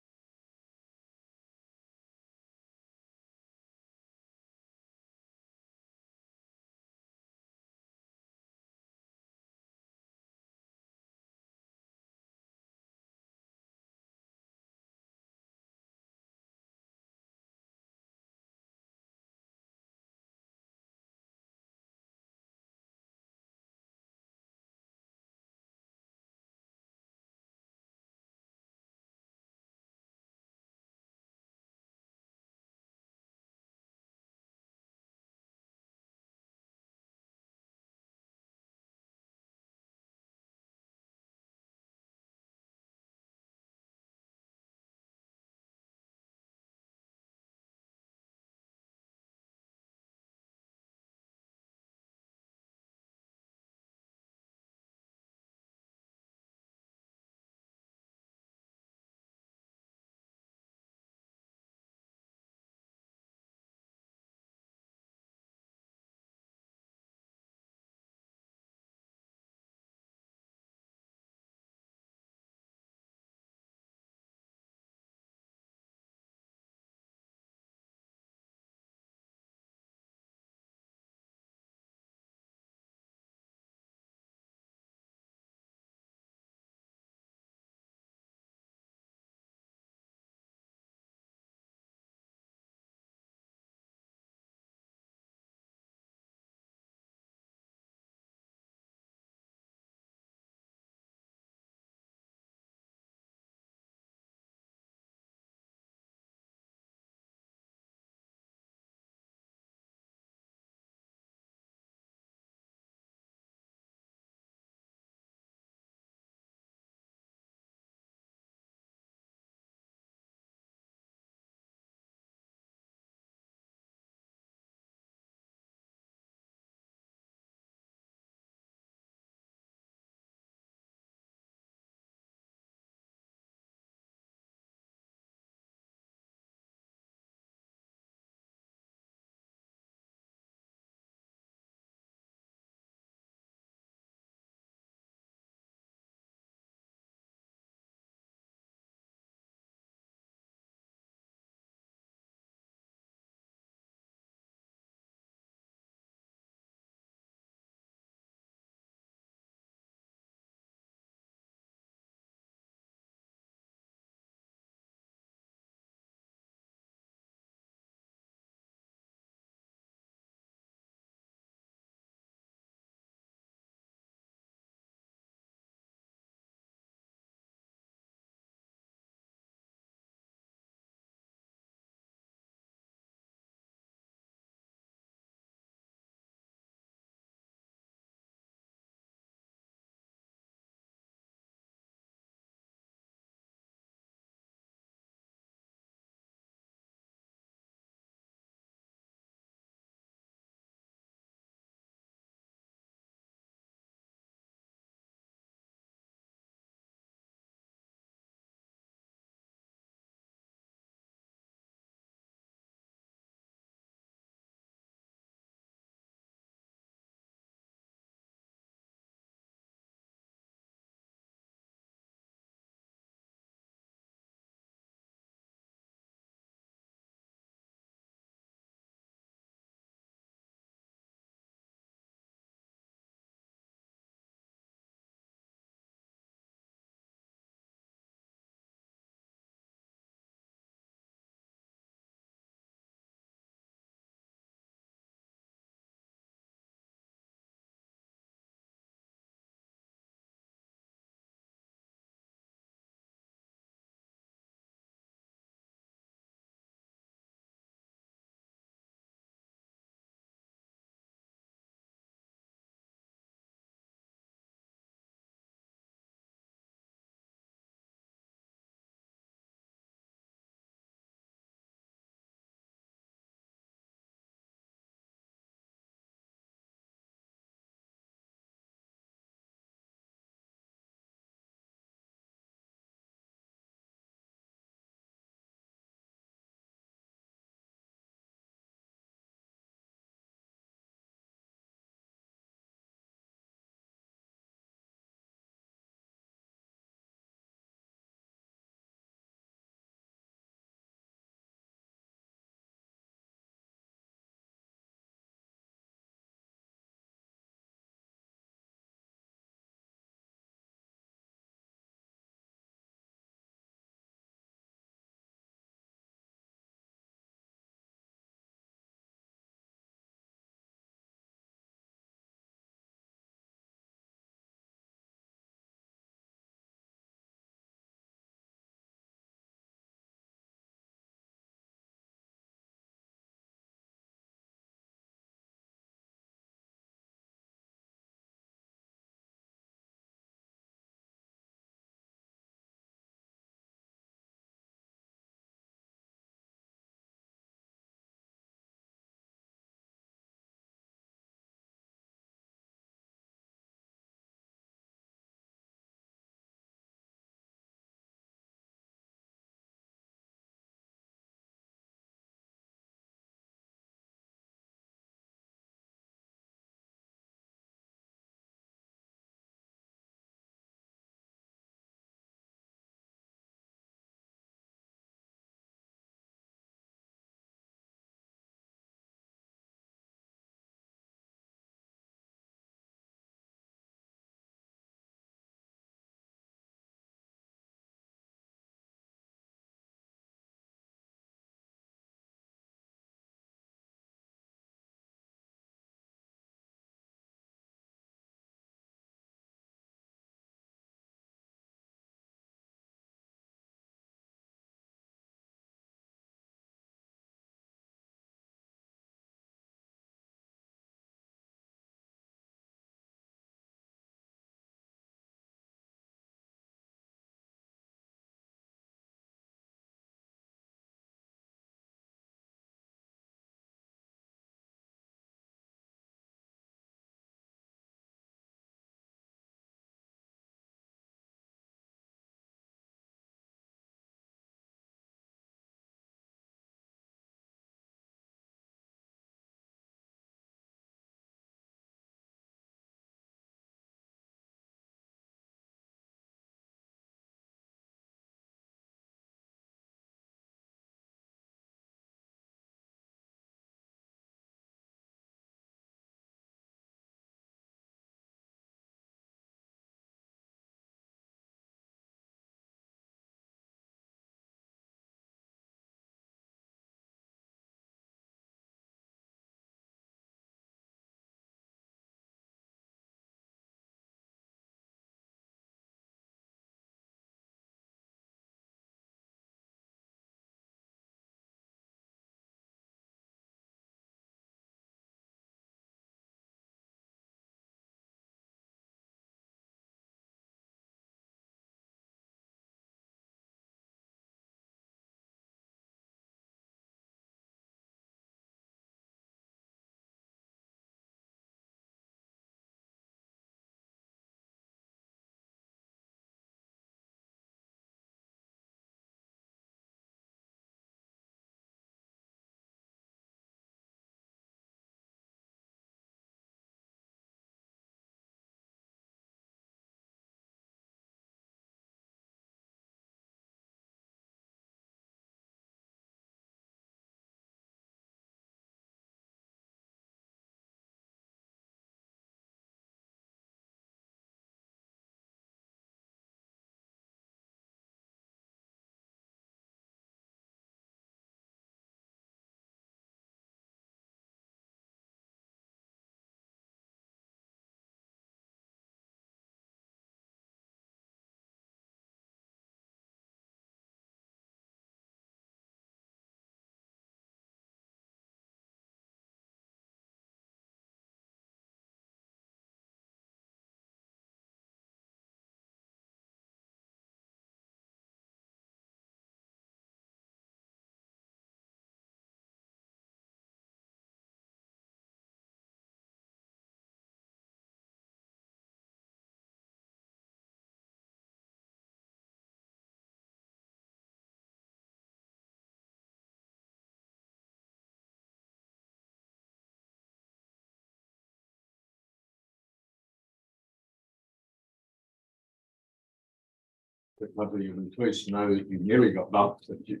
One of you were pleased to know that you nearly got bumped, but you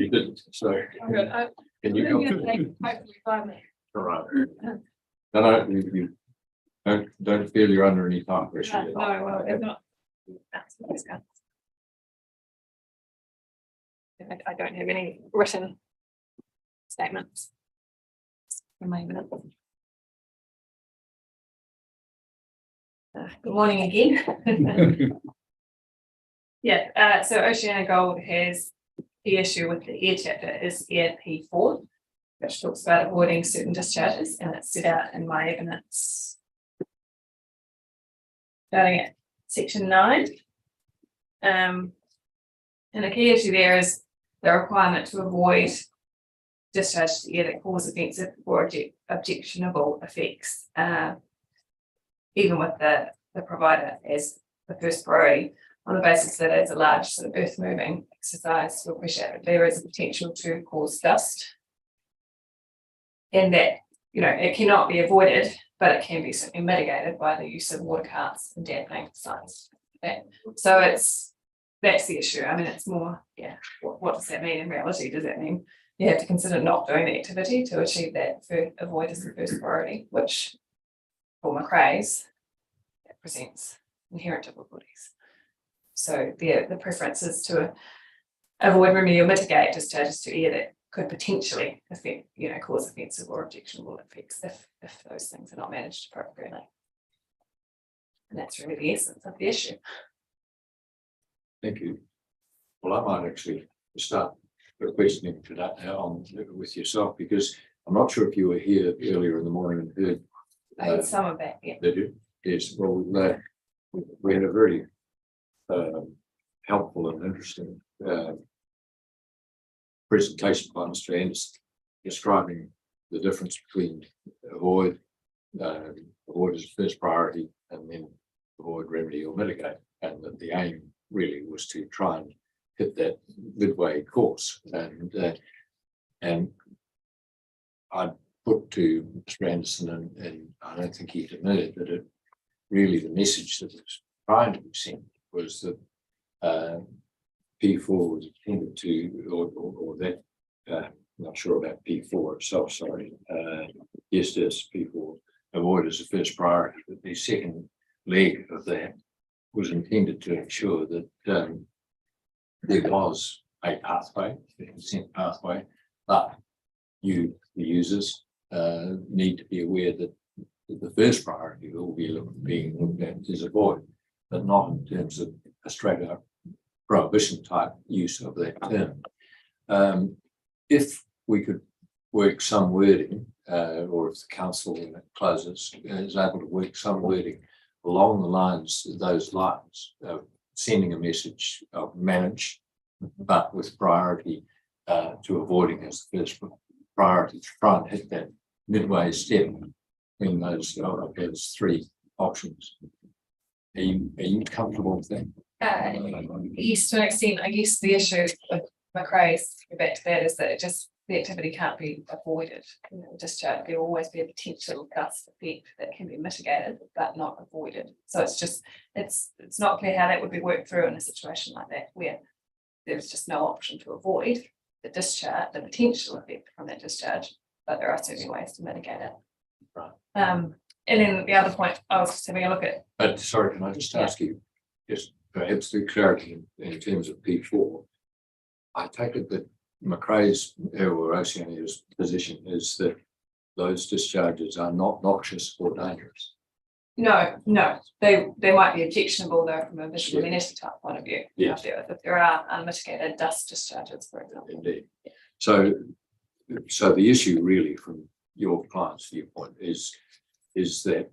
didn't, so. Can you help? All right. No, you don't feel you're under any time pressure. Well, if not. I don't have any written statements. In my minute. Good morning again. Yeah, so Oceana Gold has the issue with the air chapter is air P4, which talks about avoiding certain discharges, and it's set out in my evidence. Starting at section 9. And the key issue there is the requirement to avoid discharge to air that cause offensive or objectionable effects, even with the provider as the first priority, on the basis that it's a large sort of earth moving exercise to appreciate that there is a potential to cause dust. And that, you know, it cannot be avoided, but it can be certainly mitigated by the use of water carts and dampening signs. Okay. So that's the issue. I mean, it's more, yeah, what does that mean in reality? Does that mean you have to consider not doing the activity to achieve that for avoid as the first priority, which for McRae's, that presents inherent difficulties. So the preference is to avoid, remedial, mitigate discharges to air that could potentially affect, you know, cause offensive or objectionable effects if those things are not managed appropriately. And that's really the essence of the issue. Thank you. Well, I might actually start the questioning to that now on with yourself, because I'm not sure if you were here earlier in the morning and heard. I had some of that, yeah. Did you? Yes. Well, we had a very helpful and interesting presentation by Mr. Anderson describing the difference between avoid as first priority and then avoid, remedy or mitigate, and that the aim really was to try and hit that midway course. And I put to Mr. Anderson, and I don't think he admitted that it really the message that was trying to be sent was that P4 was intended to, or that not sure about P4 itself, sorry. Yes, P4 avoid as a first priority, but the second leg of that was intended to ensure that there was a pathway, a consent pathway, but you, the users, need to be aware that the first priority will be being looked at is avoid, but not in terms of a straight up prohibition type use of that term. If we could work some wording, or if the council when it closes is able to work some wording along the lines, those lines, sending a message of manage, but with priority to avoiding as the first priority to try and hit that midway step between those three options. Are you comfortable with that? Yes, to an extent. I guess the issue with McRae's, go back to that, is that the activity can't be avoided. You know, discharge, there will always be a potential dust effect that can be mitigated but not avoided. So it's not clear how that would be worked through in a situation like that, where there's just no option to avoid the discharge, the potential effect from that discharge, but there are certainly ways to mitigate it. Right. And then the other point, I was just having a look at. But sorry, can I just ask you, just for absolute clarity in terms of P4, I take it that McRae's or Oceania's position is that those discharges are not noxious or dangerous. No, they might be objectionable though from a visual amenity type point of view. Yeah. If there are unmitigated dust discharges, for example. Indeed. So the issue really from your client's viewpoint is that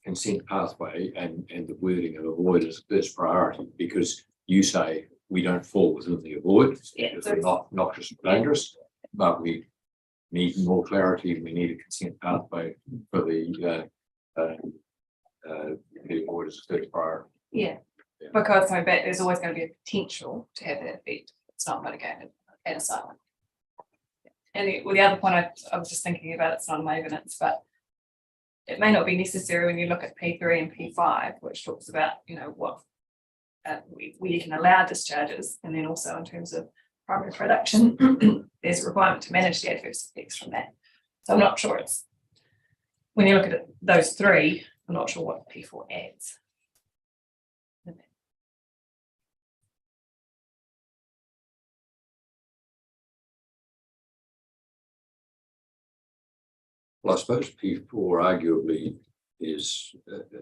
consent pathway and the wording of avoid as first priority, because you say we don't fall within the avoid, if we're not noxious or dangerous, but we need more clarity. We need a consent pathway for the avoid as a first priority. Yeah, because coming back, there's always going to be a potential to have that effect. It's not mitigated at a silent. And the other point I was just thinking about, it's not in my evidence, but it may not be necessary when you look at P3 and P5, which talks about, you know, what we can allow discharges, and then also in terms of primary production, there's a requirement to manage the adverse effects from that. So I'm not sure it's, when you look at those three, I'm not sure what P4 adds. Well, I suppose P4 arguably is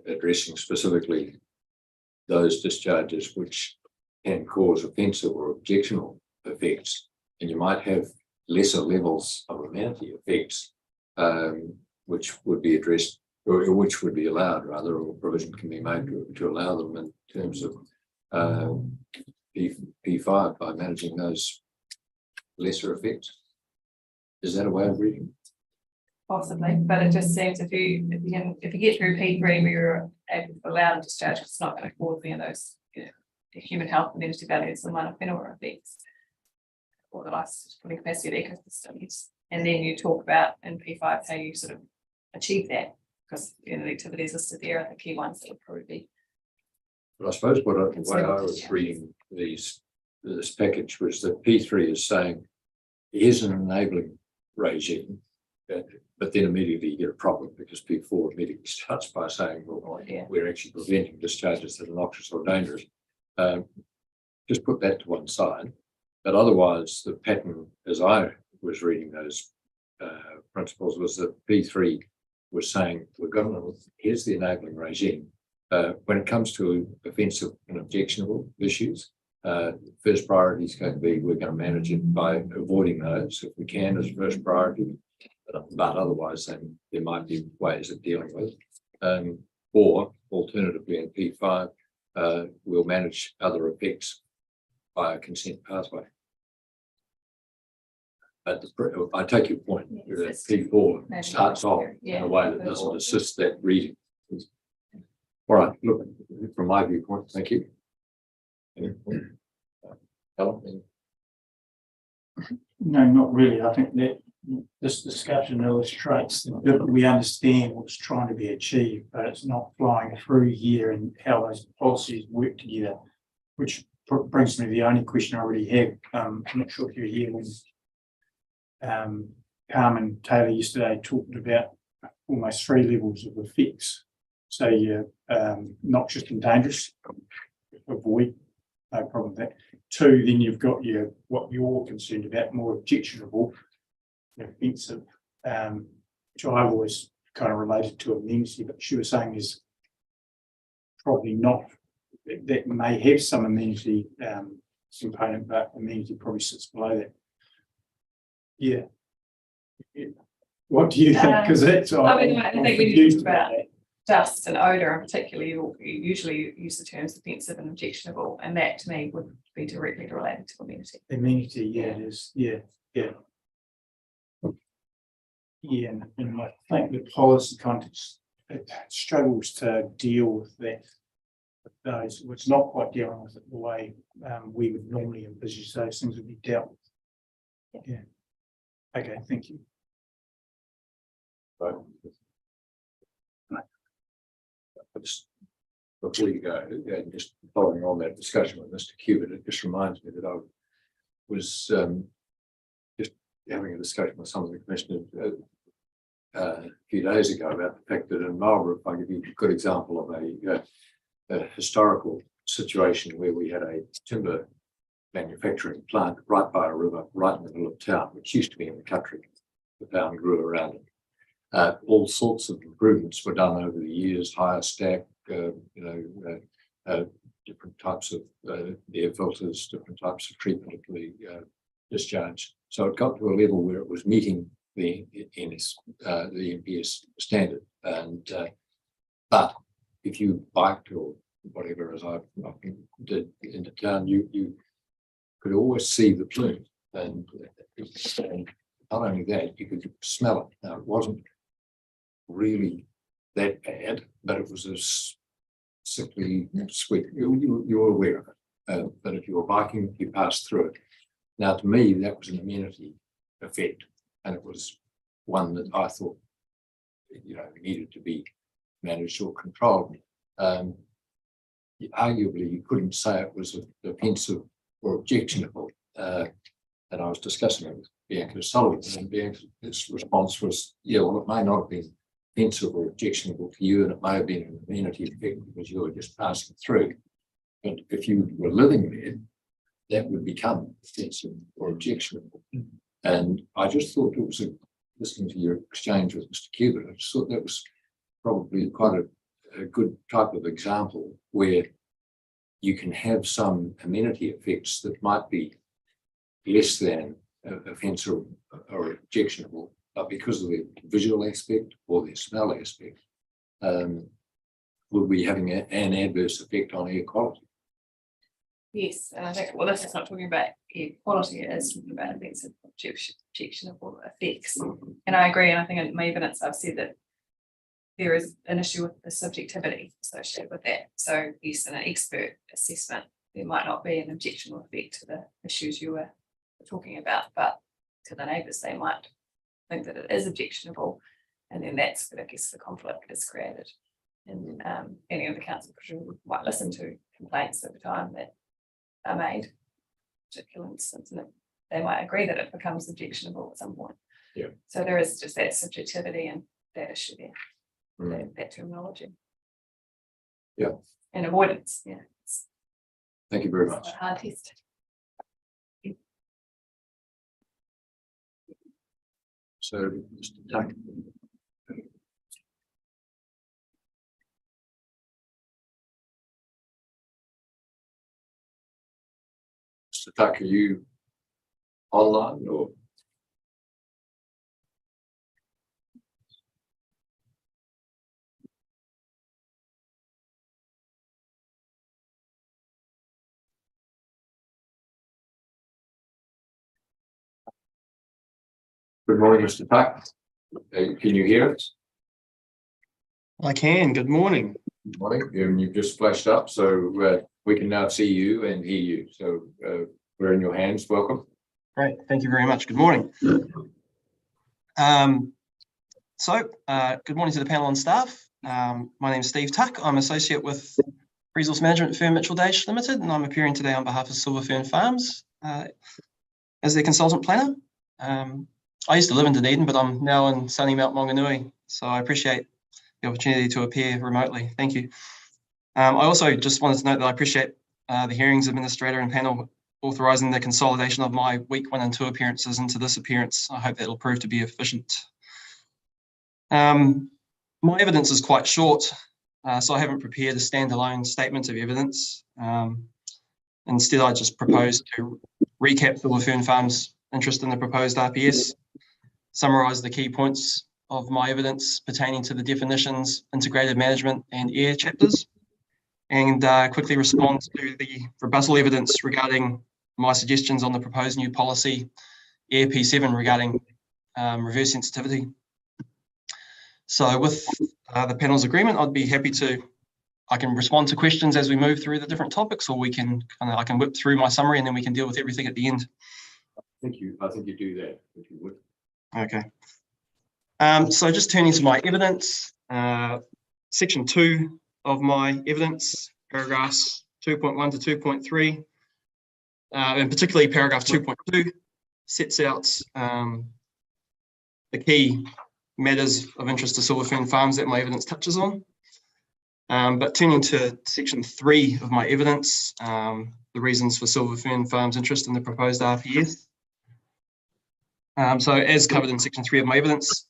addressing specifically those discharges which can cause offensive or objectionable effects, and you might have lesser levels of amenity effects, which would be addressed, or which would be allowed rather, or provision can be made to allow them in terms of P5 by managing those lesser effects. Is that a way of reading? Possibly, but it just seems if you get through P3 where you're able to allow the discharge, it's not going to cause any of those, the human health and energy values and minor phenol effects, or the life supporting capacity of ecosystems. And then you talk about in P5 how you sort of achieve that, because the activities listed there are the key ones that will probably be. But I suppose the way I was reading this package was that P3 is saying here's an enabling regime, but then immediately you get a problem because P4 immediately starts by saying, well, we're actually preventing discharges that are noxious or dangerous. Just put that to one side. But otherwise, the pattern, as I was reading those principles, was that P3 was saying, here's the enabling regime. When it comes to offensive and objectionable issues, first priority is going to be, we're going to manage it by avoiding those if we can as first priority. But otherwise, then there might be ways of dealing with it. Or alternatively, in P5, we'll manage other effects by a consent pathway. But I take your point. That P4 starts off in a way that doesn't assist that reading. All right, look, from my viewpoint, thank you. Helen? No, not really. I think that this discussion illustrates that we understand what's trying to be achieved, but it's not flying through here and how those policies work together, which brings me to the only question I already have. I'm not sure if you're here when Carmen Taylor yesterday talked about almost 3 levels of effects. So you're noxious and dangerous, avoid, no problem with that. 2, then you've got your what you're concerned about, more objectionable, offensive, which I've always kind of related to amenity, but she was saying is probably not, that may have some amenity component, but amenity probably sits below that. Yeah. What do you think? Because that's I think when you talk about that. Dust and odour in particular, you usually use the terms offensive and objectionable, and that to me would be directly related to amenity. Amenity, yeah, it is. Yeah. Yeah, and I think the policy context it struggles to deal with that. Those, it's not quite dealing with it the way we would normally envisage those things would be dealt with. Yeah. Okay, thank you. Just before you go, just following on that discussion with Mr. Cubitt, it just reminds me that I was just having a discussion with some of the commissioners a few days ago about the fact that in Marlborough, if I give you a good example of a historical situation where we had a timber manufacturing plant right by a river, right in the middle of town, which used to be in the country. The town grew around it. All sorts of improvements were done over the years, higher stack, different types of air filters, different types of treatment of the discharge. So it got to a level where it was meeting the NPS standard. And but if you biked or whatever, as I did into town, you could always see the plume, and not only that, you could smell it. Now it wasn't really that bad, but it was a sickly sweet. You were aware of it, but if you were biking, you passed through it. Now, to me, that was an amenity effect, and it was one that I thought, needed to be managed or controlled. arguably you couldn't say it was offensive or objectionable. And I was discussing it with Bianca Sullivan, and Bianca's response was, yeah, well, it may not have been offensive or objectionable to you, and it may have been an amenity effect because you were just passing through. But if you were living there, that would become offensive or objectionable. And I just thought it was listening to your exchange with Mr. Cubitt, I just thought that was probably quite a good type of example where you can have some amenity effects that might be less than offensive or objectionable, but because of the visual aspect or the smell aspect, will be having an adverse effect on air quality. Yes, and I think, well, this is not talking about air quality, it is talking about offensive objectionable effects. And I agree, and I think in my evidence I've said that there is an issue with the subjectivity associated with that. So yes, in an expert assessment, there might not be an objectionable effect to the issues you were talking about, but to the neighbours, they might think that it is objectionable. And then that's where I guess the conflict is created. And any of the council might listen to complaints over time that are made, particular instance, and they might agree that it becomes objectionable at some point. Yeah. So there is just that subjectivity and that issue there, that terminology. Yeah. And avoidance, yeah. Thank you very It's much. a hard test. So, Mr. Tuck. Mr. Tuck, are you online or? Good morning, Mr. Tuck. Can you hear us? I can. Good morning. Good morning. And you've just flashed up, so we can now see you and hear you. So we're in your hands. Welcome. Great. Thank you very much. Good morning. Good morning to the panel and staff. My name is Steve Tuck. I'm associate with resource management firm Mitchell Dash Limited, and I'm appearing today on behalf of Silver Fern Farms as their consultant planner. I used to live in Dunedin, but I'm now in sunny Mount Maunganui, so I appreciate the opportunity to appear remotely. Thank you. I also just wanted to note that I appreciate the hearings administrator and panel authorising the consolidation of my week 1 and 2 appearances into this appearance. I hope that will prove to be efficient. My evidence is quite short, so I haven't prepared a standalone statement of evidence. Instead, I just propose to recap Silver Fern Farms' interest in the proposed RPS, summarise the key points of my evidence pertaining to the definitions, integrated management and air chapters, and quickly respond to the rebuttal evidence regarding my suggestions on the proposed new policy, Air P7, regarding reverse sensitivity. So with the panel's agreement, I'd be happy I can respond to questions as we move through the different topics, or I can whip through my summary and then we can deal with everything at the end. I think you do that if you would. Okay. So just turning to my evidence, section 2 of my evidence, paragraphs 2.1 to 2.3, and particularly paragraph 2.2 sets out the key matters of interest to Silver Fern Farms that my evidence touches on. But turning to section 3 of my evidence, the reasons for Silver Fern Farms' interest in the proposed RPS. So as covered in section 3 of my evidence,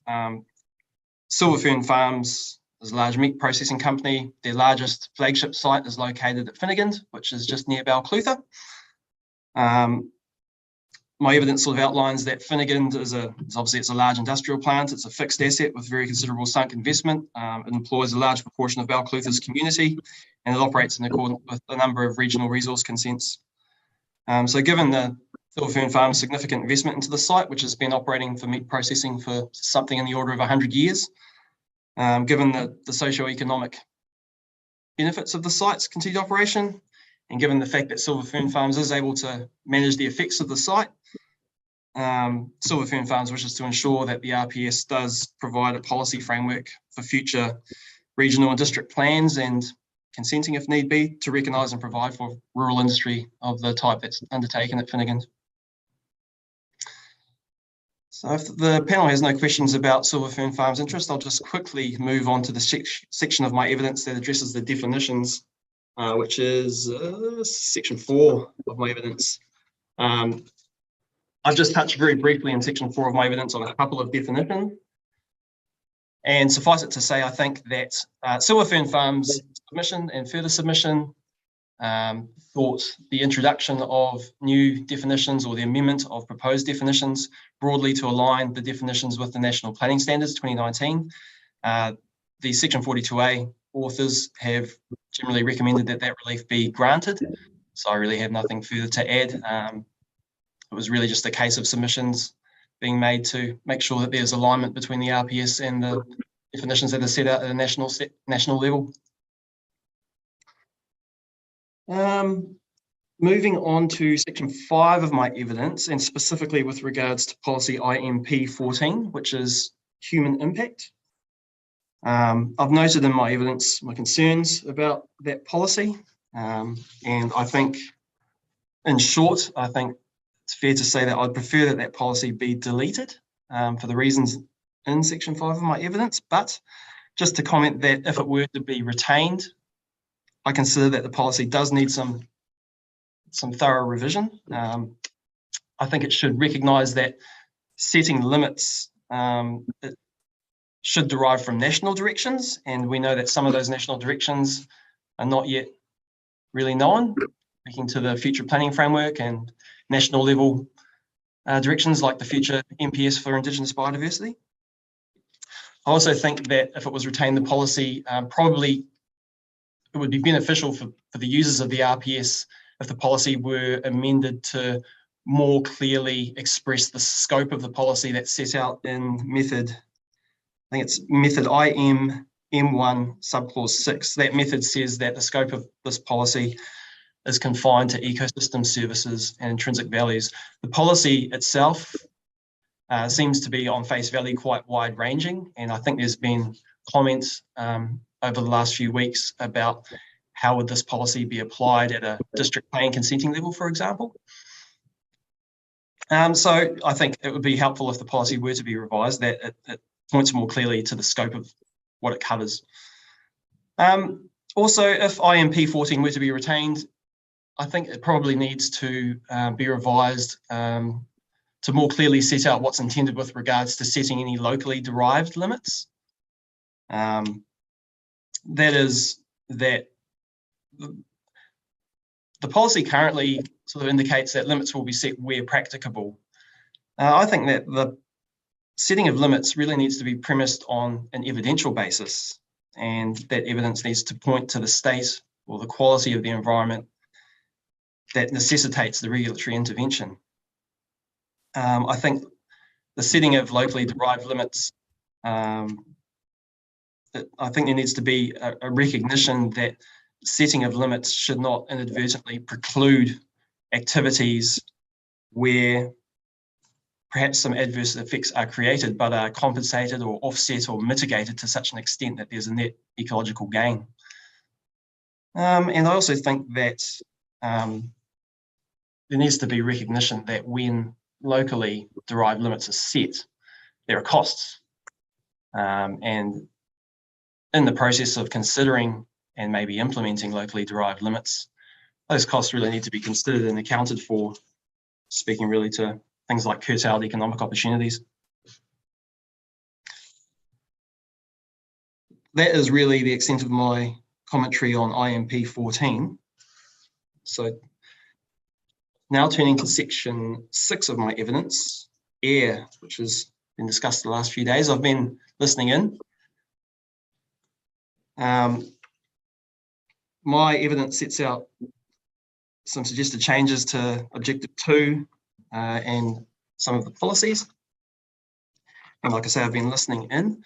Silver Fern Farms is a large meat processing company. Their largest flagship site is located at Finnegand, which is just near Balclutha. My evidence sort of outlines that Finnegand is obviously it's a large industrial plant. It's a fixed asset with very considerable sunk investment. It employs a large proportion of Balclutha's community, and it operates in accordance with a number of regional resource consents. So given the Silver Fern Farms' significant investment into the site, which has been operating for meat processing for something in the order of 100 years, given the socio-economic benefits of the site's continued operation, and given the fact that Silver Fern Farms is able to manage the effects of the site, Silver Fern Farms wishes to ensure that the RPS does provide a policy framework for future regional and district plans and consenting if need be to recognise and provide for rural industry of the type that's undertaken at Finnegan. So if the panel has no questions about Silver Fern Farms interest, I'll just quickly move on to the section of my evidence that addresses the definitions, which is section 4 of my evidence. I've just touched very briefly in section 4 of my evidence on a couple of definitions. And suffice it to say, I think that Silver Fern Farms submission and further submission thought the introduction of new definitions or the amendment of proposed definitions broadly to align the definitions with the National Planning Standards 2019. The section 42A authors have generally recommended that that relief be granted. So I really have nothing further to add. It was really just a case of submissions being made to make sure that there's alignment between the RPS and the definitions that are set out at a national level. Moving on to section 5 of my evidence, and specifically with regards to policy IMP 14, which is human impact. I've noted in my evidence my concerns about that policy, and I think, in short, I think it's fair to say that I'd prefer that that policy be deleted for the reasons in section 5 of my evidence, but just to comment that if it were to be retained, I consider that the policy does need some thorough revision. I think it should recognise that setting limits it should derive from national directions, and we know that some of those national directions are not yet really known, speaking to the future planning framework and national level directions like the future MPS for Indigenous biodiversity. I also think that if it was retained, the policy probably it would be beneficial for the users of the RPS if the policy were amended to more clearly express the scope of the policy that's set out in method, I think it's method IM M1 subclause 6. That method says that the scope of this policy is confined to ecosystem services and intrinsic values. The policy itself seems to be on face value quite wide ranging, and I think there's been comments over the last few weeks about how would this policy be applied at a district plan consenting level, for example. So I think it would be helpful if the policy were to be revised, that it points more clearly to the scope of what it covers. Also, if IMP 14 were to be retained, I think it probably needs to be revised to more clearly set out what's intended with regards to setting any locally derived limits. That is that the policy currently sort of indicates that limits will be set where practicable. I think that the setting of limits really needs to be premised on an evidential basis, and that evidence needs to point to the state or the quality of the environment that necessitates the regulatory intervention. I think the setting of locally derived limits, I think there needs to be a recognition that setting of limits should not inadvertently preclude activities where perhaps some adverse effects are created but are compensated or offset or mitigated to such an extent that there's a net ecological gain. And I also think that there needs to be recognition that when locally derived limits are set, there are costs. And in the process of considering and maybe implementing locally derived limits, those costs really need to be considered and accounted for, speaking really to things like curtailed economic opportunities. That is really the extent of my commentary on IMP 14. So now turning to section 6 of my evidence, air, which has been discussed the last few days. I've been listening in. My evidence sets out some suggested changes to Objective 2 and some of the policies. And like I say, I've been listening in.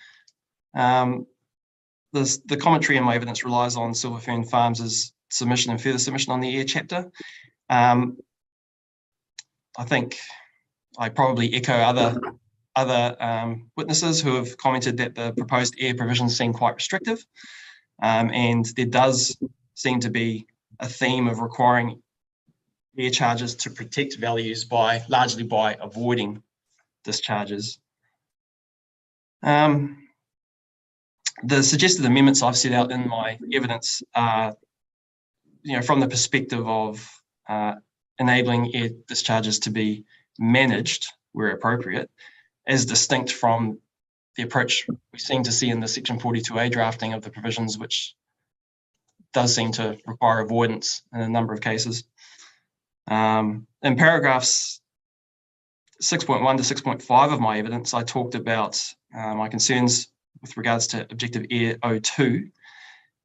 The commentary in my evidence relies on Silver Fern Farms' submission and further submission on the air chapter. I think I probably echo other witnesses who have commented that the proposed air provisions seem quite restrictive. And there does seem to be a theme of requiring air charges to protect values largely by avoiding discharges. The suggested amendments I've set out in my evidence are, from the perspective of enabling air discharges to be managed where appropriate, as distinct from the approach we seem to see in the Section 42A drafting of the provisions, which does seem to require avoidance in a number of cases. In paragraphs 6.1 to 6.5 of my evidence, I talked about my concerns with regards to objective air O2,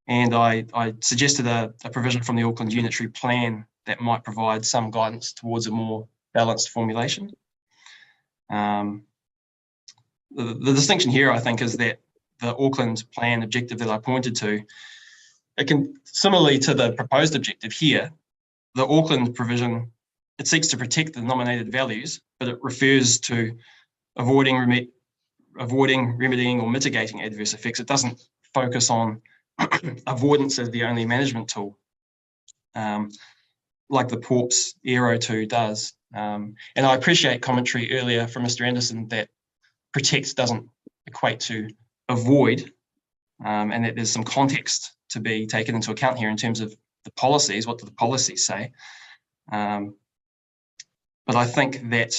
and I suggested a provision from the Auckland Unitary Plan that might provide some guidance towards a more balanced formulation. The distinction here, I think, is that the Auckland Plan objective that I pointed to, it can, similarly to the proposed objective here, the Auckland provision, it seeks to protect the nominated values, but it refers to avoiding, remedying, or mitigating adverse effects. It doesn't focus on avoidance as the only management tool, like the pORPS Air O2 does. And I appreciate commentary earlier from Mr. Anderson that protect doesn't equate to avoid, and that there's some context to be taken into account here in terms of the policies. What do the policies say? But I think that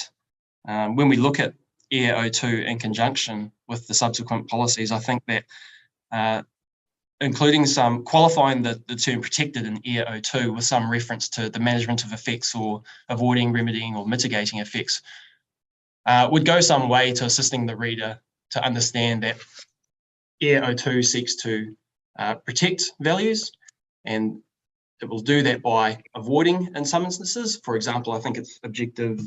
when we look at Air O2 in conjunction with the subsequent policies, I think that including some qualifying the term protected in Air O2 with some reference to the management of effects or avoiding, remedying, or mitigating effects would go some way to assisting the reader to understand that Air O2 seeks to protect values, and it will do that by avoiding in some instances. For example, I think it's objective,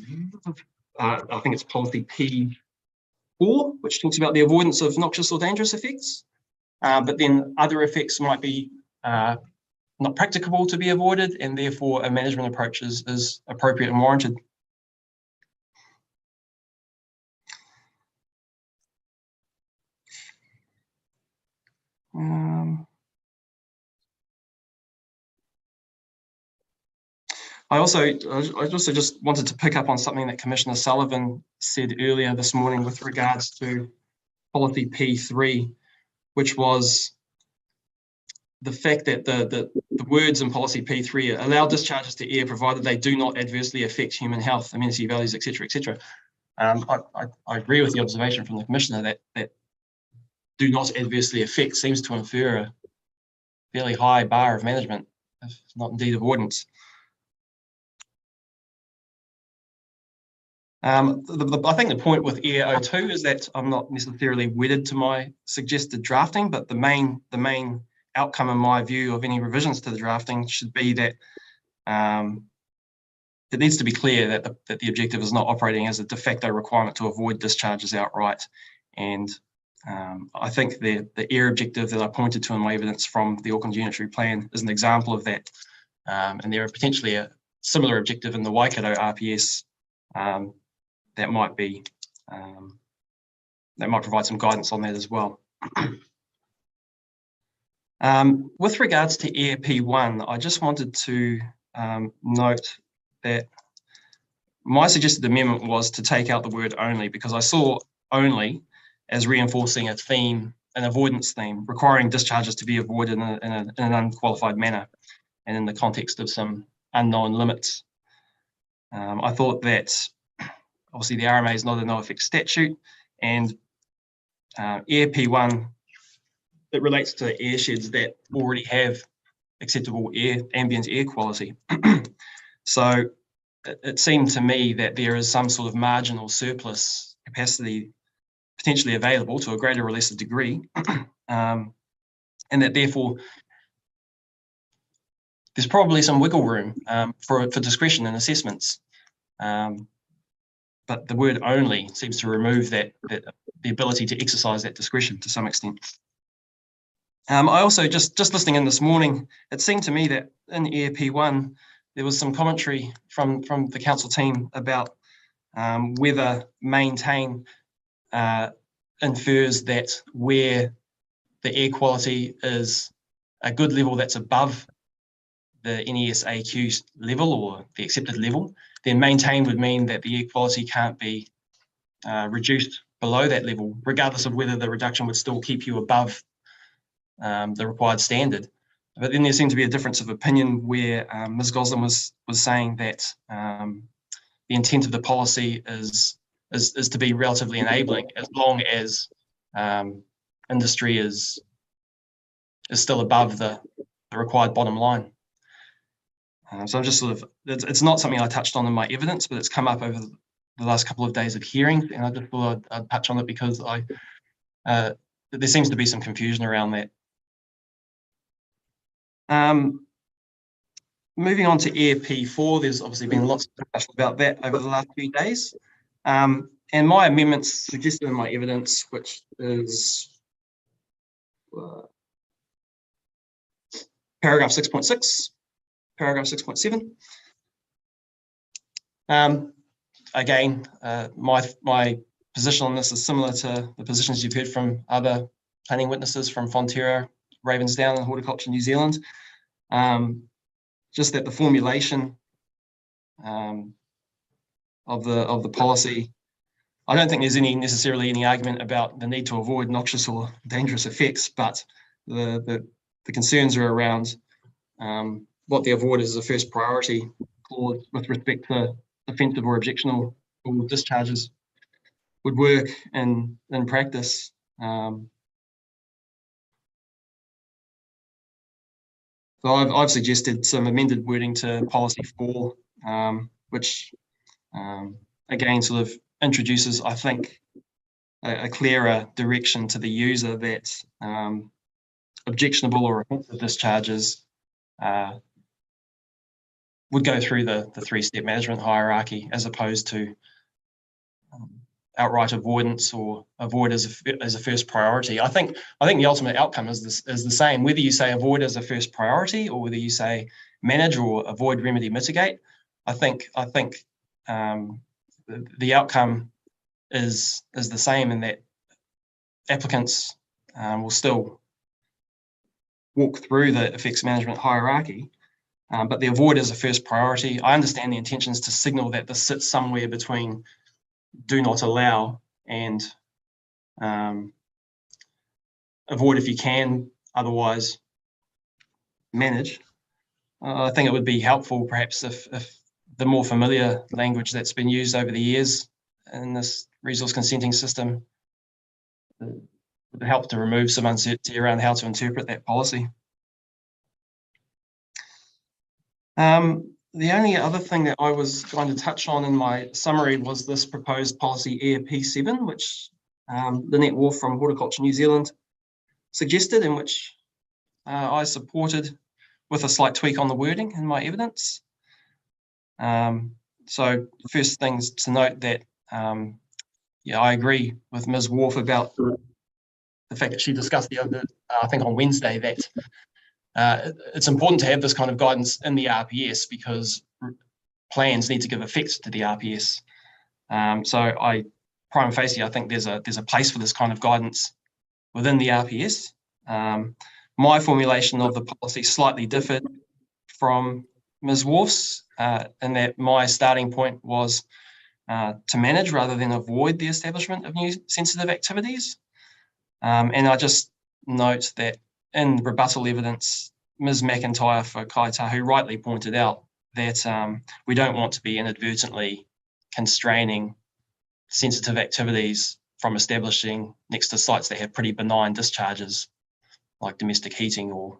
I think it's policy P4, which talks about the avoidance of noxious or dangerous effects. But then other effects might be not practicable to be avoided, and therefore a management approach is appropriate and warranted. I also just wanted to pick up on something that Commissioner Sullivan said earlier this morning with regards to policy P3, which was the fact that the words in policy P3 allow discharges to air provided they do not adversely affect human health, amenity values, etc., etc. I agree with the observation from the Commissioner that do not adversely affect seems to infer a fairly high bar of management, if not indeed avoidance. I think the point with Air O2 is that I'm not necessarily wedded to my suggested drafting, but the main outcome, in my view, of any revisions to the drafting should be that it needs to be clear that the objective is not operating as a de facto requirement to avoid discharges outright. And I think the air objective that I pointed to in my evidence from the Auckland Unitary Plan is an example of that. And there are potentially a similar objective in the Waikato RPS that might provide some guidance on that as well. With regards to Air P1, I just wanted to note that my suggested amendment was to take out the word only, because I saw only as reinforcing a theme, an avoidance theme, requiring discharges to be avoided in an unqualified manner and in the context of some unknown limits. I thought that obviously the RMA is not a no-effect statute, and Air P1, it relates to airsheds that already have acceptable ambient air quality. So it seemed to me that there is some sort of marginal surplus capacity potentially available to a greater or lesser degree, and that therefore there's probably some wiggle room for discretion and assessments. But the word only seems to remove the ability to exercise that discretion to some extent. I also, just listening in this morning, it seemed to me that in Air P1, there was some commentary from the council team about whether maintain infers that where the air quality is a good level that's above the NES AQ level or the accepted level, then maintain would mean that the air quality can't be reduced below that level, regardless of whether the reduction would still keep you above the required standard. But then there seemed to be a difference of opinion where Ms. Goslin was saying that the intent of the policy is to be relatively enabling, as long as industry is still above the required bottom line. So I'm just sort of, it's not something I touched on in my evidence, but it's come up over the last couple of days of hearing, and I just thought I'd touch on it because there seems to be some confusion around that. Moving on to Air P4, there's obviously been lots of discussion about that over the last few days. And my amendments suggested in my evidence, which is paragraph 6.6, paragraph 6.7. Again, my position on this is similar to the positions you've heard from other planning witnesses from Fonterra, Ravensdown and Horticulture New Zealand. Just that the formulation of the policy, I don't think there's necessarily any argument about the need to avoid noxious or dangerous effects, but the concerns are around what they avoid as a first priority clause with respect to offensive or objectionable discharges would work in practice. So I've suggested some amended wording to policy 4, which again sort of introduces, I think, a clearer direction to the user that objectionable or offensive discharges would go through the 3-step management hierarchy, as opposed to outright avoidance or avoid as a first priority. I think the ultimate outcome is the same, whether you say avoid as a first priority or whether you say manage or avoid, remedy, mitigate. I think the outcome is the same, in that applicants will still walk through the effects management hierarchy, but the avoid as a first priority. I understand the intentions to signal that this sits somewhere between do not allow and avoid if you can, otherwise manage. I think it would be helpful perhaps if the more familiar language that's been used over the years in this resource consenting system would help to remove some uncertainty around how to interpret that policy. The only other thing that I was going to touch on in my summary was this proposed policy Air P7, which Lynette Wolf from Horticulture New Zealand suggested, and which I supported with a slight tweak on the wording in my evidence. So the first things to note that, I agree with Ms. Wolf about the fact that she discussed the other, I think on Wednesday, that it's important to have this kind of guidance in the RPS because plans need to give effect to the RPS. So prima facie, I think there's a place for this kind of guidance within the RPS. My formulation of the policy slightly differed from Ms. Wolf's, in that my starting point was to manage rather than avoid the establishment of new sensitive activities. And I just note that in rebuttal evidence, Ms. McIntyre for Kaitahu rightly pointed out that we don't want to be inadvertently constraining sensitive activities from establishing next to sites that have pretty benign discharges, like domestic heating or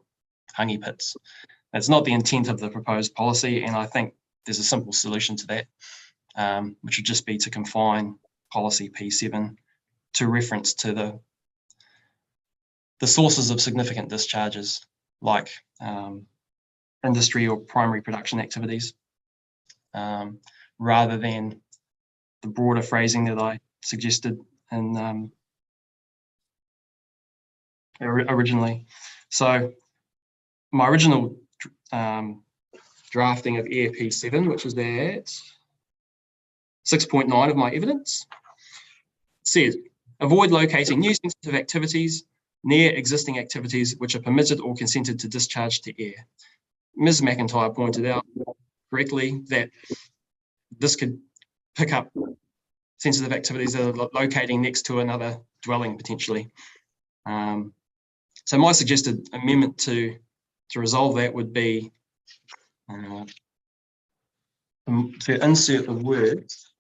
hangi pits. That's not the intent of the proposed policy, and I think there's a simple solution to that, which would just be to confine policy P7 to reference to the sources of significant discharges, like industry or primary production activities, rather than the broader phrasing that I suggested in originally. So my original drafting of Air P7, which is at 6.9 of my evidence, says avoid locating new sensitive activities near existing activities which are permitted or consented to discharge to air. Ms. McIntyre pointed out correctly that this could pick up sensitive activities that are locating next to another dwelling potentially. So my suggested amendment to resolve that would be to insert the words,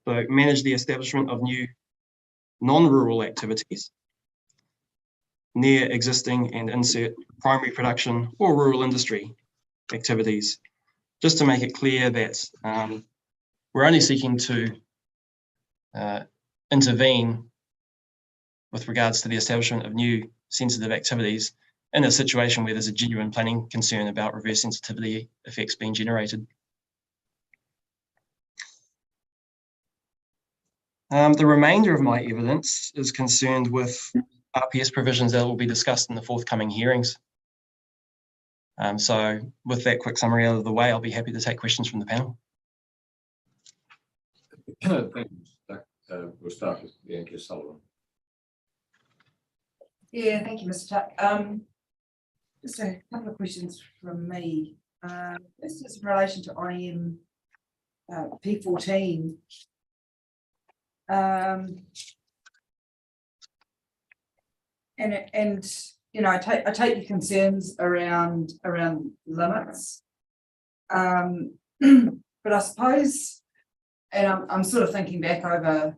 so manage the establishment of new non-rural activities near existing, and insert primary production or rural industry activities, just to make it clear that we're only seeking to intervene with regards to the establishment of new sensitive activities in a situation where there's a genuine planning concern about reverse sensitivity effects being generated. The remainder of my evidence is concerned with RPS provisions that will be discussed in the forthcoming hearings. So with that quick summary out of the way, I'll be happy to take questions from the panel. Thank you. We'll start with Bianca Sullivan. Yeah, thank you, Mr. Tuck. Just a couple of questions from me. This is in relation to IM P14. And you know, I take your concerns around limits, but I suppose, and I'm sort of thinking back over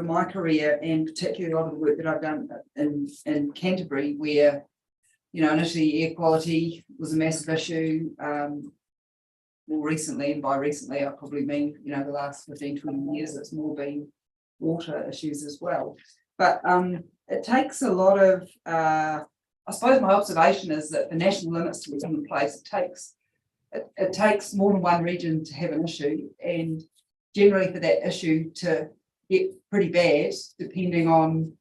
my career, and particularly a lot of the work that I've done in Canterbury, where, you know, initially air quality was a massive issue. More recently, and by recently I probably mean, you know, the last 15-20 years, it's more been water issues as well. But it takes a lot of, I suppose my observation is that the national limits to be put in place, it takes more than one region to have an issue, and generally for that issue to get pretty bad, depending on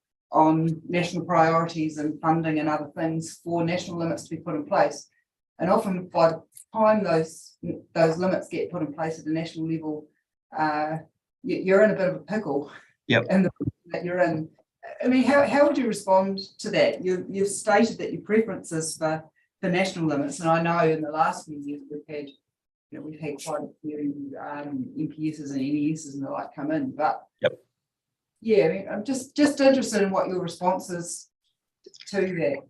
national priorities and funding and other things for national limits to be put in place. And often by the time those limits get put in place at the national level, you're in a bit of a pickle. Yep. And that you're in. I mean, how would you respond to that? You've stated that your preference is for national limits, and I know in the last few years we've had quite a few MPSs and NESs and the like come in, but yep. Yeah, I mean, I'm just interested in what your response is to that.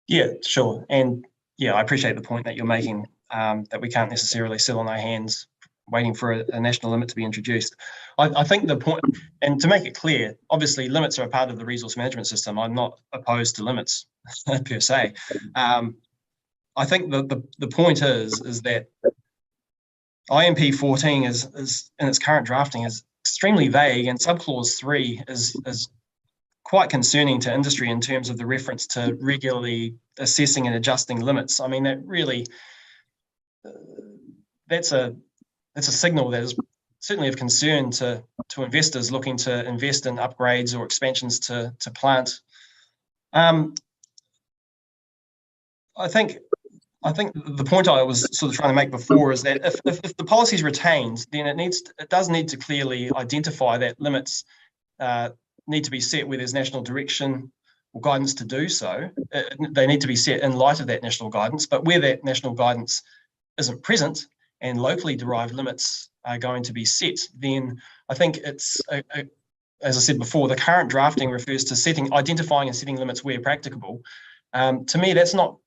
Yeah, sure. And yeah, I appreciate the point that you're making, that we can't necessarily sit on our hands waiting for a national limit to be introduced. I think the point, and to make it clear, obviously limits are a part of the resource management system. I'm not opposed to limits per se. I think the point is that IMP 14 is in its current drafting is extremely vague, and subclause 3 is quite concerning to industry in terms of the reference to regularly assessing and adjusting limits. I mean, that really, that's a signal that is certainly of concern to investors looking to invest in upgrades or expansions to plant. I think the point I was sort of trying to make before is that if the policy is retained, then it does need to clearly identify that limits need to be set where there's national direction or guidance to do so. They need to be set in light of that national guidance, but where that national guidance isn't present and locally derived limits are going to be set, then I think it's, as I said before, the current drafting refers to identifying and setting limits where practicable. To me, that's not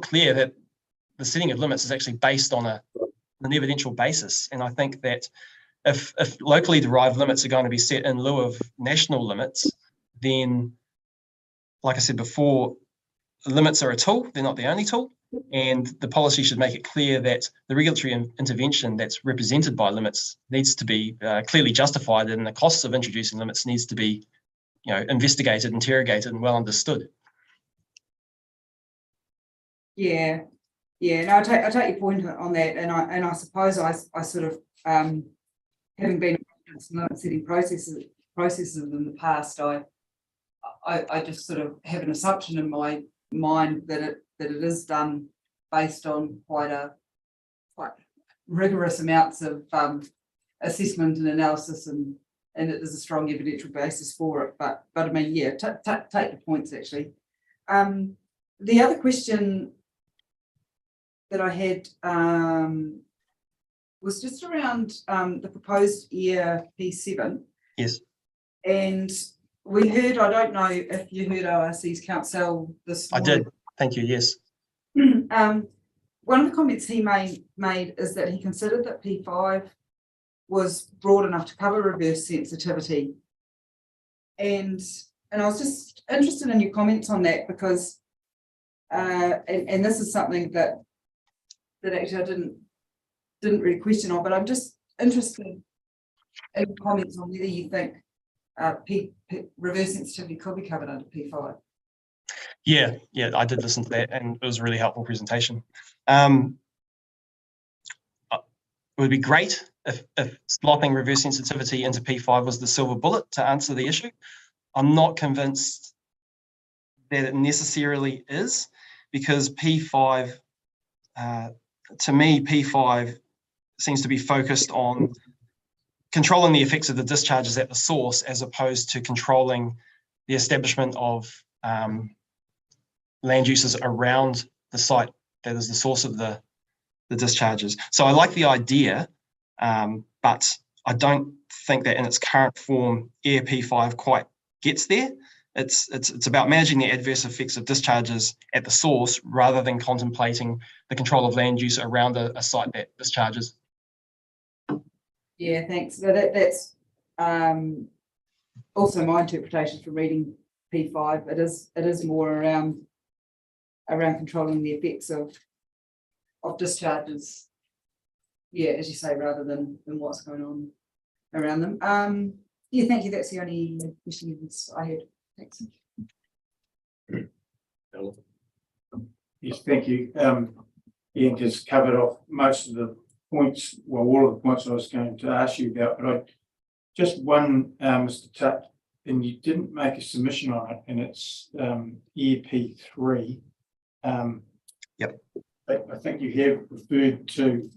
clear that the setting of limits is actually based on an evidential basis. And I think that if locally derived limits are going to be set in lieu of national limits, then, like I said before, limits are a tool, they're not the only tool. And the policy should make it clear that the regulatory intervention that's represented by limits needs to be clearly justified, and the costs of introducing limits needs to be, investigated, interrogated, and well understood. Yeah, no, I take your point on that, and I suppose I sort of having been in some limit setting processes in the past, I just sort of have an assumption in my mind that it is done based on quite rigorous amounts of assessment and analysis and and it is a strong evidential basis for it. But I mean, yeah, take the points actually. The other question that I had was just around the proposed EAR P7. Yes. And we heard, I don't know if you heard ORC's counsel this I morning. did. Thank you. Yes. One of the comments he made is that he considered that P5 was broad enough to cover reverse sensitivity. And I was just interested in your comments on that because, and this is something that actually I didn't really question on, but I'm just interested in comments on whether you think reverse sensitivity could be covered under P5. Yeah, I did listen to that, and it was a really helpful presentation. It would be great if slopping reverse sensitivity into P5 was the silver bullet to answer the issue. I'm not convinced that it necessarily is, because P5, to me, P5 seems to be focused on controlling the effects of the discharges at the source, as opposed to controlling the establishment of land uses around the site that is the source of the discharges. So I like the idea, but I don't think that in its current form, EAR P5 quite gets there. It's about managing the adverse effects of discharges at the source rather than contemplating the control of land use around a site that discharges. Yeah, thanks. So that's also my interpretation from reading P5. It is more around controlling the effects of discharges. Yeah, as you say, rather than what's going on around them. Yeah, thank you. That's the only questions I had. Thanks. Yes, thank you. Ian just covered off most of the points, well, all of the points I was going to ask you about, but I just one, Mr. Tutt, and you didn't make a submission on it, and it's EAP3. Yep. I think you have referred to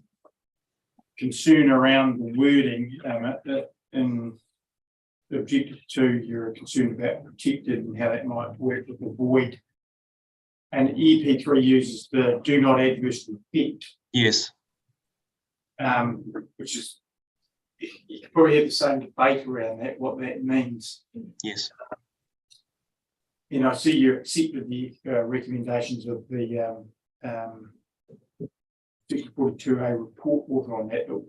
concern around the wording in the objective 2, you're concerned about protected and how that might work with the void. And EP3 uses the do not adversely affect. Yes. Which is, you could probably have the same debate around that, what that means. Yes. And I see you accepted the recommendations of the 642A report author on that, but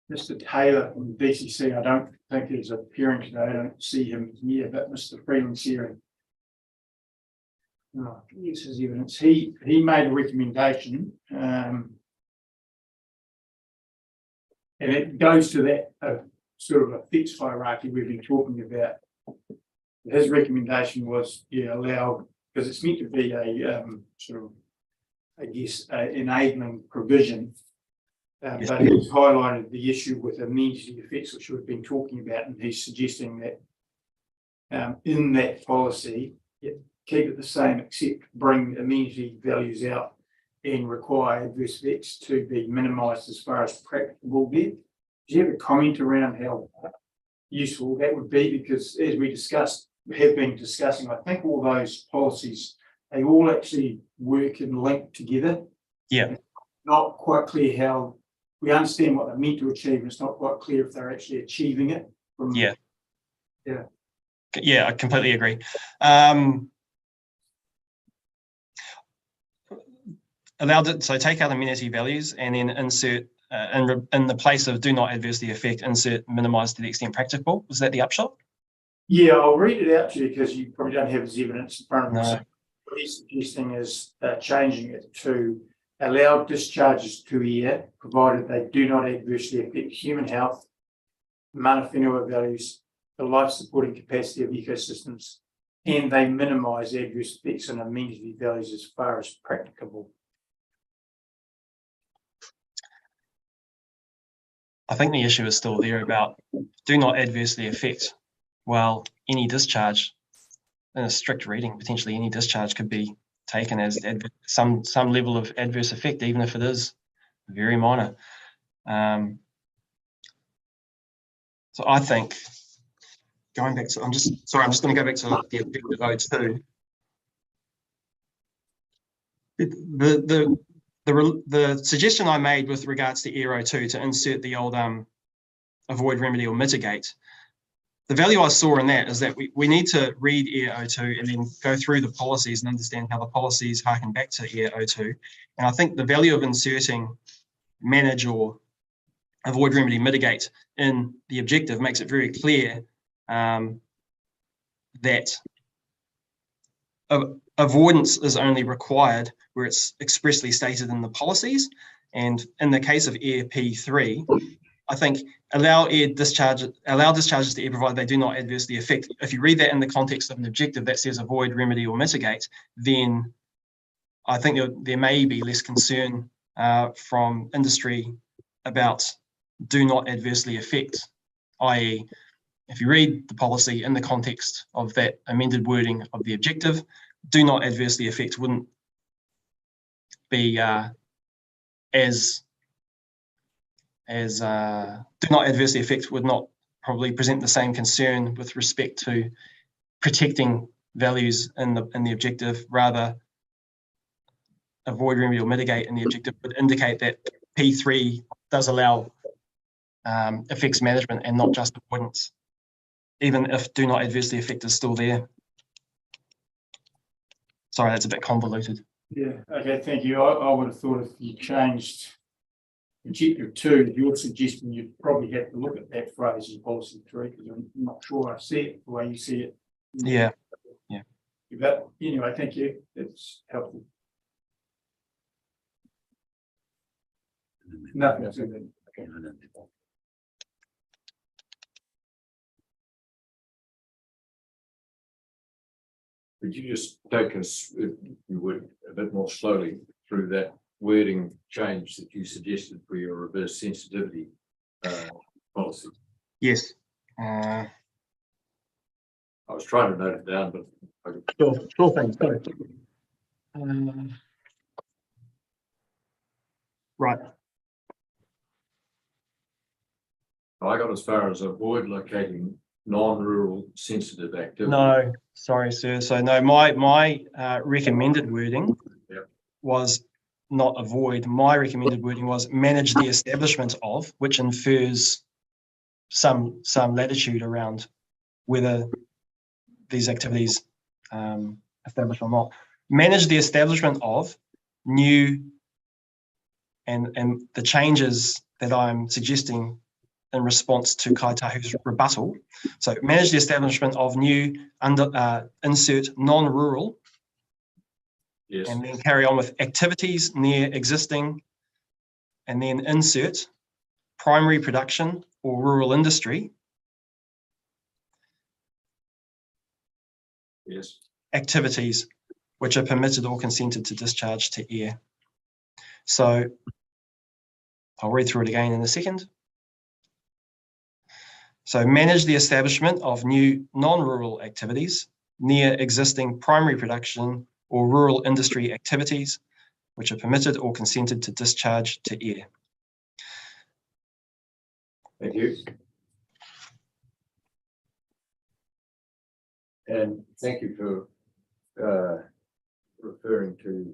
Mr. Taylor from the DCC, I don't think is appearing today. I don't see him here, but Mr. Freeland's here. Yes, his evidence. He made a recommendation, and it goes to that sort of a fixed hierarchy we've been talking about. His recommendation was, allow, because it's meant to be a sort of, I guess, enabling provision. Yes. But he's highlighted the issue with amenity effects, which we've been talking about, and he's suggesting that in that policy, keep it the same, except bring amenity values out and require adverse effects to be minimised as far as practicable there. Do you have a comment around how useful that would be? Because as we have been discussing, I think all those policies, they all actually work and link together. Yeah. It's not quite clear how we understand what they're meant to achieve, and it's not quite clear if they're actually achieving it. Yeah, I completely agree. So take out amenity values and then insert in the place of do not adversely affect, insert minimize to the extent practicable. Was that the upshot? Yeah, I'll read it out to you because you probably don't have his evidence in front of you. No. So what he's suggesting is changing it to allow discharges to EAR, provided they do not adversely affect human health, mana whenua values, the life supporting capacity of ecosystems, and they minimise adverse effects on amenity values as far as practicable. I think the issue is still there about do not adversely affect. Well, any discharge, in a strict reading, potentially any discharge could be taken as some level of adverse effect, even if it is very minor. So I think going back to, I'm just going to go back to the objective O2. The suggestion I made with regards to Air O2 to insert the old avoid, remedy, or mitigate, the value I saw in that is that we need to read Air O2 and then go through the policies and understand how the policies harken back to Air O2. And I think the value of inserting manage or avoid, remedy, mitigate in the objective makes it very clear that avoidance is only required where it's expressly stated in the policies. And in the case of Air P3, I think allow discharges to air provided they do not adversely affect. If you read that in the context of an objective that says avoid, remedy, or mitigate, then I think there may be less concern from industry about do not adversely affect, i.e. if you read the policy in the context of that amended wording of the objective, do not adversely affect wouldn't be do not adversely affect would not probably present the same concern with respect to protecting values in the objective. Rather, avoid, remedy, or mitigate in the objective would indicate that P3 does allow effects management and not just avoidance, even if do not adversely affect is still there. Sorry, that's a bit convoluted. Yeah, okay, thank you. I would have thought if you changed objective 2, you're suggesting you'd probably have to look at that phrase in policy 3, because I'm not sure I see it the way you see it. Yeah. But anyway, thank you. That's helpful. Nothing. Okay. Could you just take us, if you would, a bit more slowly through that wording change that you suggested for your reverse sensitivity policy? Yes. I was trying to note it down, but Sure thing. Sorry. Right. I got as far as avoid locating non-rural sensitive activity. No, sorry, sir. So no, my recommended wording was not avoid. My recommended wording was manage the establishment of, which infers some latitude around whether these activities established or not. Manage the establishment of new and the changes that I'm suggesting in response to Kaitahu's rebuttal. So manage the establishment of new insert non-rural. Yes. And then carry on with activities near existing, and then insert primary production or rural industry. Yes. Activities which are permitted or consented to discharge to air. So I'll read through it again in a second. So manage the establishment of new non-rural activities near existing primary production or rural industry activities which are permitted or consented to discharge to air. Thank you. And thank you for referring to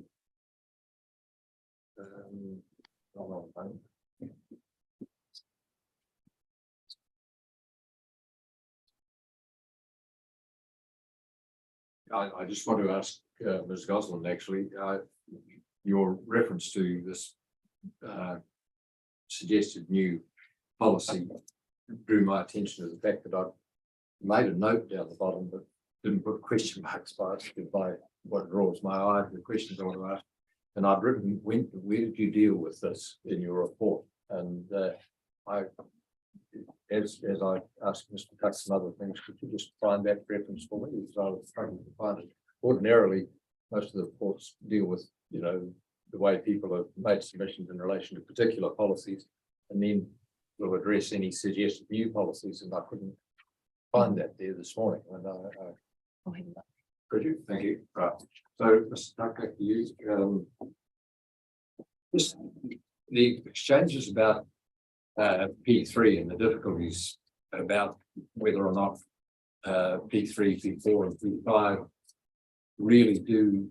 I just want to ask Ms. Gosling, actually, your reference to this suggested new policy drew my attention to the fact that I made a note down the bottom, but didn't put question marks by it, by what draws my eye to the questions I want to ask. And I've written, where did you deal with this in your report? And as I asked Mr. Tuck some other things, could you just find that reference for me? Because I was struggling to find it. Ordinarily, most of the reports deal with, the way people have made submissions in relation to particular policies, and then will address any suggested new policies. And I couldn't find that there this morning. And could you? Thank you. Right. So, Mr. Tuck, back to you. The exchanges about P3 and the difficulties about whether or not P3, P4 and P5 really do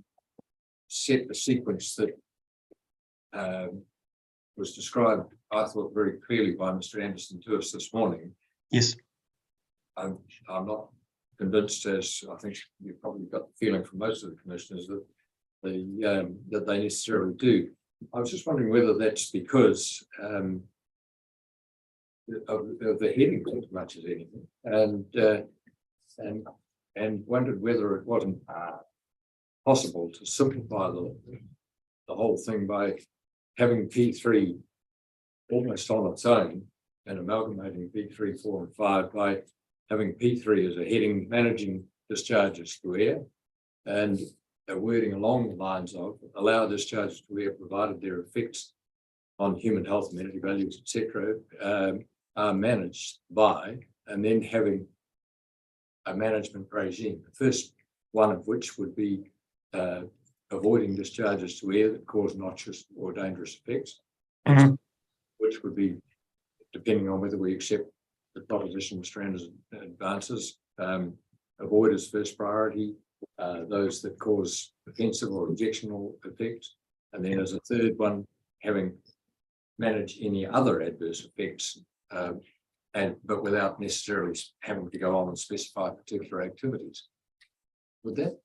set the sequence that was described, I thought, very clearly by Mr. Anderson to us this morning. Yes. I'm not convinced, as I think you've probably got the feeling from most of the commissioners, that they necessarily do. I was just wondering whether that's because of the heading as much as anything, and wondered whether it wasn't possible to simplify the whole thing by having P3 almost on its own and amalgamating P3, 4 and 5 by having P3 as a heading managing discharges to air, and a wording along the lines of allow discharges to air provided their effects on human health, amenity values, etc., are managed by, and then having a management regime. The first one of which would be avoiding discharges to air that cause noxious or dangerous effects, which would be, depending on whether we accept the proposition Mr. Anderson advances, avoid as first priority those that cause offensive or objectionable effects, and then as a third one, having managed any other adverse effects, but without necessarily having to go on and specify particular activities. Would that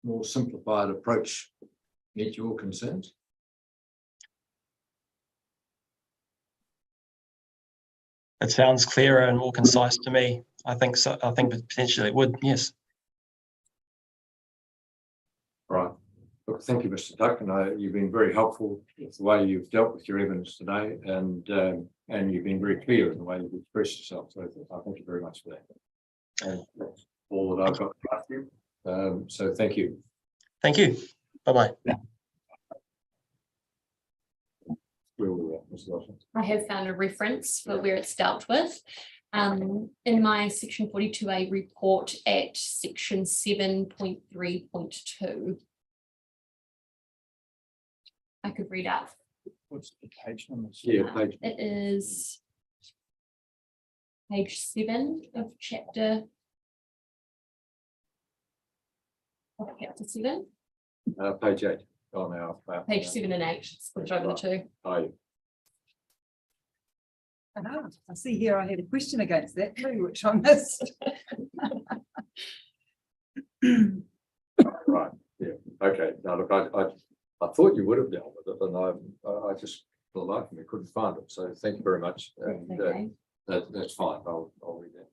more simplified approach meet your concerns? It sounds clearer and more concise to me. I think so. I think potentially it would, yes. Right. Look, thank you, Mr. Duck, and you've been very helpful with the way you've dealt with your evidence today, and you've been very clear in the way you've expressed yourself. So I thank you very much for that. And that's all that I've got to ask you. So thank you. Thank you. Bye-bye. I have found a reference for where it's dealt with. In my section 42A report at section 7.3.2. I could read out. What's the page number? Yeah, page. It is page 7 of chapter. Chapter 7. Page 8. Oh, now. Page 7 and 8. Split over the two. I see here I had a question against that too, which I missed. Right. Yeah. Okay. Now look, I thought you would have dealt with it, and I just for the life of me couldn't find it. So thank you very much. And Okay. that's fine. I'll read that.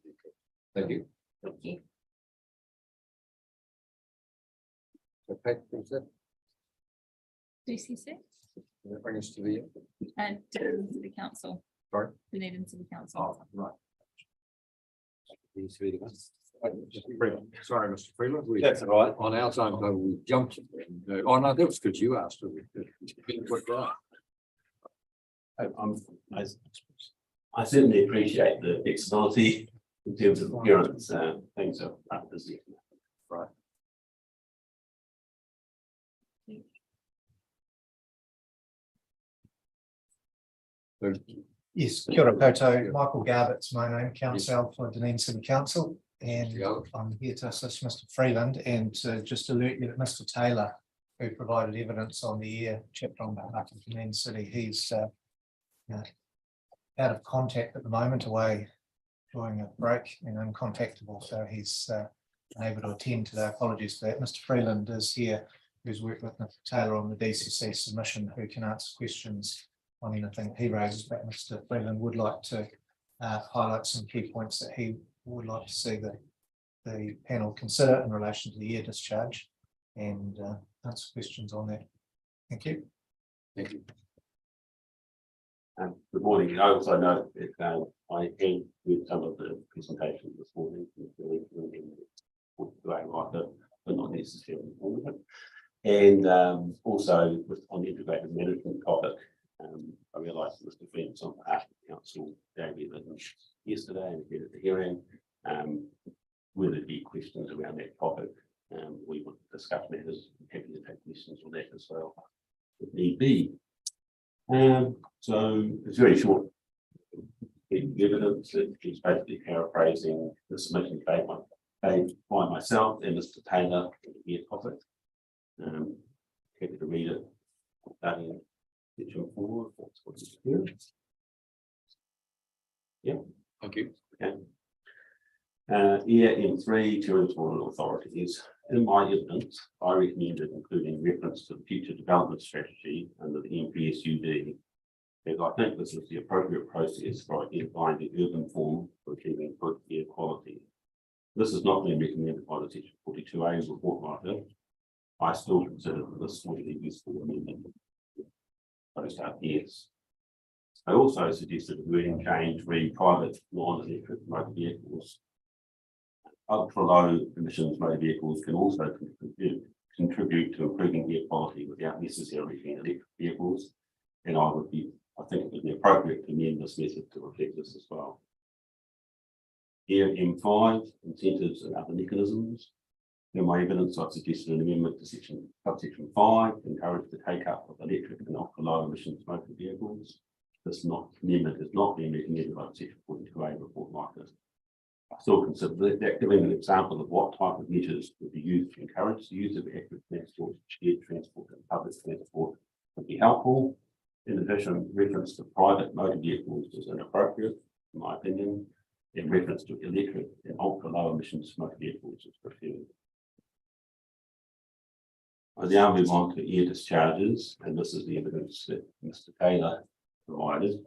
Thank you. Thank you. Okay. Thanks. That DCC bring us to the end. and City Council. Sorry. Dunedin City Council. Oh, right. Sorry, Mr. Freeland. That's all right. On our time, though, we jumped. Oh no, that was because you asked. I certainly appreciate the flexibility in terms of appearance. Things are rather busy. Right. Yes, kia ora koutou. Michael Garbutt's my name, council for Dunedin City Council, and I'm here to assist Mr. Freeland and to just alert you that Mr. Taylor, who provided evidence on the air chapter on behalf of Dunedin City, he's out of contact at the moment, away during a break and uncontactable, so he's unable to attend today. Apologies for that. Mr. Freeland is here, who's worked with Mr. Taylor on the DCC submission, who can answer questions on anything he raises, but Mr. Freeland would like to highlight some key points that he would like to see the panel consider in relation to the air discharge and answer questions on that. Thank you. Thank you. Good morning. I also know that I agree with some of the presentations this morning, but not necessarily all of it. And also on the integrated management topic, I realised that Mr. Friends on behalf of the council gave evidence yesterday and here at the hearing. Will there be questions around that topic? We would discuss matters. I'm happy to take questions on that as well, if need be. So it's very short. The evidence is basically paraphrasing the submission statement by myself and Mr. Taylor, the topic. Happy to read it. Starting in section 4. What's here? Yeah. Thank you. Okay. Here in 3 territorial authorities, in my evidence, I recommended including reference to the future development strategy under the NPSUD, as I think this is the appropriate process for identifying the urban form for achieving good air quality. This has not been recommended by the section 42A report writer. I still consider this would be a useful amendment. Post RPS. I also suggested a wording change read private non-electric motor vehicles. Ultra low emissions motor vehicles can also contribute to improving air quality without necessarily being electric vehicles. And I think it would be appropriate to amend this method to reflect this as well. Here M5, incentives and other mechanisms. In my evidence, I've suggested an amendment to subsection 5, encourage the take up of electric and ultra low emissions motor vehicles. This amendment has not been recommended by the section 42A report writer. I still consider that giving an example of what type of measures would be used to encourage the use of active transport, shared transport and public transport would be helpful. In addition, reference to private motor vehicles is inappropriate, in my opinion, and reference to electric and ultra low emissions motor vehicles is preferred. I now move on to air discharges, and this is the evidence that Mr. Taylor provided.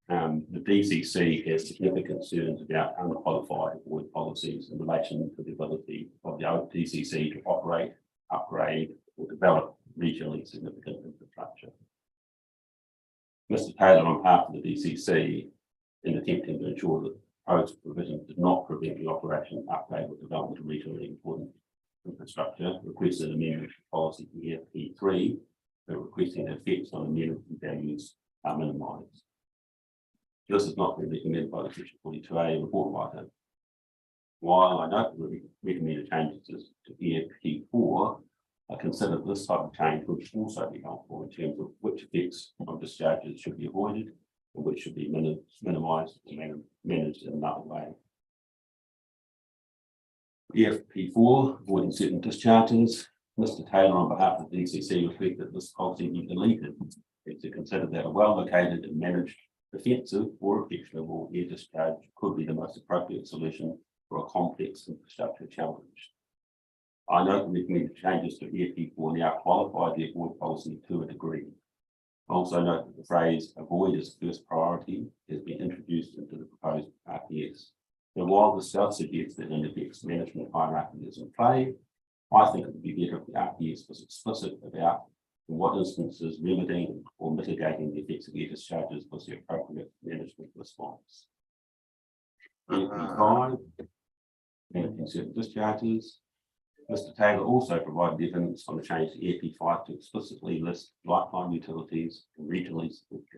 The DCC has significant concerns about unqualified void policies in relation to the ability of the DCC to operate, upgrade, or develop regionally significant infrastructure. Mr. Taylor, on behalf of the DCC, in attempting to ensure that proposed provisions did not prevent the operation, upgrade, or development of regionally important infrastructure, requested amendment to policy EFP3, but requesting the effects on amenity values are minimised. This has not been recommended by the section 42A report writer. While I note the recommended changes to EFP4, I consider this type of change would also be helpful in terms of which effects of discharges should be avoided and which should be minimised and managed in another way. EFP4, avoiding certain discharges. Mr. Taylor, on behalf of the DCC, requested that this policy be deleted to consider that a well-located and managed defensive or objectionable air discharge could be the most appropriate solution for a complex infrastructure challenge. I note the recommended changes to EFP4 now qualify the avoid policy to a degree. I also note that the phrase avoid as first priority has been introduced into the proposed RPS. So while this does suggest that an effects management hierarchy is in play, I think it would be better if the RPS was explicit about in what instances remedying or mitigating the effects of air discharges was the appropriate management response. EFP5, managing certain discharges. Mr. Taylor also provided evidence on the change to EFP5 to explicitly list lifeline utilities and regionally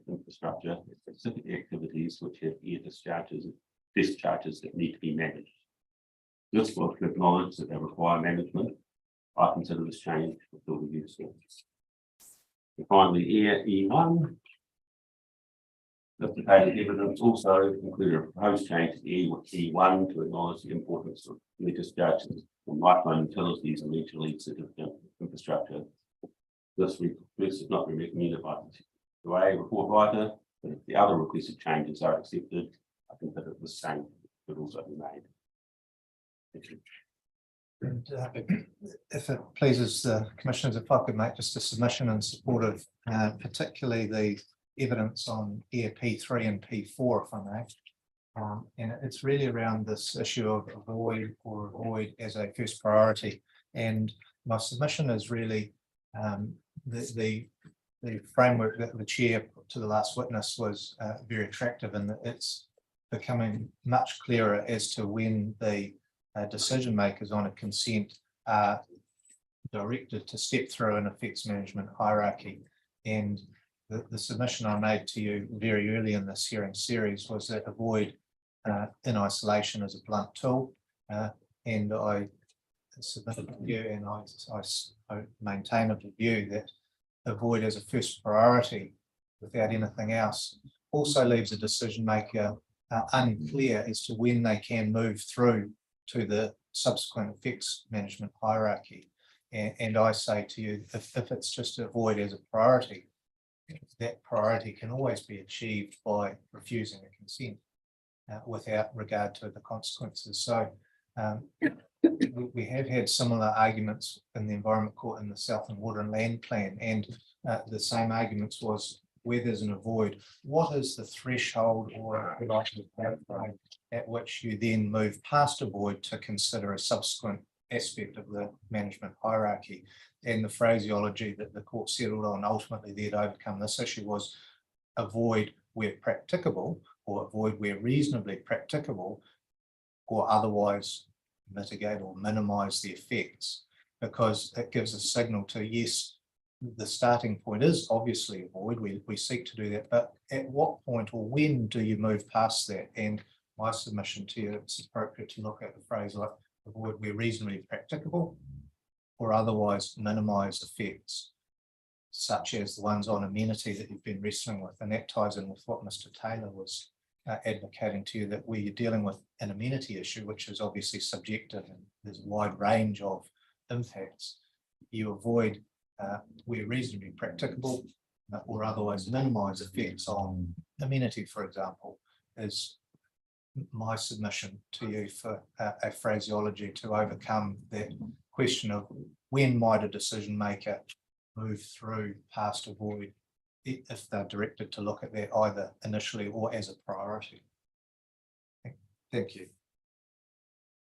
infrastructure as specific activities which have air discharges that need to be managed. This will acknowledge that they require management. I consider this change to still be useful. And finally, Air E1. Mr. Taylor's evidence also included a proposed change to E1 to acknowledge the importance of air discharges from lifeline utilities and regionally significant infrastructure. This request has not been recommended by the report writer, but if the other requested changes are accepted, I think that the same could also be made. Thank you. And if it pleases the commissioners, if I could make just a submission in support of particularly the evidence on EFP3 and P4, if I may. And it's really around this issue of avoid as a first priority. And my submission is really the framework that the chair put to the last witness was very attractive, and it's becoming much clearer as to when the decision makers on a consent are directed to step through an effects management hierarchy. And the submission I made to you very early in this hearing series was that avoid in isolation as a blunt tool, and I submitted to you, and I maintain a view that avoid as a first priority without anything else also leaves a decision maker unclear as to when they can move through to the subsequent effects management hierarchy. And I say to you, if it's just avoid as a priority, that priority can always be achieved by refusing a consent without regard to the consequences. So we have had similar arguments in the Environment Court in the Southland Water and Land Plan, and the same arguments was where there's an avoid, what is the threshold or at which you then move past avoid to consider a subsequent aspect of the management hierarchy. And the phraseology that the court settled on ultimately there to overcome this issue was avoid where practicable, or avoid where reasonably practicable, or otherwise mitigate or minimize the effects, because it gives a signal to, yes, the starting point is obviously avoid, we seek to do that, but at what point or when do you move past that? And my submission to you, it's appropriate to look at the phrase like avoid where reasonably practicable, or otherwise minimize effects, such as the ones on amenity that you've been wrestling with. And that ties in with what Mr. Taylor was advocating to you, that where you're dealing with an amenity issue, which is obviously subjective and there's a wide range of impacts, you avoid where reasonably practicable or otherwise minimize effects on amenity, for example, is my submission to you for a phraseology to overcome that question of when might a decision maker move through past avoid if they're directed to look at that either initially or as a priority. Thank you.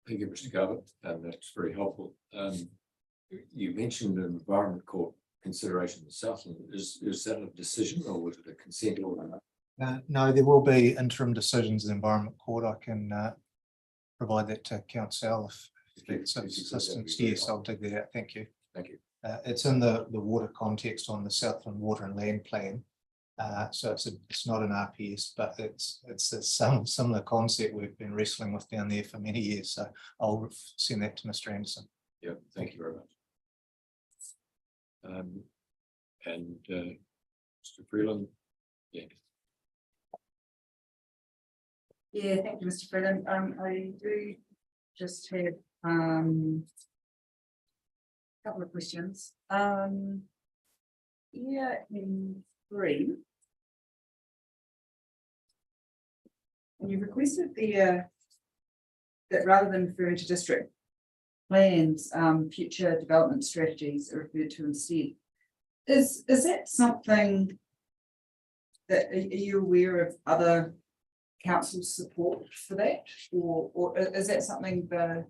Thank you, Mr. Garbutt, and that's very helpful. You mentioned an Environment Court consideration in Southland. Is that a decision or was it a consent order? No, there will be interim decisions in the Environment Court. I can provide that to Council if it's of assistance. Yes, I'll dig that out. Thank you. Thank you. It's in the water context on the Southland Water and Land Plan. So it's not an RPS, but it's some similar concept we've been wrestling with down there for many years. So I'll send that to Mr. Anderson. Yeah, thank you very much. Mr. Freeland. Yeah. Yeah, thank you, Mr. Freeland. I do just have a couple of questions. Yeah, in 3, and you requested the that rather than referring to district plans, future development strategies are referred to instead. Is that something that are you aware of other council's support for that, or is that something the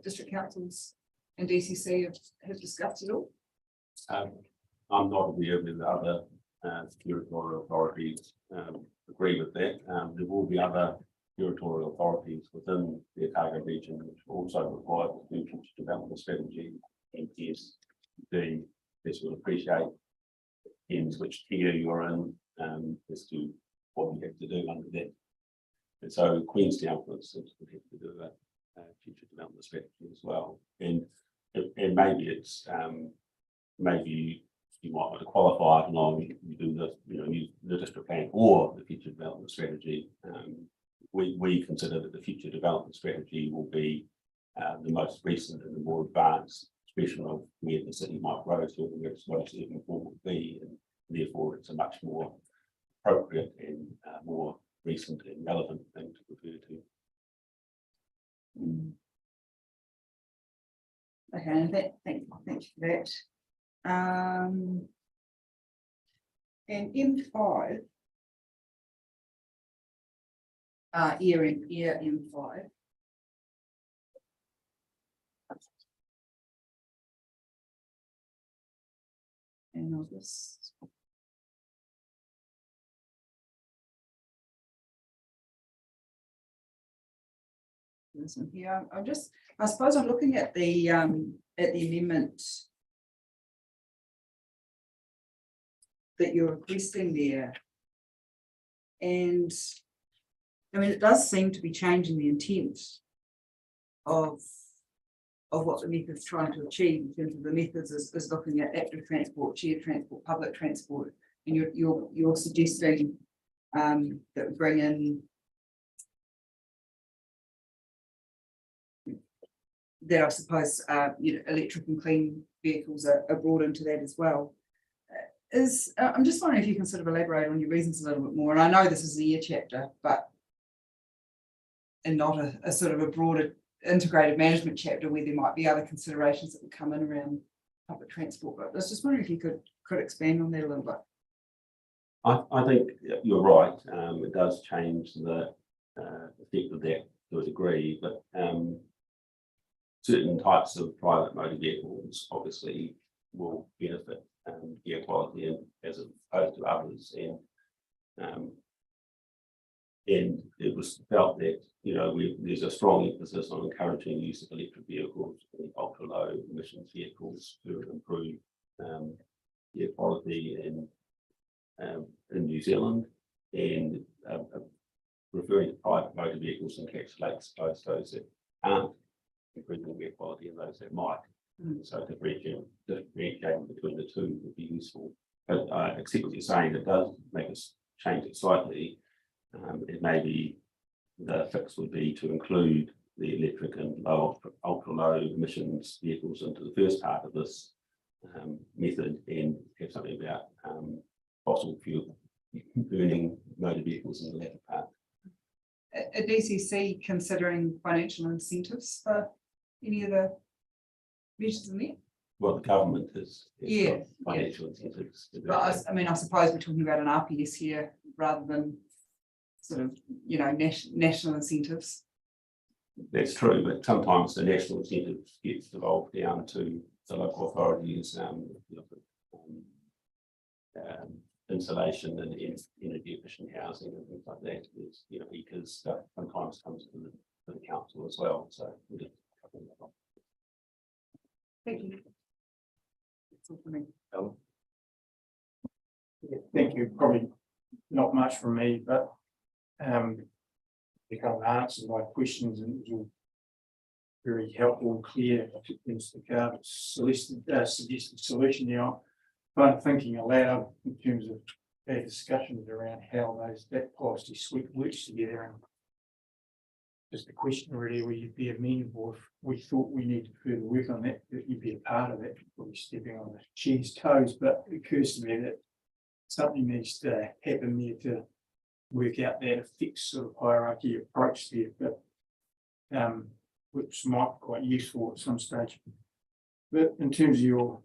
district councils and DCC have discussed at all? I'm not aware whether other territorial authorities agree with that. There will be other territorial authorities within the Otago region which also require the future development strategy, and yes, this will appreciate in which tier you're in as to what you have to do under that. And so Queenstown, for instance, would have to do a future development strategy as well. And maybe it's maybe you might want to qualify it along, you do the district plan or the future development strategy. We consider that the future development strategy will be the most recent and the more advanced expression of where the city might grow to and where its most even form would be, and therefore it's a much more appropriate and more recent and relevant thing to refer to. Okay, thank you for that. And M5, M5. And I'll just. Listen here, I suppose I'm looking at the amendment that you're requesting there. And I mean, it does seem to be changing the intent of what the method's trying to achieve in terms of the methods is looking at active transport, shared transport, public transport, and you're suggesting that we bring in that I suppose, electric and clean vehicles are brought into that as well. I'm just wondering if you can sort of elaborate on your reasons a little bit more, and I know this is a year chapter, but and not a sort of a broader integrated management chapter where there might be other considerations that would come in around public transport, but I was just wondering if you could expand on that a little bit. I think you're right. It does change the effect of that to a degree, but certain types of private motor vehicles obviously will benefit air quality and as opposed to others, and it was felt that there's a strong emphasis on encouraging use of electric vehicles, ultra low emissions vehicles to improve air quality in New Zealand, and referring to private motor vehicles encapsulates both those that aren't improving air quality and those that might. So differentiating between the two would be useful. But I accept what you're saying. It does make us change it slightly. It may be the fix would be to include the electric and ultra low emissions vehicles into the first part of this method, and have something about fossil fuel burning motor vehicles in the latter part. A DCC considering financial incentives for any of the measures in there? Well, the government has Yeah, got financial incentives. to do But that. I suppose we're talking about an RPS here rather than sort of, national incentives. That's true, but sometimes the national incentive gets devolved down to the local authorities, insulation and energy efficient housing and things like that. There's, because stuff sometimes comes to the council as well. So we just cover that off. Thank you. That's all for me. Thank you. Probably not much from me, but you kind of answered my questions and it was all very helpful and clear. Mr. Carver's suggested solution now. But thinking aloud in terms of our discussions around how that policy suite works together, and just a question really, will you be amenable if we thought we need to further work on that you'd be a part of that, probably stepping on the chair's toes, but it occurs to me that something needs to happen there to work out that fixed sort of hierarchy approach there, but which might be quite useful at some stage. But in terms of your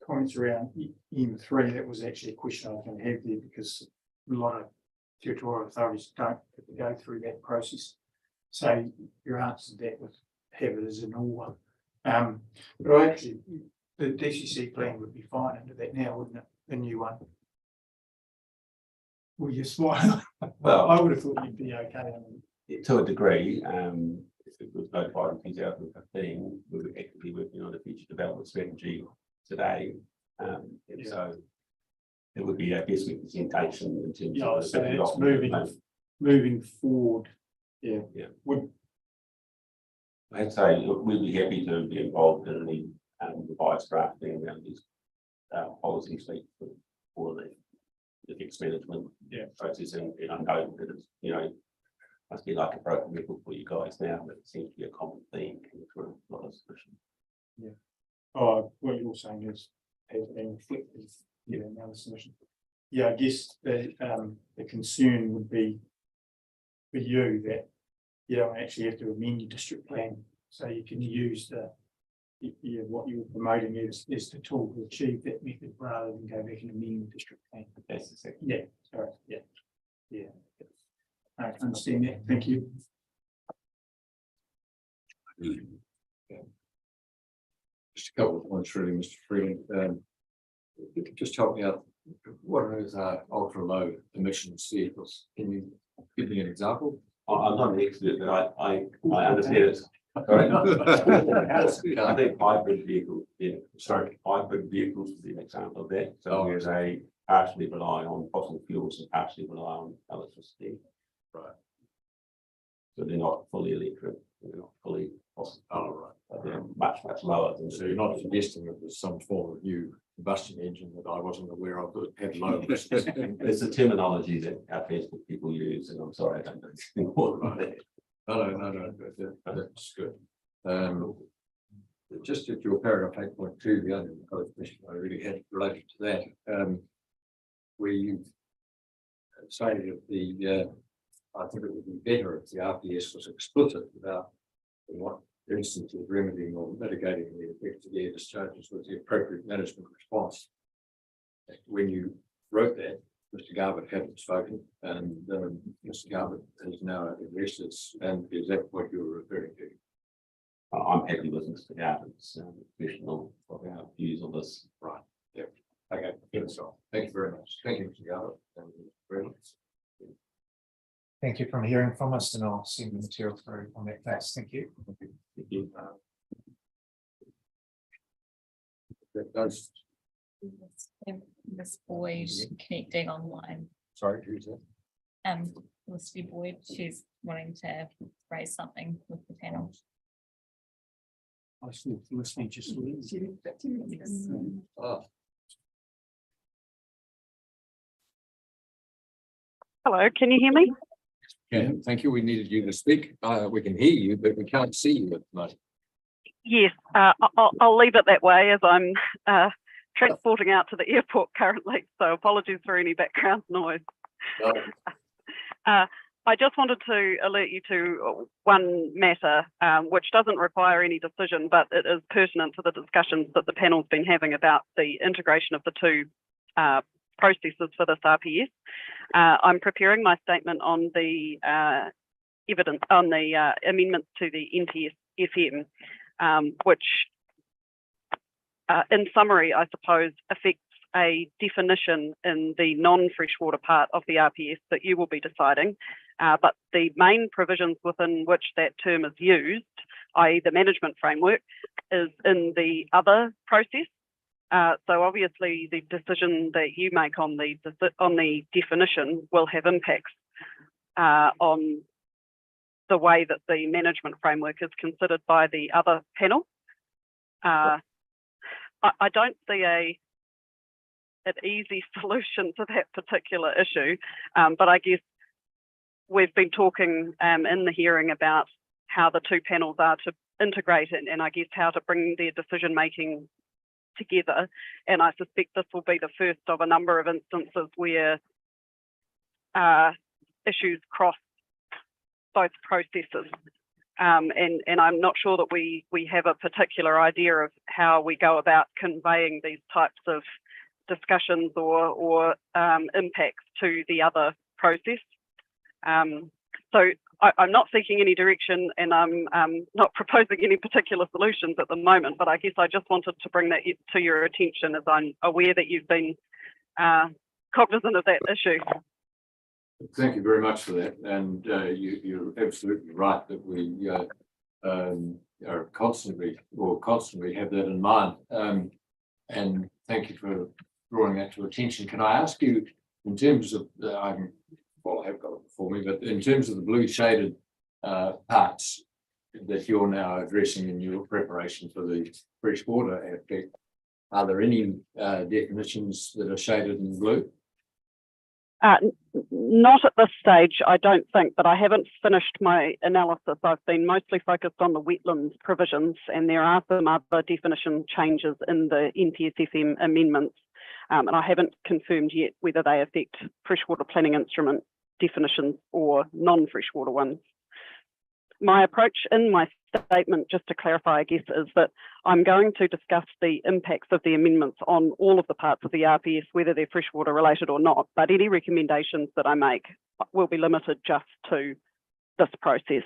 comments around M3, that was actually a question I was going to have there, because a lot of territorial authorities don't have to go through that process. So your answer to that would have it as an all one. But actually, the DCC plan would be fine under that now, wouldn't it? The new one. Well, you're smiling. Well, I would have thought you'd be okay. to a degree, if it was notified in 2015, we were actively working on a future development strategy today. And so it would be our best representation in terms Yeah, of so the it's document. moving forward. Yeah. Yeah. Would I'd say look, we'd be happy to be involved in any revised drafting around these policies for the fixed management process, and I know that it's must be like a broken record for you guys now, but it seems to be a common theme through a lot of discussion. Yeah. Oh, what you're saying is has been reflected in the submission. Yeah, I guess the concern would be for you that you don't actually have to amend your district plan, so you can use what you're promoting is the tool to achieve that method rather than go back and amend the district plan. That's exactly. Yeah, sorry, yeah. I understand that, thank you. Just a couple of points really, Mr. Freeland. Just help me out. What are those ultra low emissions vehicles? Can you give me an example? I'm not an expert, but I understand it. Sorry. I think hybrid vehicles would be an example of that. So where they partially rely on fossil fuels and partially rely on electricity. Right. So they're not fully electric, they're not fully fossil. Oh, right. But they're much lower than. So you're not suggesting that there's some form of new combustion engine that I wasn't aware of that had low emissions? It's the terminology that our transport people use, and I'm sorry, I don't know anything more about that. No, that's good. Just at your paragraph 8.2, the other question I really had related to that, where you say that I think it would be better if the RPS was explicit about what instance of remedying or mitigating the effects of air discharges was the appropriate management response. When you wrote that, Mr. Garbutt hadn't spoken, and Mr. Garbutt has now addressed this, and is that what you were referring to? I'm happy with Mr. Garbutt's professional views on this. Right. Yeah. Okay. That's all. Thank you very much. Thank you, Mr. Garbutt. And very much. Thank you for hearing from us, and I'll send the material through on that basis. Thank you. Thank you. That does. Miss Boyd connecting online. Sorry, who's that? Felicity Boyd, she's wanting to raise something with the panel. I still listening just. Oh, Hello, can you hear me? yeah, thank you. We needed you to speak. We can hear you, but we can't see you at the moment. Yes, I'll leave it that way as I'm transporting out to the airport currently, so apologies for any background noise. No. I just wanted to alert you to one matter, which doesn't require any decision, but it is pertinent to the discussions that the panel's been having about the integration of the two processes for this RPS. I'm preparing my statement on the evidence on the amendments to the NTS-FM, which in summary, I suppose, affects a definition in the non-freshwater part of the RPS that you will be deciding, but the main provisions within which that term is used, i.e. the management framework, is in the other process. So obviously the decision that you make on the definition will have impacts on the way that the management framework is considered by the other panel. I don't see an easy solution to that particular issue, but I guess we've been talking in the hearing about how the two panels are to integrate it, and I guess how to bring their decision making together. And I suspect this will be the first of a number of instances where issues cross both processes. And I'm not sure that we have a particular idea of how we go about conveying these types of discussions or impacts to the other process. So I'm not seeking any direction, and I'm not proposing any particular solutions at the moment, but I guess I just wanted to bring that to your attention, as I'm aware that you've been cognizant of that issue. Thank you very much for that. And you're absolutely right that we are constantly have that in mind. And thank you for drawing that to attention. Can I ask you, in terms of I have got it before me, but in terms of the blue shaded parts that you're now addressing in your preparation for the freshwater aspect, are there any definitions that are shaded in blue? Not at this stage, I don't think, but I haven't finished my analysis. I've been mostly focused on the wetlands provisions, and there are some other definition changes in the NTS-FM amendments, and I haven't confirmed yet whether they affect freshwater planning instrument definitions or non-freshwater ones. My approach in my statement, just to clarify, I guess, is that I'm going to discuss the impacts of the amendments on all of the parts of the RPS, whether they're freshwater related or not, but any recommendations that I make will be limited just to this process.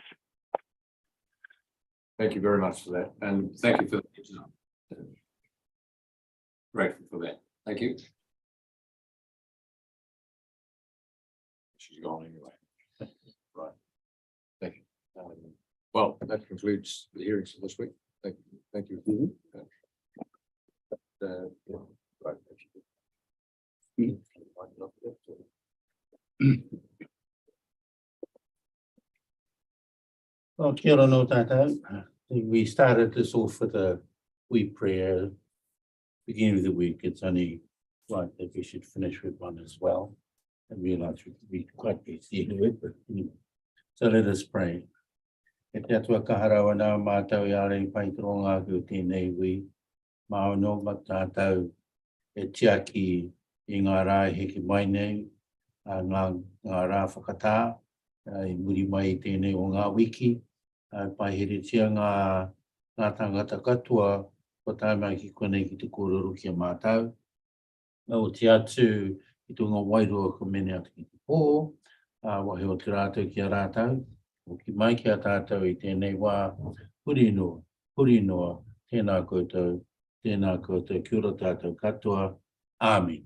Thank you very much for that, and thank you for that. Grateful for that. Thank you. She's gone anyway. Right. Thank you. Well, that concludes the hearings for this week. Thank you. Thank you. Right. Well, kia ora no tātou. We started this off with a wee prayer. Beginning of the week, it's only right that we should finish with one as well. I realise we'd be quite busy anyway, but so let us pray. E te atua kaharawa nā mātau i arei pai tronga ku tēnei wi. Maono ma tātou e tiaki i ngā rā heki mai nei, ngā rā whakatā, i muri mai i tēnei o ngā wiki, pai here tia ngā tangata katoa, ko tai mai ki konei ki te kōrero ki a mātau. O te atu i tō ngā wairua ko mene atu ki te pō, wahi o te rātou ki a rātou, o ki mai ki a tātou i tēnei wā, huri noa, tēnā koutou, kia ora tātou katoa, Amen.